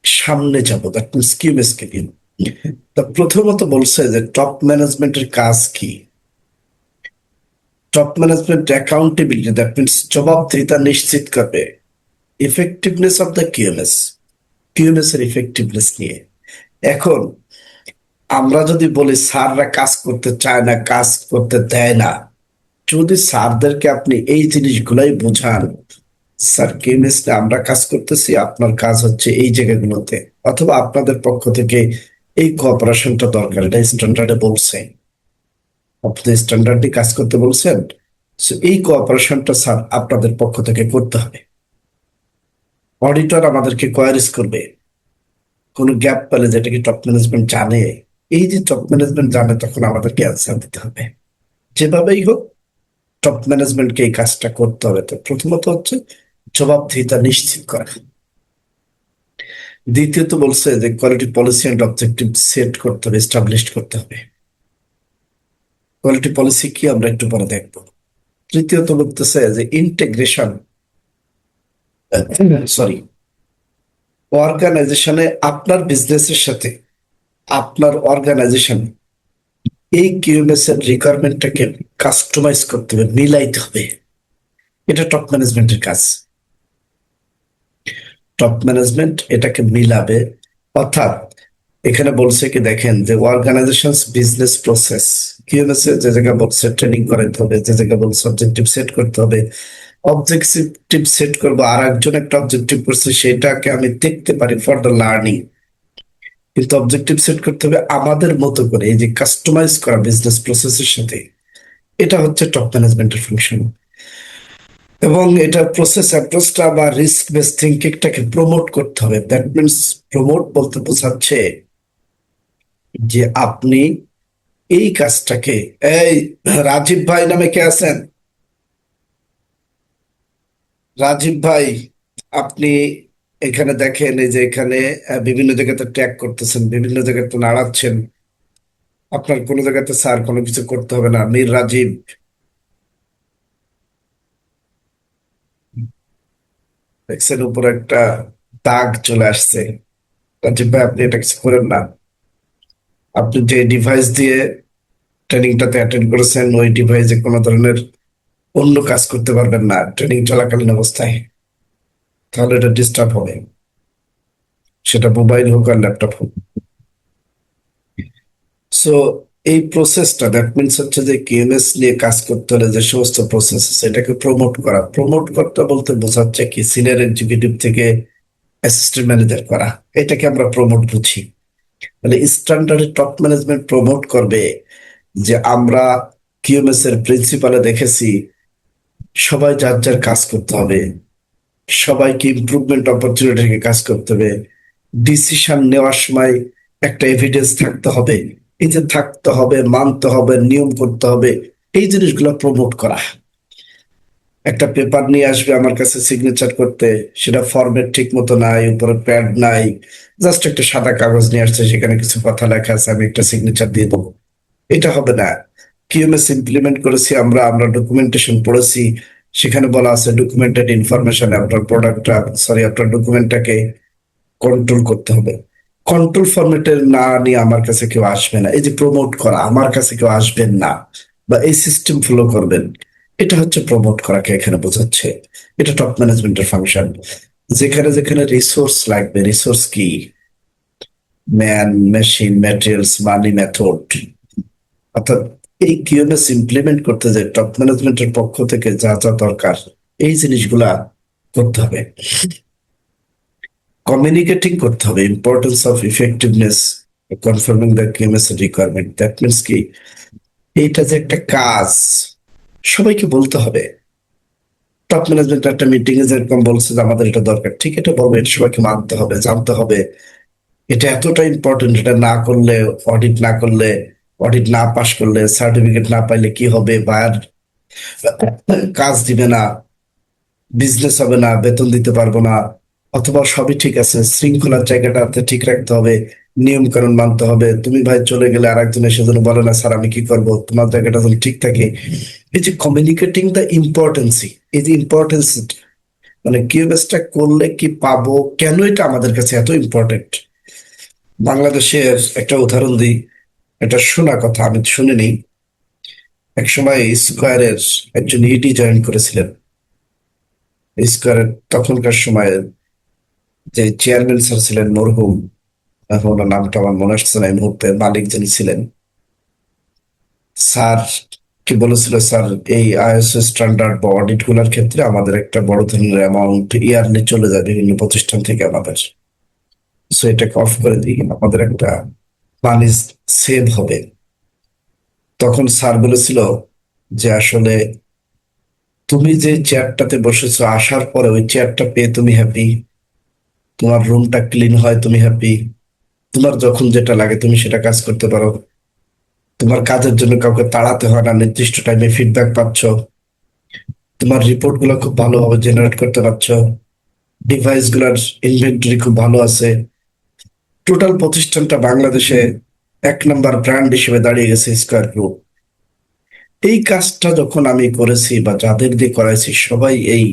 সামনে যাবো, দ্যাট মিনস কিউএমএস কে নিয়ে। তা প্রথমত বলছে যে টপ ম্যানেজমেন্টের কাজ কি। Top management accountability, that means জবাবদিহিতা নিশ্চিত করবে ইফেক্টিভনেস অফ দ্য কিউএমএস এর ইফেক্টিভনেস নিয়ে। এখন আমরা যদি বলি স্যাররা কাজ করতে চায় না, কাজ করতে দেয় না, যদি স্যারদেরকে আপনি এই জিনিসগুলাই বোঝান, স্যার কিউএমএস আমরা কাজ করতেছি, আপনার কাজ হচ্ছে এই জায়গাগুলোতে, অথবা আপনাদের পক্ষ থেকে এই কোঅপারেশনটা দরকার, এটা স্ট্যান্ডার্ডে বলছে, আপনি স্ট্যান্ডার্ডে কাজ করতে বলছেন, So এই কোঅপারেশনটা স্যার আপনাদের পক্ষ থেকে করতে হবে। অডিটর আমাদেরকে কোয়ারিজ করবে কোনো গ্যাপ পেলে, যেটা কি টপ ম্যানেজমেন্ট জানে। এই যে টপ ম্যানেজমেন্ট জানে, তখন আমাদেরকে অ্যান্সার দিতে হবে। যেভাবেই হোক টপ ম্যানেজমেন্টকে এই কাজটা করতে হবে। তো প্রথমত হচ্ছে জবাবদিহিতা নিশ্চিত করা। দ্বিতীয়ত বলছে যে quality policy and objective set করতে হবে, এস্টাবলিশ করতে হবে। কোয়ালিটি পলিসি কি আমরা একটু পরে দেখবো। তৃতীয়ত বলতেছে যে ইন্টিগ্রেশন, সরি, অর্গানাইজেশনে আপনার বিজনেসের সাথে আপনার অর্গানাইজেশন এই কিউএমএস এর রিকোয়ারমেন্টটাকে কাস্টমাইজ করতে হবে, মিলাইতে হবে। এটা টপ ম্যানেজমেন্টের কাজ। টপ ম্যানেজমেন্ট এটাকে মিলাবে। অর্থাৎ এখানে বলছে কি, দেখেন যে অর্গানাইজেশন বিজনেস প্রসেস, কিউএমএস এর যে জায়গা বলছে ট্রেনিং করাতে হবে, যে জায়গা বলছে অবজেক্টিভ সেট করতে হবে, অবজেক্টিভ সেট করবো, আর একজন একটা অবজেক্টিভ করছে, সেটাকে আমি দেখতে পারি ফর দ্য লার্নিং, কিন্তু অবজেক্টিভ সেট করতে হবে আমাদের মতো করে, এই যে কাস্টমাইজ করা বিজনেস প্রসেসের সাথে। এটা হচ্ছে টপ ম্যানেজমেন্টের ফাংশন। এবং এটা প্রসেস অ্যাপ্রোচটা বা রিস্ক বেস থিঙ্কিংটাকে প্রমোট করতে হবে। দ্যাট মিনস প্রমোট বলতে বোঝাচ্ছে যে আপনি এই কাজটাকে, এই রাজীব ভাই নামে কে আছেন? রাজীব ভাই, আপনি এখানে দেখেন, এই যে এখানে বিভিন্ন জায়গাতে ট্যাগ করতেছেন, বিভিন্ন জায়গাতে নাড়াচ্ছেন। আপনার কোনো জায়গাতে স্যার কোনো কিছু করতে হবে না। মীর রাজীব, দেখছেন উপরে একটা দাগ চলে আসছে। রাজীব ভাই, আপনি এটা কিছু করেন না। আপনি যে ডিভাইস দিয়ে ট্রেনিংটাতে অ্যাটেন্ড করেছেন, ওই ডিভাইসে কোনো ধরনের অন্য কাজ করতে পারবেন না ট্রেনিং চলাকালীন অবস্থায়, তাহলে এটা ডিস্টার্ব হবে, সেটা মোবাইল হোক আর ল্যাপটপ হোক। সো এই প্রসেসটা, দ্যাট মিনস হচ্ছে যে কিউএমএস নিয়ে কাজ করতে হলে যে সমস্ত প্রসেস, এটাকে প্রমোট করা। প্রমোট করতে বলতে বোঝাচ্ছে কি, সিনিয়র এক্সিকিউটিভ থেকে অ্যাসিস্ট্যান্ট ম্যানেজার করা, এটাকে আমরা প্রমোট বুঝি। মানে স্ট্যান্ডার্ড টপ ম্যানেজমেন্ট প্রমোট করবে যে আমরা কিউএমএস এর প্রিন্সিপালে দেখেছি সবাই যার যার কাজ করতে হবে, সবাইকে ইমপ্রুভমেন্ট অপরচুনিটি কাজ করতে হবে, ডিসিশন নেওয়ার সময় একটা এভিডেন্স থাকতে হবে, এই যে থাকতে হবে, মানতে হবে, নিয়ম করতে হবে, এই জিনিসগুলো প্রমোট করা। একটা পেপার নিয়ে আসবে আমার কাছে সিগনেচার করতে, সেটা ফরম্যাট ঠিক মতো নাই, উপরে প্যাড নাই, জাস্ট একটা সাদা কাগজ নিয়ে আসছে, সেখানে কিছু কথা লেখা আছে, আমি একটা সিগনেচার দিয়ে দেবো, এটা হবে না। কিউএমএস ইমপ্লিমেন্ট করেছি আমরা, আমরা ডকুমেন্টেশন পড়েছি, সেখানে বলা আছে ডকুমেন্টেড ইনফরমেশন, আপনার প্রোডাক্টটা, সরি, আপনার ডকুমেন্টটাকে কন্ট্রোল করতে হবে। কন্ট্রোল ফরম্যাটের না নিয়ে আমার কাছে কেউ আসবে না। এই যে প্রমোট করা, আমার কাছে কেউ আসবেন না বা এই সিস্টেম ফলো করবেন, এটা হচ্ছে প্রমোট করাকে এখানে বোঝাচ্ছে। এটা টপ ম্যানেজমেন্টের ফাংশন। যেখানে যেখানে রিসোর্স লাগবে, রিসোর্স কি, ম্যান, মেশিন, ম্যাটেরিয়ালস, মানি, মেথড, অর্থাৎ এই কিউএমএস ইমপ্লিমেন্ট করতে যে টপ ম্যানেজমেন্টের পক্ষ থেকে যা যা দরকার, এই জিনিসগুলা করতে হবে। কমিউনিকেটিং করতে হবে importance of effectiveness, conforming the QMS requirement. That means কি, এইটা যে একটা কাজ, সবাইকে বলতে হবে। টপ ম্যানেজমেন্ট একটা মিটিং এ যেরকম বলছে যে আমাদের এটা দরকার, ঠিক, এটা বলবে, এটা সবাইকে মানতে হবে, জানতে হবে, এটা এতটা ইম্পর্টেন্ট, এটা না করলে, অডিট না করলে, অডিট না পাস করলে, সার্টিফিকেট না পাইলে কি হবে, বায়ার কাজ দিবে না, বিজনেস হবে না, বেতন দিতে পারবো না, অথবা সবই ঠিক আছে, শৃঙ্খলার জায়গাটাতে ঠিক রাখতে হবে, নিয়ম কানুন মানতে হবে। তুমি ভাই চলে গেলে আর একজন এসে যেন বলে না, স্যার আমি কি করবো, তোমার জায়গাটা যেন ঠিক থাকে। এই যে কমিউনিকেটিং দ্য ইম্পর্টেন্সি, এই যে ইম্পর্টেন্স, মানে কিউএমএসটা করলে কি পাবো, কেন এটা আমাদের কাছে এত ইম্পর্টেন্ট, বাংলাদেশের একটা উদাহরণ দিই, এটা শোনা কথা, আমি শুনিনি। এক সময় স্কয়ারের একজন ইডি জয়েন করেছিলেন। স্কয়ারের তখনকার সময়ে যে চেয়ারম্যান স্যার ছিলেন মরহুম, এখন ওনার নামটা আমার মনে আসছে না এই মুহূর্তে, মালিক যিনি ছিলেন, স্যার কি বলেছিল, স্যার এই আইএসও স্ট্যান্ডার্ড বা অডিট গুলার ক্ষেত্রে আমাদের একটা বড় ধরনের অ্যামাউন্ট ইয়ারলি চলে যায় বিভিন্ন প্রতিষ্ঠান থেকে আমাদের, সো এটাকে অফ করে দিই, আমাদের একটা মানি সেভ হবে। তখন স্যার বলেছিল যে আসলে তুমি যে চেয়ারটাতে বসেছো আসার পরে ওই চেয়ারটা পেয়ে তুমি হ্যাপি, তোমার রুমটা ক্লিন হয় তুমি হ্যাপি, তোমার যখন যেটা লাগে তুমি সেটা কাজ করতে পারো, তোমার কাজের জন্য কাউকে তাড়াতে হয় না, নির্দিষ্ট টাইমে ফিডব্যাক পাচ্ছ, তোমার রিপোর্ট গুলো খুব ভালোভাবে জেনারেট করতে পারছো, ডিভাইস গুলার ইনভেন্টরি খুব ভালো আছে, টোটাল প্রতিষ্ঠানটা বাংলাদেশে 1 নম্বর ব্র্যান্ড হিসেবে দাঁড়িয়ে গেছে স্কয়ার গ্রুপ। এই কাজটা যখন আমি করেছি বা যাদের দিয়ে করাইছি সবাই এই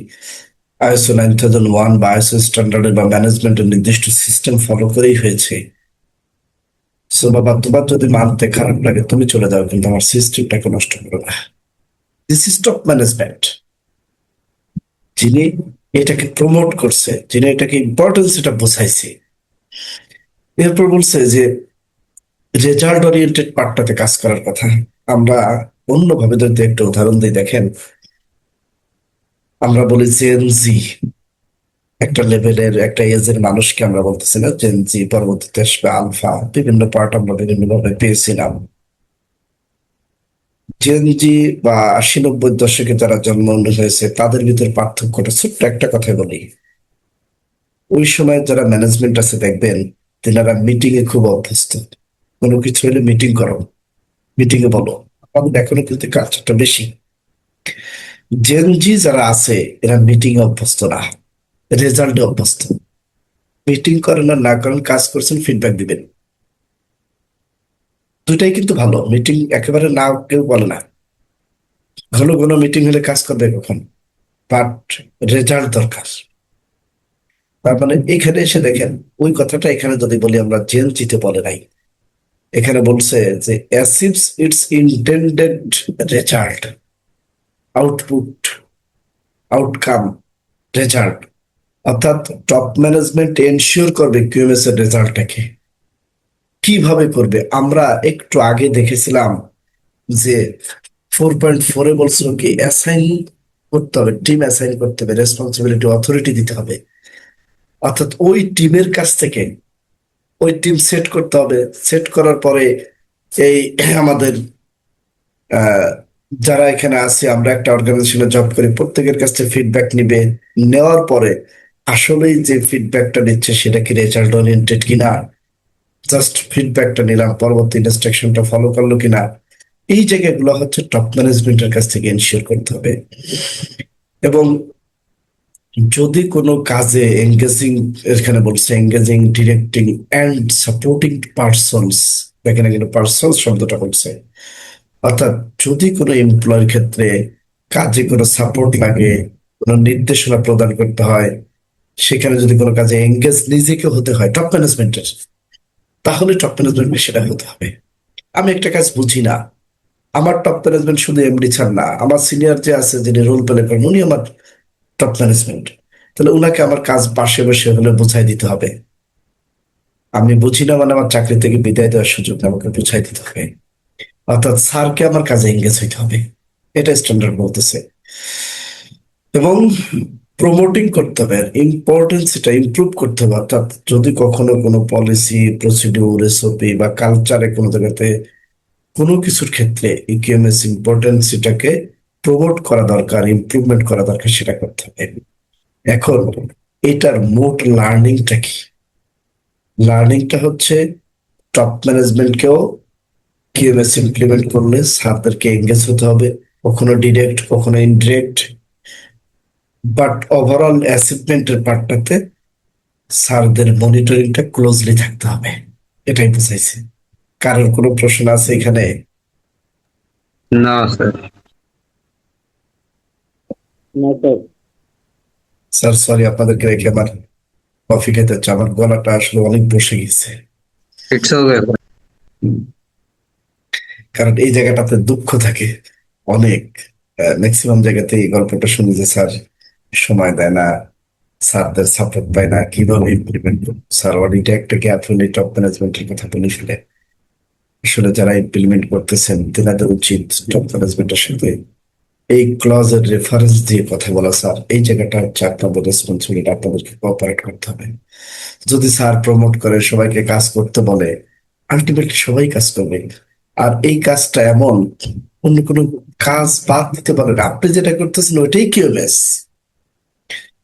আইএসও 9001 বা আইএসও স্ট্যান্ডার্ডের বা ম্যানেজমেন্টের নির্দিষ্ট সিস্টেম ফলো করেই হয়েছে। সো বাবা, তোমার যদি মানতে খারাপ লাগে তুমি চলে যাও, কিন্তু আমার সিস্টেমটাকে নষ্ট করো না। This is top management. যিনি এটাকে প্রমোট করছে, যিনি এটাকে ইম্পর্টেন্স এটা বোঝাইছে, এরপর বলছে যে রেজাল্ট ওরিয়েন্টেড পার্টটাতে কাজ করার কথা। আমরা অন্যভাবে যদি একটা উদাহরণ দিই, দেখেন আমরা বলি জেনজি, একটা লেভেলের একটা এজের মানুষকে আমরা বলতেছি না জেনজি, পরবর্তীতে আসবে আলফা, বিভিন্ন পার্ট আমরা বিভিন্ন ভাবে পেয়েছিলাম। জেনজি বা 80-90 দশকে যারা জন্ম হয়েছে তাদের ভিতর পার্থক্যটা ছোট্ট একটা কথা বলি। ওই সময় যারা ম্যানেজমেন্ট আছে দেখবেন তেনারা মিটিং এ খুব অভ্যস্ত, কোনো কিছু হলে মিটিং করো, মিটিং এ বলো, আমাদের এখনো কিন্তু কালচারটা বেশি। জেনজি যারা আছে এরা মিটিং এ অভ্যস্ত না, রেজাল্টে অভ্যস্ত। মিটিং করেন আর না করেন, কাজ করছেন ফিডব্যাক দিবেন, দুইটাই কিন্তু ভালো। মিটিং একেবারে না কেউ বলে না, ঘন ঘন মিটিং হলে কাজ করবে কখন, বাট রেজাল্ট দরকার। তার মানে এখানে এসে দেখেন ওই কথাটা এখানে যদি বলি আমরা, জেনজিতে বলে নাই, এখানে বলছে যে অ্যাচিভস it's intended result, output, outcome, result. অর্থাৎ টপ ম্যানেজমেন্ট এনশিওর করবে কিউএমএস এর রেজাল্টটাকে। কিভাবে করবে? আমরা একটু আগে দেখেছিলাম যে 4.4-এ বলছিল কি অ্যাসাইন করতে হবে, টিম অ্যাসাইন করতে হবে, রেসপন্সিবিলিটি অথরিটি দিতে হবে। অর্থাৎ ওই টিমের কাছ থেকে ওই টিম সেট করতে হবে, সেট করার পরে এই আমাদের আহ, যারা এখানে আছে, আমরা একটা অর্গানাইজেশনে জব করি, প্রত্যেকের কাছ থেকে ফিডব্যাক নিবে, নেওয়ার পরে আসলেই যে ফিডব্যাকটা নিচ্ছে সেটা কি রেজাল্ট ওরিয়েন্টেড কিনা, জাস্ট ফিডব্যাকটা নিলাম, পরবর্তী ইনস্ট্রাকশনটা ফলো করলো কিনা, এই জায়গাগুলো হচ্ছে টপ ম্যানেজমেন্টের কাছ থেকে এনশিওর করতে হবে। এবং যদি কোনো কাজে এঙ্গেজিং, এখানে বলছে engaging, directing and supporting persons, দেখেন এখানে পার্সনস শব্দটা বলছে। অর্থাৎ যদি কোনো এমপ্লয়ের ক্ষেত্রে কাজে কোনো সাপোর্ট লাগে, কোনো নির্দেশনা প্রদান করতে হয়, সেখানে যদি কোনো কাজে এঙ্গেজ নিজেকে হতে হয় টপ ম্যানেজমেন্টের, তাহলে টপ ম্যানেজমেন্ট সেটা হতে হবে। আমি একটা কাজ বুঝি না, আমার টপ ম্যানেজমেন্ট শুধু এমডি ছাড় না, আমার সিনিয়র যে আছে যিনি রোল প্লে করেন উনি আমার টপ ম্যানেজমেন্ট, তাহলে উনাকে আমার কাজ পাশে বসে হলে বুঝাই দিতে হবে। আমি বুঝি না মানে আমার চাকরি থেকে বিদায় দেওয়ার সুযোগ নেই, আমাকে বুঝাই দিতে হবে। অর্থাৎ স্যারকে আমার কাজে এঙ্গেজ হইতে হবে, এটা স্ট্যান্ডার্ড বলতেছে। এবং প্রমোটিং করতে হবে, ইম্পর্টেন্স এটা ইমপ্রুভ করতে হবে। অর্থাৎ যদি কখনো কোনো পলিসি, প্রসিডিউর, এসওপি বা কালচারে কোনো জায়গাতে কোনো কিছুর ক্ষেত্রে ইকিএমএস ইম্পর্টেন্স এটাকে প্রমোট করা দরকার, ইমপ্রুভমেন্ট করা দরকার, সেটা করতে হবে। এখন এটার মোট লার্নিংটা কি? লার্নিংটা হচ্ছে টপ ম্যানেজমেন্টকেও কিউএমএস ইমপ্লিমেন্ট করলে স্যারদেরকে এঙ্গেজ হতে হবে, কখনো ডিরেক্ট কখনো ইনডিরেক্ট, বাট ওভারঅল অ্যাচিভমেন্টের পার্টটাতে স্যারদের মনিটরিংটা ক্লোজলি থাকতে হবে, এটাই বুঝাইছে। কারোর কোনো প্রশ্ন আছে এখানে?
না স্যার।
না স্যার।
স্যার সরি, আপনাদেরকে রেখে আমার কফি খেতে হচ্ছে, আমার গলাটা আসলে অনেক বসে গেছে।
It's okay.
কারণ এই জায়গাটাতে দুঃখ থাকে অনেক। ম্যাক্সিমাম জায়গাতে এই গল্পটা শুনি যে স্যার সময় দেয় না, স্যারদের সাপোর্ট পায় না, কিভাবে ইমপ্লিমেন্ট করবো। স্যার অডিটে একটা গ্যাপ হলে টপ ম্যানেজমেন্টের কথা বলে ফেলে। আসলে যারা ইমপ্লিমেন্ট করতেছেন তেনাদের উচিত টপ ম্যানেজমেন্টের সাথে এই ক্লজের রেফারেন্স দিয়ে কথা বলা। স্যার এই জায়গাটা হচ্ছে আপনাদের রেসপন্সিবিলিটি, আপনাদেরকে কোঅপারেট করতে হবে। যদি স্যার প্রমোট করে সবাইকে কাজ করতে বলে, আলটিমেটলি সবাই কাজ করবে। আর এই কাজটা এমন, অন্য কোনো কাজ বাদ দিতে পারে না। আপনি যেটা করতেছেন ওইটাই কিউএমএস।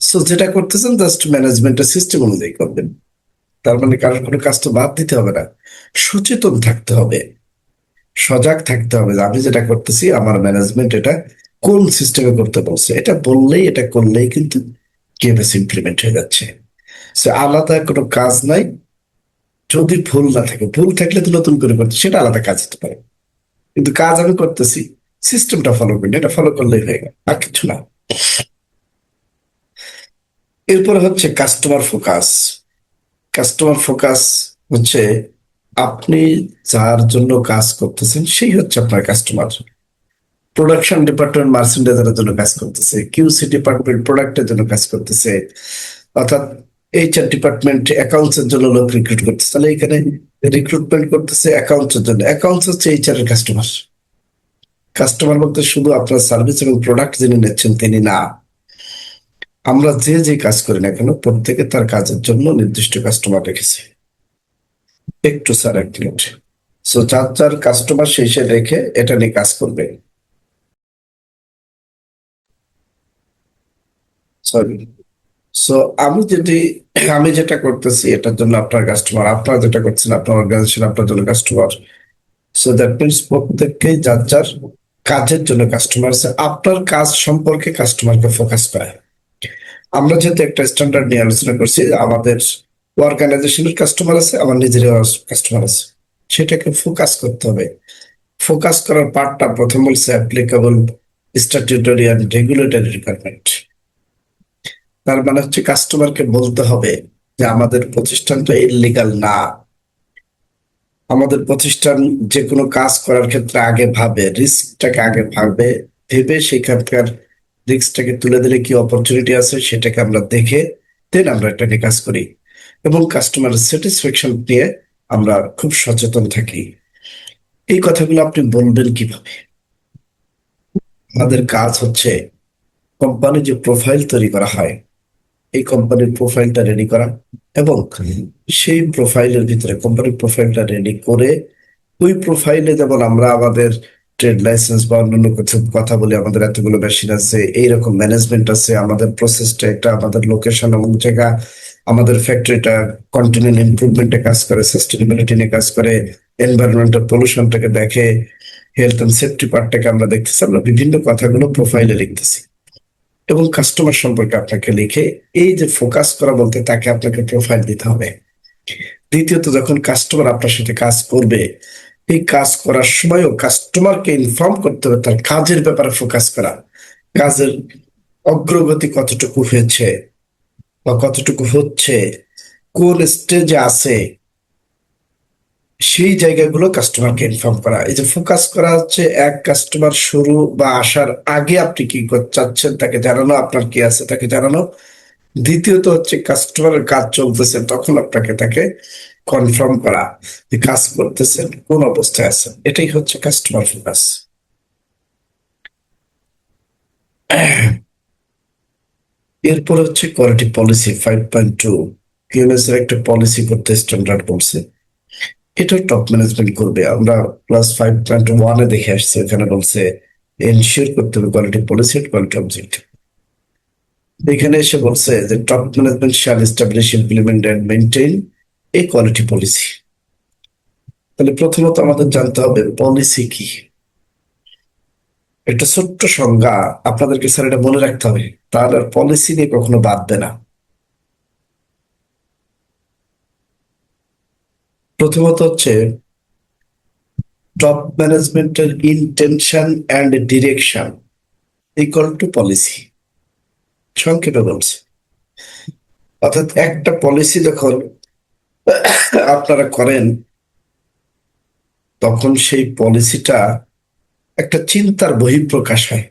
সো যেটা করতেছেন জাস্ট ম্যানেজমেন্টের সিস্টেম অনুযায়ী করবেন। তার মানে কারোর কোনো কাজ তো বাদ দিতে হবে না। সচেতন থাকতে হবে, সজাগ থাকতে হবে যে আমি যেটা করতেছি আমার ম্যানেজমেন্ট এটা কোন সিস্টেমে করতে বলছে, এটা বললেই এটা করলেই কিন্তু কিউএমএস ইমপ্লিমেন্ট হয়ে যাচ্ছে। সো আলাদা কোনো কাজ নাই। যদি ভুল না থাকে, ভুল থাকলে তো নতুন করে করতে সেটা আলাদা কাজ হতে পারে, কিন্তু কাজ আমি করতেছি, সিস্টেমটা ফলো করি, এটা ফলো করলেই হয়ে গেল, আর কিছু না। এরপর হচ্ছে কাস্টমার ফোকাস। কাস্টমার ফোকাস হচ্ছে আপনি যার জন্য কাজ করতেছেন সেই হচ্ছে আপনার কাস্টমার। প্রোডাকশন ডিপার্টমেন্ট মার্চেন্ডাইজারের জন্য কাজ করতেছে, কিউসি ডিপার্টমেন্ট প্রোডাক্টের জন্য কাজ করতেছে, অর্থাৎ এইচআর ডিপার্টমেন্ট অ্যাকাউন্টস এর জন্য লোক রিক্রুট করতেছে। তাহলে এখানে রিক্রুটমেন্ট করতেছে অ্যাকাউন্টস এর জন্য, অ্যাকাউন্টস হচ্ছে এইচআর এর কাস্টমার। কাস্টমার বলতে শুধু আপনার সার্ভিস এবং প্রোডাক্ট যিনি নিচ্ছেন তিনি না, আমরা যে যে কাজ করি না কেন প্রত্যেকে তার কাজের জন্য নির্দিষ্ট কাস্টমার রেখেছি। একটু স্যার এক মিনিট। সো যার যার কাস্টমার সেই সে রেখে এটা নিয়ে কাজ করবে। সরি। সো আমি যেটা করতেছি এটার জন্য আপনার কাস্টমার, আপনারা যেটা করছেন আপনার অর্গানাইজেশন আপনার জন্য কাস্টমার। সো দ্যাট মিনস প্রত্যেককেই যার যার কাজের জন্য কাস্টমার আছে। আপনার কাজ সম্পর্কে কাস্টমারকে ফোকাস করা। আমরা যেহেতু একটা স্ট্যান্ডার্ড নিয়ে আলোচনা করছি, আমাদের অর্গানাইজেশনের কাস্টমার আছে, আমার নিজেরও কাস্টমার আছে, সেটাকে ফোকাস করতে হবে। ফোকাস করার পার্টটা প্রথম বলছে applicable statutory and regulatory requirement. তার মানে হচ্ছে কাস্টমারকে বলতে হবে যে আমাদের প্রতিষ্ঠানটা ইললিগাল না। আমাদের প্রতিষ্ঠান যে কোনো কাজ করার ক্ষেত্রে আগে ভাবে, রিস্কটাকে আগে ভাবে, ভেবে সেখানকার রিস্কটাকে তুলে দিলে কি অপরচুনিটি আছে সেটাকে আমরা দেখে দেন আমরা এটাকে কাজ করি। এবং কাস্টমার স্যাটিসফ্যাকশন নিয়ে আমরা খুব সচেতন থাকি। এই কথাগুলো আপনি বলবেন কিভাবে? আমাদের কাজ হচ্ছে কোম্পানি যে প্রোফাইল তৈরি করা হয় এই কোম্পানির প্রোফাইলটা রেডি করা, এবং সেই প্রোফাইলের ভিতরে কোম্পানির প্রোফাইলটা রেডি করে ওই প্রোফাইলে যেমন আমরা আমাদের ট্রেড লাইসেন্স বা অন্যান্য কিছু কথা বলি, আমাদের এতগুলো মেশিন আছে, এইরকম ম্যানেজমেন্ট আছে, আমাদের প্রসেসটা এটা, আমাদের লোকেশন এবং জায়গা, আমাদের ফ্যাক্টরিটা কন্টিনিউয়াল ইমপ্রুভমেন্টে কাজ করে, সাস্টেনেবিলিটি নিয়ে কাজ করে, এনভায়রনমেন্টাল পলিউশনটাকে দেখে, হেলথ এন্ড সেফটি পার্টটাকে আমরা দেখতেছি। আমরা বিভিন্ন কথাগুলো প্রোফাইলে লিখতেছি এবং কাস্টমার সম্পর্কে আপনাকে লিখে এই যে ফোকাস করা বলতে তাকে আপনাকে প্রোফাইল দিতে হবে। দ্বিতীয়ত যখন কাস্টমার আপনার সাথে কাজ করবে এই কাজ করার সময়ও কাস্টমারকে ইনফর্ম করতে হবে তার কাজের ব্যাপারে ফোকাস করা, কাজের অগ্রগতি কতটুকু হয়েছে বা কতটুকু হচ্ছে, কোন স্টেজে আছে, সেই জায়গাগুলো কাস্টমারকে ইনফর্ম করা। এই যে ফোকাস করা হচ্ছে এক কাস্টমার শুরু বা আসার আগে আপনি কি করতে চাচ্ছেন তাকে জানানো, আপনার কি আছে তাকে জানানো। দ্বিতীয়ত হচ্ছে কাস্টমারের কাজ চলতেছে তখন আপনাকে তাকে কনফার্ম করা যে কাজ করতেছেন কোন অবস্থায় আছেন। এটাই হচ্ছে কাস্টমার ফোকাস। এরপর হচ্ছে কোয়ালিটি পলিসি 5.2। কিউএমএস এর একটা পলিসি করতে স্ট্যান্ডার্ড বলছে, এটা টপ ম্যানেজমেন্ট করবে। আমরা প্লাস 5.1 দেখে আসছি, এখানে বলছে এনশিওর করতে হবে quality policy and quality objective. এখানে এসে বলছে যে top management shall establish implement and maintain a quality policy. তাহলে প্রথমত আমাদের জানতে হবে পলিসি কি। একটা ছোট্ট সংজ্ঞা আপনাদেরকে স্যার এটা মনে রাখতে হবে, তাহলে পলিসি নিয়ে কখনো বাদবে না। প্রথমত হচ্ছে টপ ম্যানেজমেন্টের intention and direction equal to policy, সংক্ষেপে বলছে। অর্থাৎ একটা পলিসি যখন আপনারা করেন তখন সেই পলিসিটা একটা চিন্তার বহিঃপ্রকাশ হয়।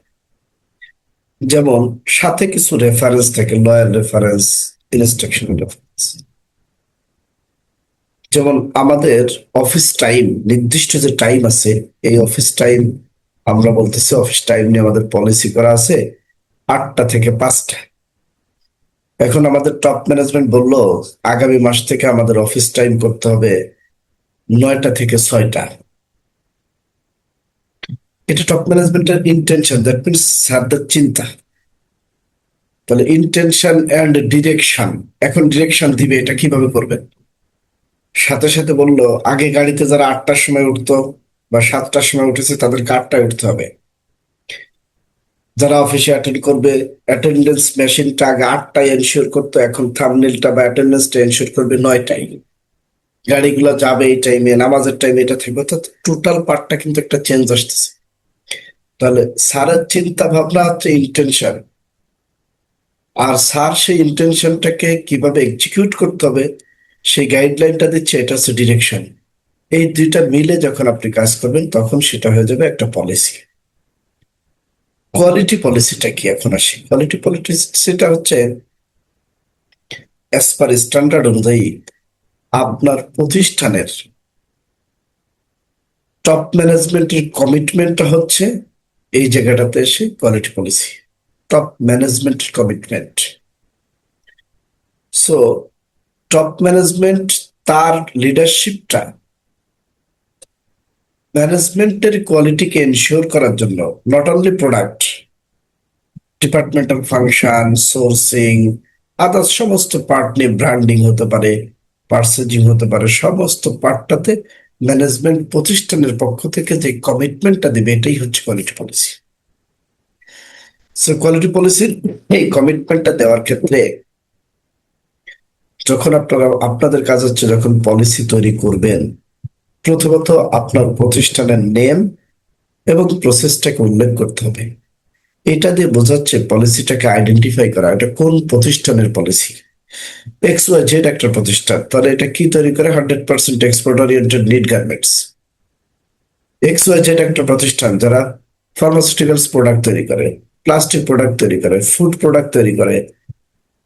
যেমন সাথে কিছু রেফারেন্স থাকে, লয়ার রেফারেন্স, ইনস্ট্রাকশন রেফারেন্স। যেমন আমাদের অফিস টাইম, নির্দিষ্ট যে টাইম আছে, এই অফিস টাইম আমরা বলতেছি অফিস টাইম নিয়ে আমাদের পলিসি করা আছে 8টা থেকে 5টা। এখন আমাদের টপ ম্যানেজমেন্ট বললো আগামী মাস থেকে আমাদের অফিস টাইম করতে হবে 9টা থেকে 6টা। এটা টপ ম্যানেজমেন্টের ইন্টেনশন, দ্যাট মিনস স্যারদের চিন্তা। তাহলে ইন্টেনশন অ্যান্ড ডিরেকশন, এখন ডিরেকশন দিবে এটা কিভাবে করবেন। সাথে সাথে বললো আগে গাড়িতে যারা 8টার সময় উঠতো বা 7টার সময় উঠেছে তাদেরকে 8টায় উঠতে হবে। যারা অফিসে অ্যাটেন্ড করবে, অ্যাটেন্ডেন্স মেশিনটা আগে 8টায় এনশিওর করতো, এখন থাম্বনেলটা বা অ্যাটেন্ডেন্সটা এনশিওর করবে 9টায়। গাড়িগুলো যাবে এই টাইমে, নামাজের টাইমে এটা থাকবে, অর্থাৎ টোটাল পার্টটা কিন্তু একটা চেঞ্জ আসতেছে। তাহলে স্যারের চিন্তা ভাবনা হচ্ছে ইন্টেনশন, আর স্যার সেই ইন্টেনশনটাকে কিভাবে এক্সিকিউট করতে হবে সেই গাইডলাইনটা দিচ্ছে, এটা হচ্ছে ডিরেকশন। এই দুইটা মিলে যখন আপনি কাজ করবেন তখন সেটা হয়ে যাবে একটা পলিসি। কোয়ালিটি পলিসিটা কি, এখন আসি। কোয়ালিটি পলিসিটা হচ্ছে অ্যাজ পার স্ট্যান্ডার্ড অনুযায়ী আপনার প্রতিষ্ঠানের টপ ম্যানেজমেন্টের কমিটমেন্টটা হচ্ছে এই জায়গাটাতে এসে কোয়ালিটি পলিসি, টপ ম্যানেজমেন্টের কমিটমেন্ট। সো টপ ম্যানেজমেন্ট তার লিডারশিপটা ম্যানেজমেন্টের কোয়ালিটিকে এনশিওর করার জন্য not only product, departmental function, sourcing, others সমস্ত পার্ট নিয়ে, ব্র্যান্ডিং হতে পারে, পার্সেজিং হতে পারে, সমস্ত পার্টটাতে ম্যানেজমেন্ট প্রতিষ্ঠানের পক্ষ থেকে যে কমিটমেন্টটা দিবে এটাই হচ্ছে কোয়ালিটি পলিসি। সো কোয়ালিটি পলিসির এই কমিটমেন্টটা দেওয়ার ক্ষেত্রে যখন আপনাদের কাজ হচ্ছে যখন পলিসি তৈরি করবেন, প্রথমত আপনার প্রতিষ্ঠানের নেম এবং প্রসেসটাকে উল্লেখ করতে হবে। এটা দিয়ে বোঝাচ্ছে পলিসিটাকে আইডেন্টিফাই করা, এটা কোন প্রতিষ্ঠানের পলিসি। XYZ একটা প্রতিষ্ঠান, তাহলে এটা কি তৈরি করে, 100% export oriented need garments. XYZ একটা প্রতিষ্ঠান যারা ফার্মাসিউটিক্যালস প্রোডাক্ট তৈরি করে, প্লাস্টিক প্রোডাক্ট তৈরি করে, ফুড প্রোডাক্ট তৈরি করে।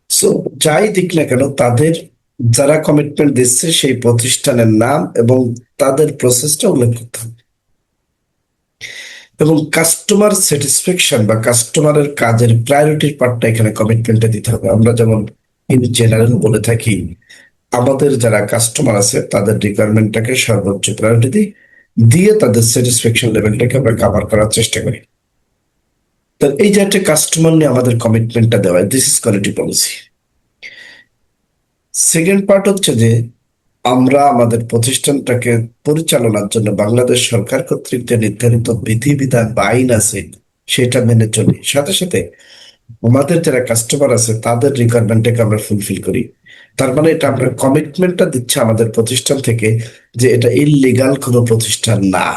সো যাই দিক না কেন, তাদের যারা কমিটমেন্ট দিচ্ছে সেই প্রতিষ্ঠানের নাম এবং তাদের প্রসেসটা উল্লেখ করতে হবে। এবং কাস্টমার স্যাটিসফ্যাকশন বা কাস্টমারের কাজের প্রায়োরিটির পার্টটা এখানে কমিটমেন্টে দিতে হবে। আমরা যেমন ইন জেনারেল বলে থাকি, আমাদের যারা কাস্টমার আছে তাদের রিকোয়ারমেন্টটাকে সর্বোচ্চ প্রায়োরিটি দিয়ে তাদের স্যাটিসফ্যাকশন লেভেলটাকে আমরা কভার করার চেষ্টা করি। তো এই যে একটা কাস্টমার নিয়ে আমাদের কমিটমেন্টটা দেওয়া, this is quality policy. Second part হচ্ছে যে আমরা আমাদের প্রতিষ্ঠানটাকে পরিচালনার জন্য বাংলাদেশ সরকার কর্তৃক যে নির্ধারিত বিধিবিধান বা আইন আছে সেটা মেনে চলি, সাথে সাথে আমাদের যারা কাস্টমার আছে তাদের রিকোয়ারমেন্টটাকে আমরা ফুলফিল করি। তার মানে এটা আমরা কমিটমেন্টটা দিচ্ছে আমাদের প্রতিষ্ঠান থেকে যে এটা ইললিগাল কোনো প্রতিষ্ঠান না।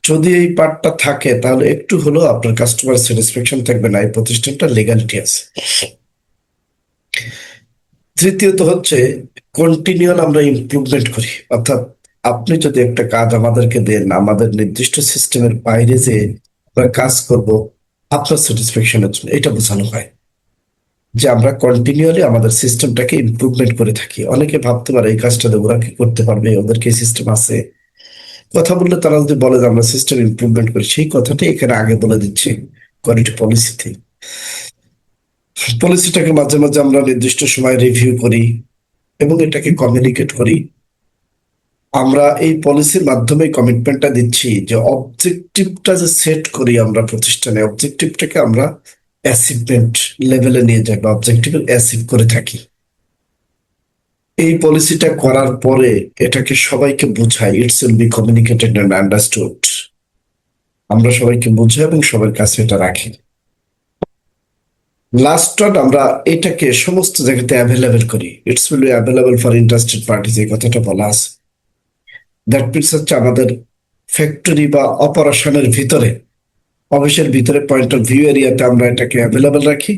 যদি এই পার্টটা থাকে তাহলে একটু হলেও আপনার কাস্টমার স্যাটিসফ্যাকশন থাকবে না, এই প্রতিষ্ঠানটা লিগ্যালিটি আছে। তৃতীয়ত হচ্ছে কন্টিনিউয়াল আমরা ইমপ্রুভমেন্ট করি, অর্থাৎ আপনি যদি একটা কাজ আমাদেরকে দেন, আমাদের নির্দিষ্ট সিস্টেমের বাইরে যে আমরা কাজ করব আপনার স্যাটিসফ্যাকশনের জন্য, এটা বোঝানো হয় যে আমরা কন্টিনিউয়ালি আমাদের সিস্টেমটাকে ইমপ্রুভমেন্ট করে থাকি। অনেকে ভাবতে পারে এই কাজটা ওরা কি করতে পারবে, ওদের কি সিস্টেম আছে। কথা বললে তারা যদি বলে যে আমরা সিস্টেম ইমপ্রুভমেন্ট করি, সেই কথাটাই এখানে আগে বলে দিচ্ছি কোয়ালিটি পলিসিতে। পলিসিটাকে মাঝে মাঝে আমরা নির্দিষ্ট সময় রিভিউ করি এবং এটাকে কমিউনিকেট করি। আমরা এই পলিসির মাধ্যমে কমিটমেন্টটা দিচ্ছি যে অবজেক্টিভটা যে সেট করি আমরা প্রতিষ্ঠানে, অবজেক্টিভটাকে আমরা অ্যাচিভমেন্ট লেভেলে নিয়ে যাই বা অবজেক্টিভ অ্যাচিভ করে থাকি। এই পলিসিটা করার পরে এটাকে সবাইকে বোঝাই, it's will be communicated and understood. আমরা সবাইকে বুঝাই এবং সবার কাছে এটা রাখি। লাস্ট ওয়ান, আমরা এটাকে সমস্ত জায়গাতে অ্যাভেলেবেল করি, it's will be available for interested parties, এই কথাটা বলা আছে। দ্যাট মিনস হচ্ছে আমাদের ফ্যাক্টরি বা অপারেশনের ভিতরে, অফিসের ভিতরে পয়েন্ট অফ ভিউ এরিয়াতে আমরা এটাকে অ্যাভেলেবেল রাখি।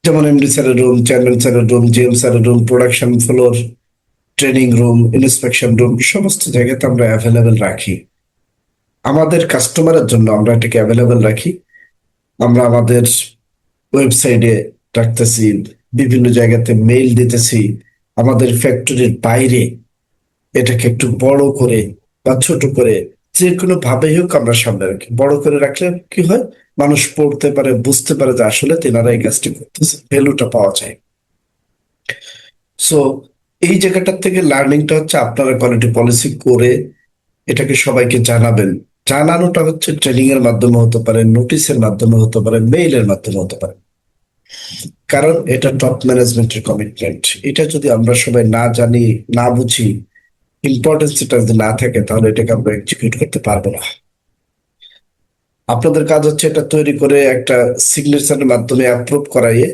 যেমন এমডি স্যারের রুম, চেয়ারম্যান স্যারের রুম, জিএম স্যারের room, production floor, training room, inspection room সমস্ত জায়গাতে আমরা অ্যাভেলেবেল রাখি। আমাদের কাস্টমারের জন্য আমরা এটাকে অ্যাভেলেবেল রাখি। আমরা আমাদের ওয়েবসাইটে রাখতেছি, বিভিন্ন জায়গাতে মেইল দিতেছি, আমাদের ফ্যাক্টরির বাইরে এটাকে একটু বড় করে বা ছোট করে যে কোনো ভাবে হোক আমরা সামনে রাখি। বড় করে রাখলে কি হয়, মানুষ পড়তে পারে, বুঝতে পারে যে আসলে তেনারা এই কাজটি করতেছে, ভ্যালুটা পাওয়া যায়। সো এই জায়গাটার থেকে লার্নিংটা হচ্ছে আপনারা কোয়ালিটি পলিসি করে এটাকে সবাইকে জানাবেন। জানানোটা হচ্ছে ট্রেনিং এর মাধ্যমে হতে পারে, নোটিশের মাধ্যমে হতে পারে, মেইলের মাধ্যমে হতে পারে। কারণ এটা টপ ম্যানেজমেন্টের কমিটমেন্ট। এটা যদি আমরা সবাই না জানি, না বুঝি, ইম্পর্টেন্স এটা যদি না থাকে, তাহলে এটাকে আমরা এক্সিকিউট করতে পারবো না। আপনাদের কাজ হচ্ছে এটা তৈরি করে একটা সিগনেচারের মাধ্যমে অ্যাপ্রুভ করাইয়ে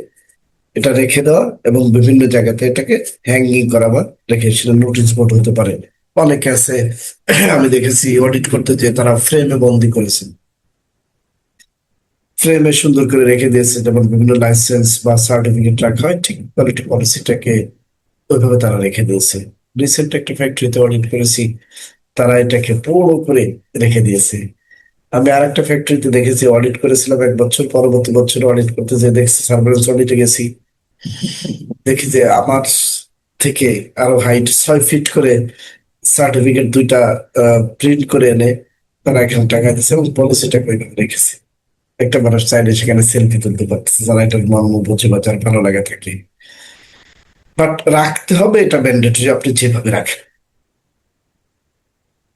এটা রেখে দেওয়া এবং বিভিন্ন জায়গাতে এটাকে হ্যাঙ্গিং করা বা রেখে সেটা নোটিশ বোর্ড হতে পারে। অনেকে আছে আমি দেখেছি অডিট করতে যে তারা ফ্রেমে বন্দি করেছেন, ফ্রেমে সুন্দর করে রেখে দিয়েছে, যেমন বিভিন্ন লাইসেন্স বা সার্টিফিকেট রাখা হয়, ঠিক কোয়ালিটি পলিসিটাকে ওইভাবে তারা রেখে দিয়েছে। রিসেন্ট একটা ফ্যাক্টরিতে অডিট করেছি, তারা এটাকে বড় করে রেখে দিয়েছে। আমি আরেকটা ফ্যাক্টরিতে দেখেছি, অডিট করেছিলাম 1 বছর, পরবর্তী বছর অডিট করতে যে দেখছি, সার্ভেলেন্স অডিটে গেছি, দেখি যে আমার থেকে আরো হাইট 6 ফিট করে সার্টিফিকেট দুইটা প্রিন্ট করে এনে তারা এখানে টাকা দিচ্ছে এবং পলিসিটা করে রেখেছে। একটা মানুষ চাইলে সেখানে সেলফি তুলতে পারতেছে, যারা এটার মর্ম বুঝে বা যার ভালো লাগে থাকে। বাট রাখতে হবে, এটা ম্যান্ডেটরি, আপনি যেভাবে রাখেন,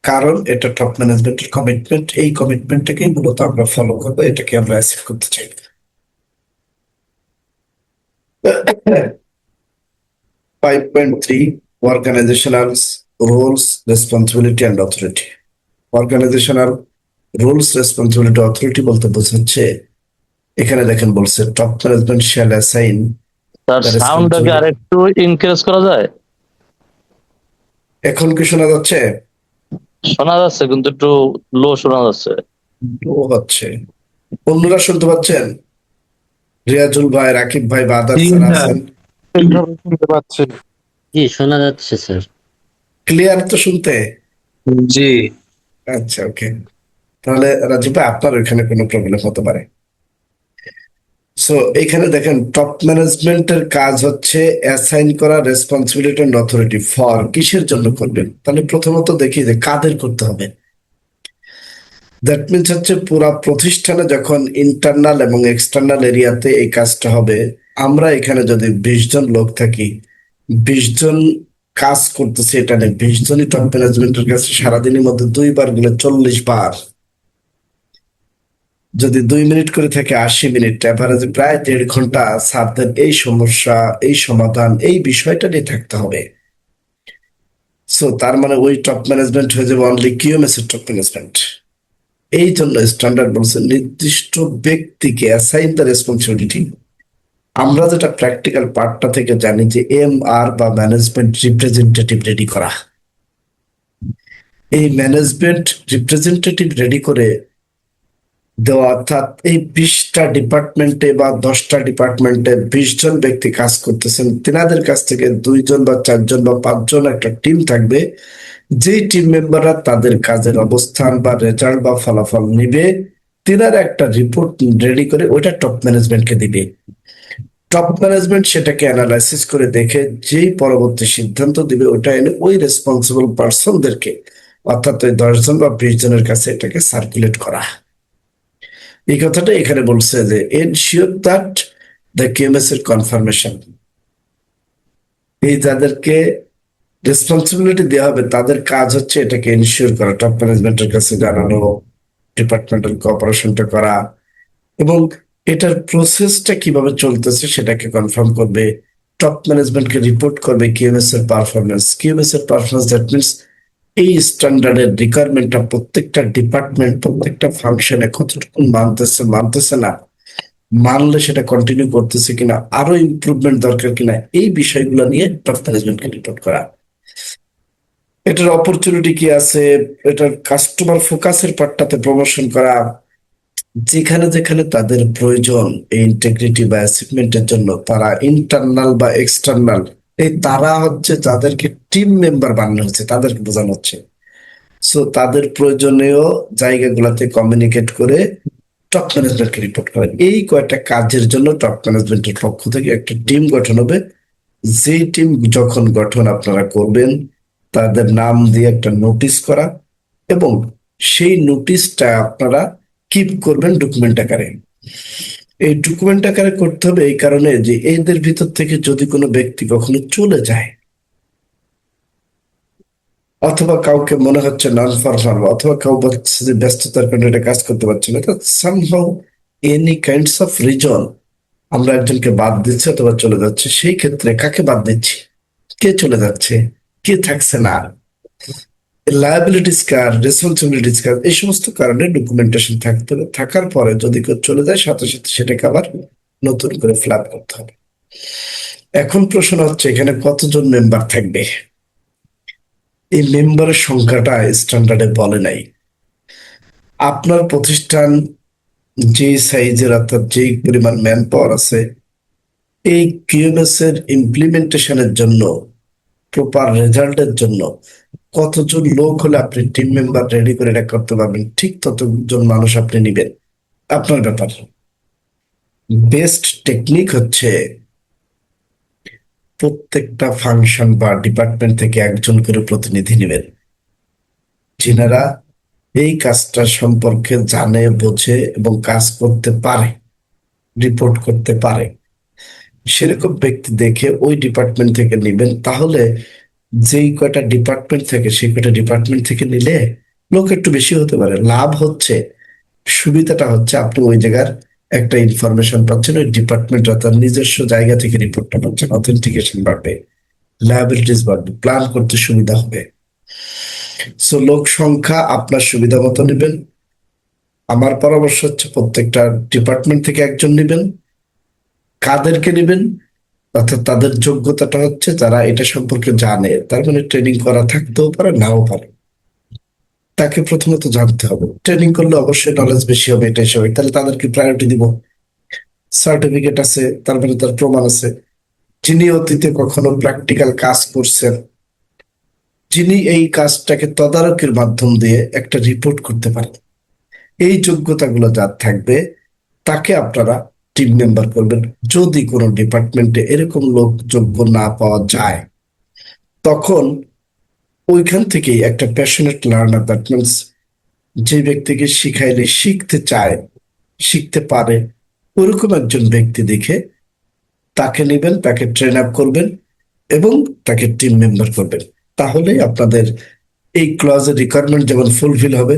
কারণ এটা টপ ম্যানেজমেন্টের কমিটমেন্ট। এই কমিটমেন্টটাকেই মূলত আমরা ফলো করবো, এটাকে আমরা অ্যাচিভ করতে চাই। 5.3 organisational roles, responsibility and authority. Organisational rules, responsibility, authority বলতে বোঝাচ্ছে, এখানে দেখেন বলছে টপ ম্যানেজমেন্ট শ্যাল অ্যাসাইন
তার
দ্য
সাউন্ডটাকে
রেসপন্সিবিলিটি।
আরেকটু ইনক্রিজ করা যায়?
এখন কি শোনা যাচ্ছে?
শোনা যাচ্ছে কিন্তু একটু লো শোনা যাচ্ছে।
ও হচ্ছে, অন্যরা শুনতে পাচ্ছেন? রিয়াজুল ভাই, রাকিব ভাই বা আদার্স
জি
যারা
স্যার।
আছেন,
ঠিকভাবে শুনতে পাচ্ছি।
জি শোনা যাচ্ছে স্যার।
ক্লিয়ার তো শুনতে?
জি
আচ্ছা, ওকে। তাহলে রাজীব ভাই, আপনার ওইখানে কোনো প্রবলেম হতে পারে। সো এখানে দেখেন টপ ম্যানেজমেন্টের কাজ হচ্ছে অ্যাসাইন করা রেসপন্সিবিলিটি এন্ড অথরিটি ফর, কিসের জন্য করবেন? তাহলে প্রথমত দেখি যে কাদের করতে হবে। দ্যাট মিনস হচ্ছে পুরা প্রতিষ্ঠানে যখন ইন্টারনাল এবং এক্সটার্নাল এরিয়াতে এই কাজটা হবে, আমরা এখানে যদি 20 জন লোক থাকি, 20 জন কাজ করতেছে, এটা নিয়ে 20 জনই টপ ম্যানেজমেন্টের কাছে সারাদিনের মধ্যে 2 বার গেলে 40 বার, যদি 2 মিনিট করে থাকে 80 মিনিট, অ্যাভারেজে প্রায় 1.5 ঘন্টা স্যারদের এই সমস্যা, এই সমাধান, এই বিষয়টা নিয়ে থাকতে হবে। সো তার মানে ওই টপ ম্যানেজমেন্ট হয়ে যাবে অনলি কিউএমএস এর টপ ম্যানেজমেন্ট। এই জন্য স্ট্যান্ডার্ড বলছে নির্দিষ্ট ব্যক্তিকে অ্যাসাইন দ্য রেসপন্সিবিলিটি। আমরা যেটা প্র্যাকটিক্যাল পার্টটা থেকে জানি যে MR বা ম্যানেজমেন্ট রিপ্রেজেন্টেটিভ রেডি করা। এই ম্যানেজমেন্ট রিপ্রেজেন্টেটিভ রেডি করে দেওয়া, অর্থাৎ এই 20টা ডিপার্টমেন্টে বা 10টা ডিপার্টমেন্টে 20 জন ব্যক্তি কাজ করতেছেন, তেনাদের কাছ থেকে 2 জন বা 4 জন বা 5 জন একটা টিম থাকবে, যেই টিম মেম্বাররা তাদের কাজের অবস্থান বা রেজাল্ট বা ফলাফল নিবে, তেনারা একটা রিপোর্ট রেডি করে ওইটা টপ ম্যানেজমেন্টকে দিবে। টপ ম্যানেজমেন্ট সেটাকে অ্যানালাইসিস করে দেখে যেই পরবর্তী সিদ্ধান্ত দিবে, ওটা এনে ওই রেসপন্সিবল পার্সনদেরকে, অর্থাৎ ওই 10 জন বা 20 জনের কাছে এটাকে সার্কুলেট করা। এই কথাটা এখানে বলছে যে এনশিওর দ্যাট দ্য কিউএমএস এর কনফার্মেশন। এই যাদেরকে রেসপন্সিবিলিটি দেওয়া হবে তাদের কাজ হচ্ছে এটাকে এনশিওর করা, টপ ম্যানেজমেন্টের কাছে জানানো, ডিপার্টমেন্টাল কোঅপারেশনটা করা এবং এটার প্রসেসটা কিভাবে চলতেছে সেটাকে কনফার্ম করবে, টপ ম্যানেজমেন্টকে রিপোর্ট করবে কিউএমএস এর পারফরমেন্স। কিউএমএস এর পারফরমেন্স দ্যাট মিনস এই স্ট্যান্ডার্ডের রিকোয়ারমেন্টটা প্রত্যেকটা ডিপার্টমেন্ট, প্রত্যেকটা ফাংশনে কতটুকু মানতেছে, মানতেছে না, মানলে সেটা কন্টিনিউ করতেছে কিনা, আরো ইমপ্রুভমেন্ট দরকার কিনা, এই বিষয়গুলো নিয়ে টপ ম্যানেজমেন্টকে রিপোর্ট করা। এটার অপরচুনিটি কি আছে, এটার কাস্টমার ফোকাসের পার্টটাতে প্রমোশন করা, যেখানে যেখানে তাদের প্রয়োজন এই ইন্টিগ্রিটি বা অ্যাচিভমেন্টের জন্য, তারা ইন্টারনাল বা এক্সটার্নাল এই তারা হচ্ছে যাদেরকে টিম মেম্বার বানানো হচ্ছে, তাদেরকে বোঝানো হচ্ছে। সো তাদের প্রয়োজনীয় জায়গাগুলোতে কমিউনিকেট করে টপ ম্যানেজমেন্টকে রিপোর্ট করেন। এই কয়টা কাজের জন্য টপ ম্যানেজমেন্টের পক্ষ থেকে একটা টিম গঠন হবে। যেই টিম যখন গঠন আপনারা করবেন, তাদের নাম দিয়ে একটা নোটিশ করা, এবং সেই নোটিশটা আপনারা কিপ করবেন ডকুমেন্ট আকারে। এই ডকুমেন্ট আকারে করতে হবে এই কারণে যে এদের ভিতর থেকে যদি কোনো ব্যক্তি কখনো চলে যায়, অথবা কাউকে মনে হচ্ছে নন পারফর্ম, অথবা কাউ বলছে যে ব্যস্ততার কারণে এটা কাজ করতে পারছে না, somehow any kinds of reason আমরা একজনকে বাদ দিচ্ছি অথবা চলে যাচ্ছে, সেই ক্ষেত্রে কাকে বাদ দিচ্ছি, কে চলে যাচ্ছে, কে থাকছে না, লায়াবিলিটিস কার, রেসপন্সিবিলিটিস কার, এই সমস্ত কারণে ডকুমেন্টেশন থাকতে হবে। থাকার পরে যদি কেউ চলে যায়, সাথে সাথে সেটাকে আবার নতুন করে ফিল আপ করতে হবে। এখন প্রশ্ন হচ্ছে এখানে কতজন মেম্বার থাকবে। এই মেম্বারের সংখ্যাটা স্ট্যান্ডার্ডে বলে নাই। আপনার প্রতিষ্ঠান যে সাইজের, অর্থাৎ যেই পরিমাণ ম্যান পাওয়ার আছে, এই কিউএমএস এর ইমপ্লিমেন্টেশনের জন্য, প্রপার রেজাল্টের জন্য কতজন লোক হলে আপনি টিম মেম্বার রেডি করে এটা করতে পারবেন, ঠিক ততজন মানুষ আপনি নিবেন, আপনার ব্যাপার। বেস্ট টেকনিক হচ্ছে প্রত্যেকটা ফাংশন বা ডিপার্টমেন্ট থেকে একজন করে প্রতিনিধি নেবেন, যিনারা এই কাজটা সম্পর্কে জানে, বোঝে এবং কাজ করতে পারে, রিপোর্ট করতে পারে। সেরকম ব্যক্তি দেখে ওই ডিপার্টমেন্ট থেকে নেবেন। তাহলে যেই কয়টা ডিপার্টমেন্ট থেকে, সেই কয়টা ডিপার্টমেন্ট থেকে নিলে লোক একটু বেশি হতে পারে। লাভ হচ্ছে, সুবিধাটা হচ্ছে আপনি ওই জায়গার একটা ইনফরমেশন পাচ্ছেন, ওই ডিপার্টমেন্ট অর্থাৎ নিজস্ব জায়গা থেকে রিপোর্টটা পাচ্ছেন, অথেন্টিকেশন বাড়বে, লায়াবিলিটিস বাড়বে, প্ল্যান করতে সুবিধা হবে। সো লোক সংখ্যা আপনার সুবিধা মতো নেবেন। আমার পরামর্শ হচ্ছে প্রত্যেকটা ডিপার্টমেন্ট থেকে একজন নেবেন। কাদেরকে নেবেন, অর্থাৎ তাদের যোগ্যতাটা হচ্ছে যারা এটা সম্পর্কে জানে, তার মানে ট্রেনিং করা থাকতেও পারে, নাও পারে, তাকে প্রথমত জানতে হবে। ট্রেনিং করলে অবশ্যই নলেজ বেশি হবে, এটাই স্বাভাবিক। তাহলে তাদেরকে প্রায়োরিটি দিব। সার্টিফিকেট আছে, তার মানে তার প্রমাণ আছে, যিনি অতীতে কখনো প্র্যাকটিক্যাল কাজ করছেন, যিনি এই কাজটাকে তদারকির মাধ্যম দিয়ে একটা রিপোর্ট করতে পারেন, এই যোগ্যতাগুলো যার থাকবে তাকে আপনারা টিম মেম্বার করবেন। যদি কোনো ডিপার্টমেন্টে এরকম লোক যোগ্য না পাওয়া যায়, তখন ওইখান থেকেই একটা প্যাশনেট লার্নার, দ্যাট মিনস যে ব্যক্তিকে শিখাইলে শিখতে চায়, শিখতে পারে, ওরকম একজন ব্যক্তি দেখে তাকে নেবেন, তাকে ট্রেন আপ করবেন এবং তাকে টিম মেম্বার করবেন। তাহলেই আপনাদের এই ক্লজের রিকোয়ারমেন্ট যেমন ফুলফিল হবে,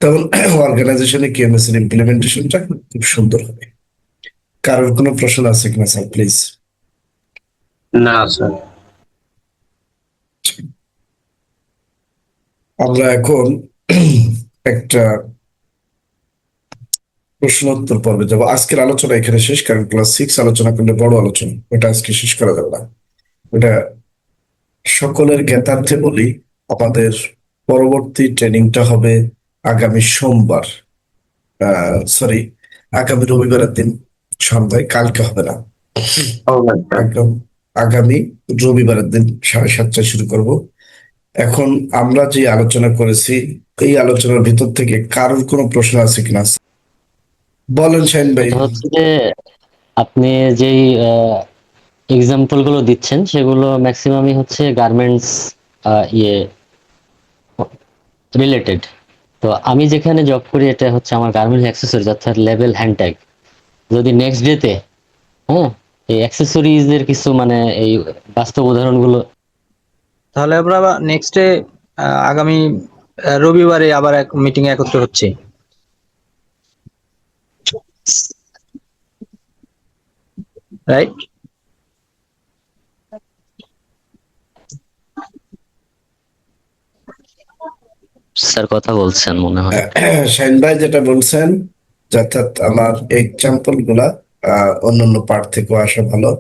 তেমন অর্গানাইজেশনে কিউএমএস এর ইমপ্লিমেন্টেশনটা খুব সুন্দর হবে। কারোর কোনো প্রশ্ন আছে কিনা স্যার, প্লিজ?
না স্যার।
আমরা এখন একটা প্রশ্নোত্তর পর্বে যাবো। আজকের আলোচনা এখানে শেষ, কারণ ক্লাস 6 আলোচনা করলে বড় আলোচনা, ওটা আজকে শেষ করা যাবে না। ওটা সকলের জ্ঞাতার্থে বলি, আমাদের পরবর্তী ট্রেনিংটা হবে আগামী সোমবার, সরি, আগামী রবিবারের দিন সন্ধ্যায়, কালকে হবে না, আগামী রবিবারের দিন 7:30টায় শুরু করব। এখন আমরা যে আলোচনা করেছি, এই আলোচনার ভিতর থেকে কারোর কোনো প্রশ্ন আছে কিনা বলেন শাহিন ভাই।
এটা হচ্ছে যে আপনি যেই এক্সাম্পল গুলো দিচ্ছেন সেগুলো ম্যাক্সিমামই হচ্ছে গার্মেন্টস ইয়ে রিলেটেড। তো আমি যেখানে জব করি এটা হচ্ছে আমার গার্মেন্টস অ্যাক্সেসরিজ অর্থাৎ লেবেল, হ্যান্ড ট্যাগ। যদি নেক্সট ডেতে হ্যাঁ এই অ্যাক্সেসরিজ এর কিছু মানে এই বাস্তব উদাহরণগুলো।
তাহলে আমরা নেক্সটে আগামী রবিবারে আবার এক মিটিং একত্র হচ্ছে। রাইট?
স্যার কথা বলছেন মনে হয়।
শাহিন ভাই যেটা বলছেন, অর্থাৎ আমার এক্সাম্পল গুলা অন্যান্য পার্ট থেকেও আসা ভালো,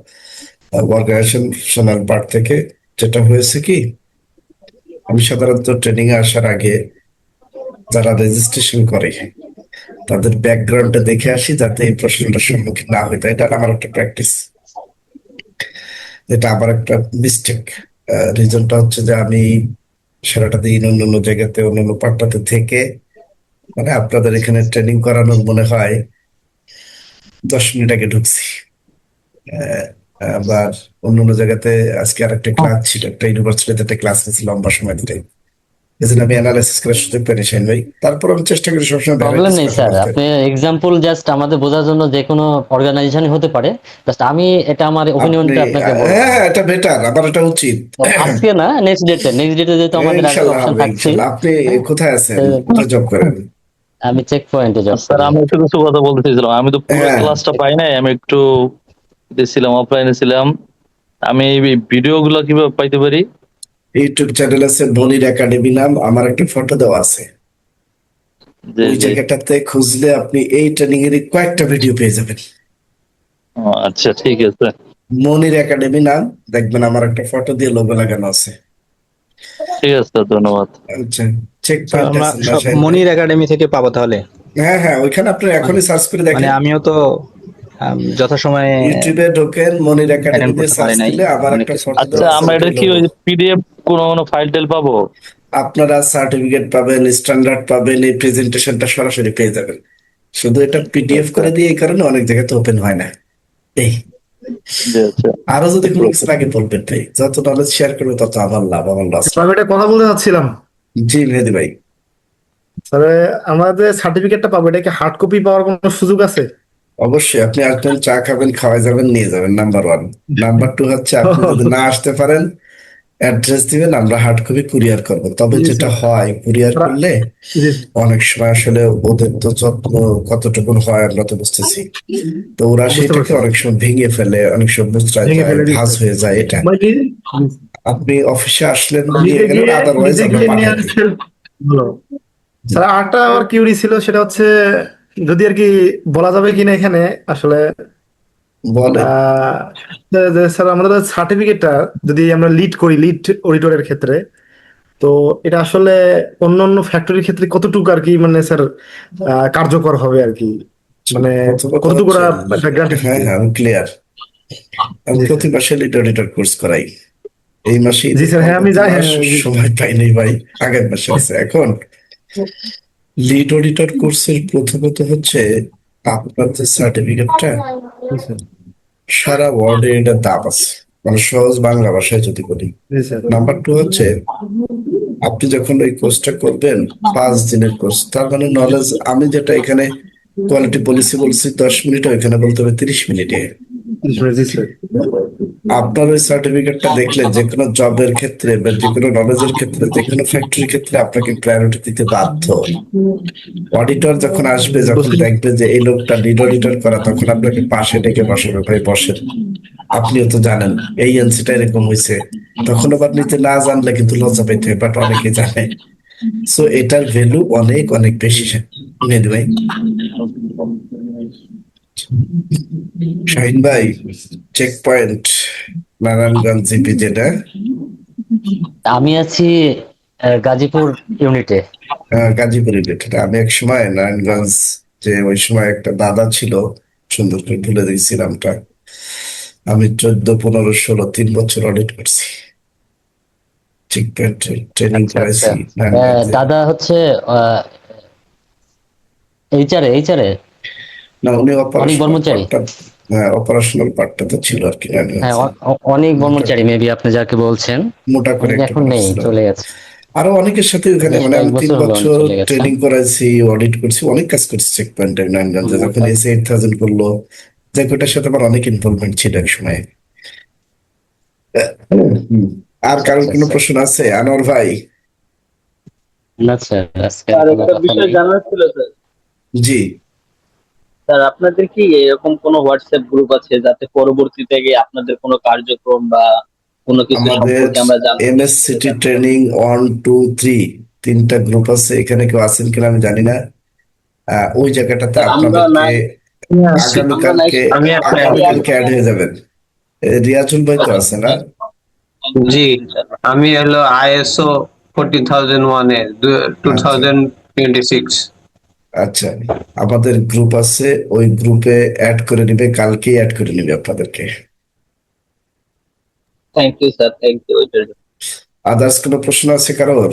অর্গানাইজেশনাল পার্ট থেকে। যেটা হয়েছে কি, আমি সাধারণত ট্রেনিং এ আসার আগে যারা রেজিস্ট্রেশন করে তাদের ব্যাকগ্রাউন্ডটা দেখে আসি, যাতে এই প্রশ্নটার সম্মুখীন না হইতে। এটা আমার একটা প্র্যাকটিস। এটা আবার একটা মিস্টেক। রিজনটা হচ্ছে যে আমি সারাটা দিন অন্য অন্য জায়গাতে অন্য অন্য পার্টটাতে থেকে মানে আপনাদের এখানে ট্রেনিং করানোর মনে হয় 10 মিনিট আগে ঢুকছি। আহ, আবার অন্য অন্য জায়গাতে আজকে আর একটা ক্লাস ছিল, একটা ইউনিভার্সিটিতে একটা ক্লাস নিয়েছি লম্বা সময় ধরে। এই জন্য আমি অ্যানালাইসিস করার সুযোগ পাইনি শাহিন ভাই। তারপর আমি চেষ্টা করি সবসময়
প্রবলেম
ভ্যারাইটিস
নেই
কথা
স্যার,
বলতে।
আপনি এক্সাম্পল জাস্ট আমাদের বোঝার জন্য যে কোনো অর্গানাইজেশনই হতে পারে, জাস্ট আমি এটা আমার
আপনি
ওপিনিয়নটা আপনাকে বললাম।
হ্যাঁ, এটা বেটার, আমার এটা উচিত।
তো আজকে না, নেক্সট ডেতে যেহেতু আমাদের আরেকটা
ইনশাল্লাহ
অপশন
হবে,
থাকছে।
ইনশাল্লাহ। আপনি
হ্যাঁ,
কোথায় আছেন,
তো
কোথায় জব করেন?
আমি চেক পয়েন্টে জব
স্যার
করি।
আমি একটু কিছু কথা বলতে চাইছিলাম। আমি তো পুরো
হ্যাঁ,
ক্লাসটা পাই নাই, আমি একটু ছিলাম, অফলাইনে ছিলাম। আমি এই ভিডিও গুলো কিভাবে পাইতে পারি?
ইউটিউব চ্যানেল আছে বনির একাডেমি নাম, আমার একটা ফটো দেওয়া আছে।
জি
ওই
জি।
জায়গাটাতে খুঁজলে আপনি এই ট্রেনিং এর কয়েকটা ভিডিও পেয়ে যাবেন।
ও, আচ্ছা ঠিক আছে।
মনির একাডেমি নাম, দেখবেন আমার একটা ফটো দিয়ে লোগো লাগানো আছে।
ঠিক আছে স্যার, ধন্যবাদ।
আচ্ছা, চেক
তো
পয়েন্ট
আমরা
আছেন না
সব
শাহিন ভাই?
মনির একাডেমি থেকে পাবো তাহলে?
হ্যাঁ হ্যাঁ, ওইখানে আপনি
মানে
এখনই সার্চ করে
মানে
দেখেন।
আমিও তো যথাসময়ে
ইউটিউবে ঢোকেন, মনির একাডেমি
অ্যাটেন্ড
দিয়ে
করতে
সার্চ
পারি নাই
দিলে আমার
অনেক
একটা
কিছু।
ফটো
আচ্ছা,
দেওয়া আছে,
আমরা এটা
ওইটাই
কি
লোগো।
ওই পিডিএফ কোনো ফাইল টাইল পাবো?
আপনারা সার্টিফিকেট পাবেন, স্ট্যান্ডার্ড পাবেন, এই প্রেজেন্টেশনটা সরাসরি পেয়ে যাবেন। শুধু এটা পিডিএফ
আচ্ছা
করে দিয়ে এই কারণে অনেক জায়গাতে ওপেন হয় না। এই
জি, আচ্ছা
আরো যদি কোনো কিছু আগে বলবেন ভাই, যত নলেজ শেয়ার করবে তত আমার লাভ, আমার লস।
আমি একটা কথা বলতে চাচ্ছিলাম।
জি মেহেদি ভাই।
তবে আমরা যে সার্টিফিকেটটা পাবো, এটা কি হার্ড কপি পাওয়ার কোনো সুযোগ আছে?
অবশ্যই আপনি আসবেন, চা খাবেন, খাওয়াই যাবেন, নিয়ে যাবেন, নাম্বার ওয়ান। নাম্বার টু হচ্ছে আপনি যদি না আসতে পারেন অ্যাড্রেস দিবেন, আমরা হার্ড কপি কুরিয়ার করবো। তবে
জি
যেটা
স্যার।
হয় কুরিয়ার করলে
জি
অনেক সময় আসলে ওদের তো যত্ন কতটুকু হয় আমরা তো বুঝতেছি। তো ওরা
বুঝতে
সেটাকে
পারছি।
অনেক সময় ভেঙে ফেলে, অনেক সময় মুচড়ায়
ভেঙে
যায়,
ফেলে
ভাঁজ
দিচ্ছে।
হয়ে যায়। এটা
মানে
আপনি অফিসে আসলেন, নিয়ে
নিজে
গেলেন,
গিয়ে
আদারওয়াইজ
নিজে
আমরা
গিয়ে নিয়ে
পাঠাই দিই।
আসলে ভালো। স্যার আরেকটা আমার কিউরি ছিল, সেটা হচ্ছে যদি আর কি বলা যাবে কিনা এখানে আসলে
বলেন।
আহ যে স্যার আমাদের সার্টিফিকেটটা যদি আমরা লিড করি, লিড অডিটরের ক্ষেত্রে, তো এটা আসলে অন্য অন্য ফ্যাক্টরির ক্ষেত্রে কতটুকু আর কি মানে স্যার কার্যকর হবে আর কি, মানে
প্রথম কথা
কতটুকু
হচ্ছে,
ওরা এটা গ্রান্টেড
হ্যাঁ
দিবে?
হ্যাঁ আমি ক্লিয়ার। আমি
জি
প্রতি
স্যার।
মাসে লিড অডিটর কোর্স করাই। এই মাসে
জি
ঈদের
স্যার,
পর
হ্যাঁ আমি
গত
যাই,
মাস
হ্যাঁ জি।
সময় পাইনি ভাই, আগের মাসে আছে। এখন লিড অডিটর কোর্সের প্রথমত হচ্ছে আপনার যে সার্টিফিকেটটা,
জি স্যার।
সারা ওয়ার্ল্ডে এটার দাম আছে, মানে সহজ বাংলা ভাষায় যদি বলি।
জি স্যার।
নাম্বার টু হচ্ছে আপনি যখন ওই কোর্সটা করবেন 5 দিনের কোর্স, তার মানে নলেজ, আমি যেটা এখানে কোয়ালিটি পলিসি বলছি 10 মিনিটে, ওইখানে বলতে হবে 30 মিনিটে।
জি স্যার।
আপনার ওই সার্টিফিকেটটা দেখলে যে কোনো জবের ক্ষেত্রে বা যে কোনো নলেজের ক্ষেত্রে, যে কোনো ফ্যাক্টরির ক্ষেত্রে আপনাকে প্রায়োরিটি দিতে বাধ্য। অডিটর যখন আসবে, যখন
বুঝতে-
দেখবে যে এই লোকটা লিড অডিটর করা, তখন আপনাকে পাশে ডেকে বসাবে, ভাই বসেন, আপনিও তো জানেন এই এনসিটা এরকম হয়েছে। তখন আবার নিতে না জানলে কিন্তু লজ্জা পেতে হয়, বাট অনেকে জানে। সো এটার ভ্যালু অনেক অনেক বেশি মেহেদি ভাই। শাহিন ভাই, চেক পয়েন্ট নারায়ণগঞ্জ জিপি যেটা,
আমি আছি গাজীপুর ইউনিটে।
গাজীপুর রিলেটেড। আমি এক সময় নারায়ণগঞ্জ, যে ওই সময় একটা দাদা ছিল, সুন্দর করে ভুলে দিয়েছি নামটা, আমি 14, 15, 16 3 বছর অডিট করছি, চেক পয়েন্ট ট্রেনিং
আচ্ছা আচ্ছা।
করাইছি নারায়ণগঞ্জে।
দাদা হচ্ছে এইচআরে
না, উনি
অনেক
অপারেশনাল
কর্মচারী।
পার্টটা, অপারেশনাল পার্টটা তো ছিল আর কি
হ্যাঁ,
নারায়ণগঞ্জে।
অনেক
মোটা
কর্মচারী মেবি আপনি যাকে বলছেন।
মোটা করে
উনি
একটা
এখন
মানুষ
নেই,
ছিল।
চলে গেছে।
আরো অনেকের সাথে ওখানে,
বেশ
মানে
কয়েক
আমি তিন
বছর হলো উনি
বছর
চলে গেছে।
ট্রেনিং করাইছি, অডিট করছি, অনেক কাজ করছি চেক পয়েন্টে নারায়ণগঞ্জে। যখন এসে 8000 করলো, যে কোটার সাথে আমার অনেক ইনভলভমেন্ট ছিল এক সময়। হুম। আর
আচ্ছা
কারোর
আচ্ছা
কোনো
আচ্ছা।
প্রশ্ন আছে আনোয়ার ভাই?
না স্যার, আজকে আর
স্যার
কোনো
একটা
কথা
বিষয়
নেই।
জানার ছিল স্যার।
জি,
স্যার আপনাদের কি এরকম কোনো হোয়াটসঅ্যাপ গ্রুপ আছে যাতে পরবর্তীতে গিয়ে আপনাদের কোনো কার্যক্রম বা কোনো কিছু
আমাদের
সম্পর্কে আমরা জানতে
এমএসসিটি
পারি?
ট্রেনিং 1, 2, 3 তিনটা গ্রুপ আছে। এখানে কেউ আছেন কিনা আমি জানি না। ওই জায়গাটাতে
স্যার আমরা
আপনাদেরকে
নাই, আমরা নাই
আগামীকালকে
আমি apply আছি।
আগামীকালকে অ্যাড হয়ে যাবেন। রিয়াজুল ভাই তো আছে না?
জি,
ইনশাআল্লাহ।
আমি হলো আইএসও 40001 এর
আচ্ছা
2026।
আচ্ছা, আমাদের গ্রুপ আছে, ওই গ্রুপে অ্যাড করে নিবে, কালকেই অ্যাড করে নিবে আপনাদেরকে।
Thank you sir, thank you.
Others কোনো প্রশ্ন আছে কারোর?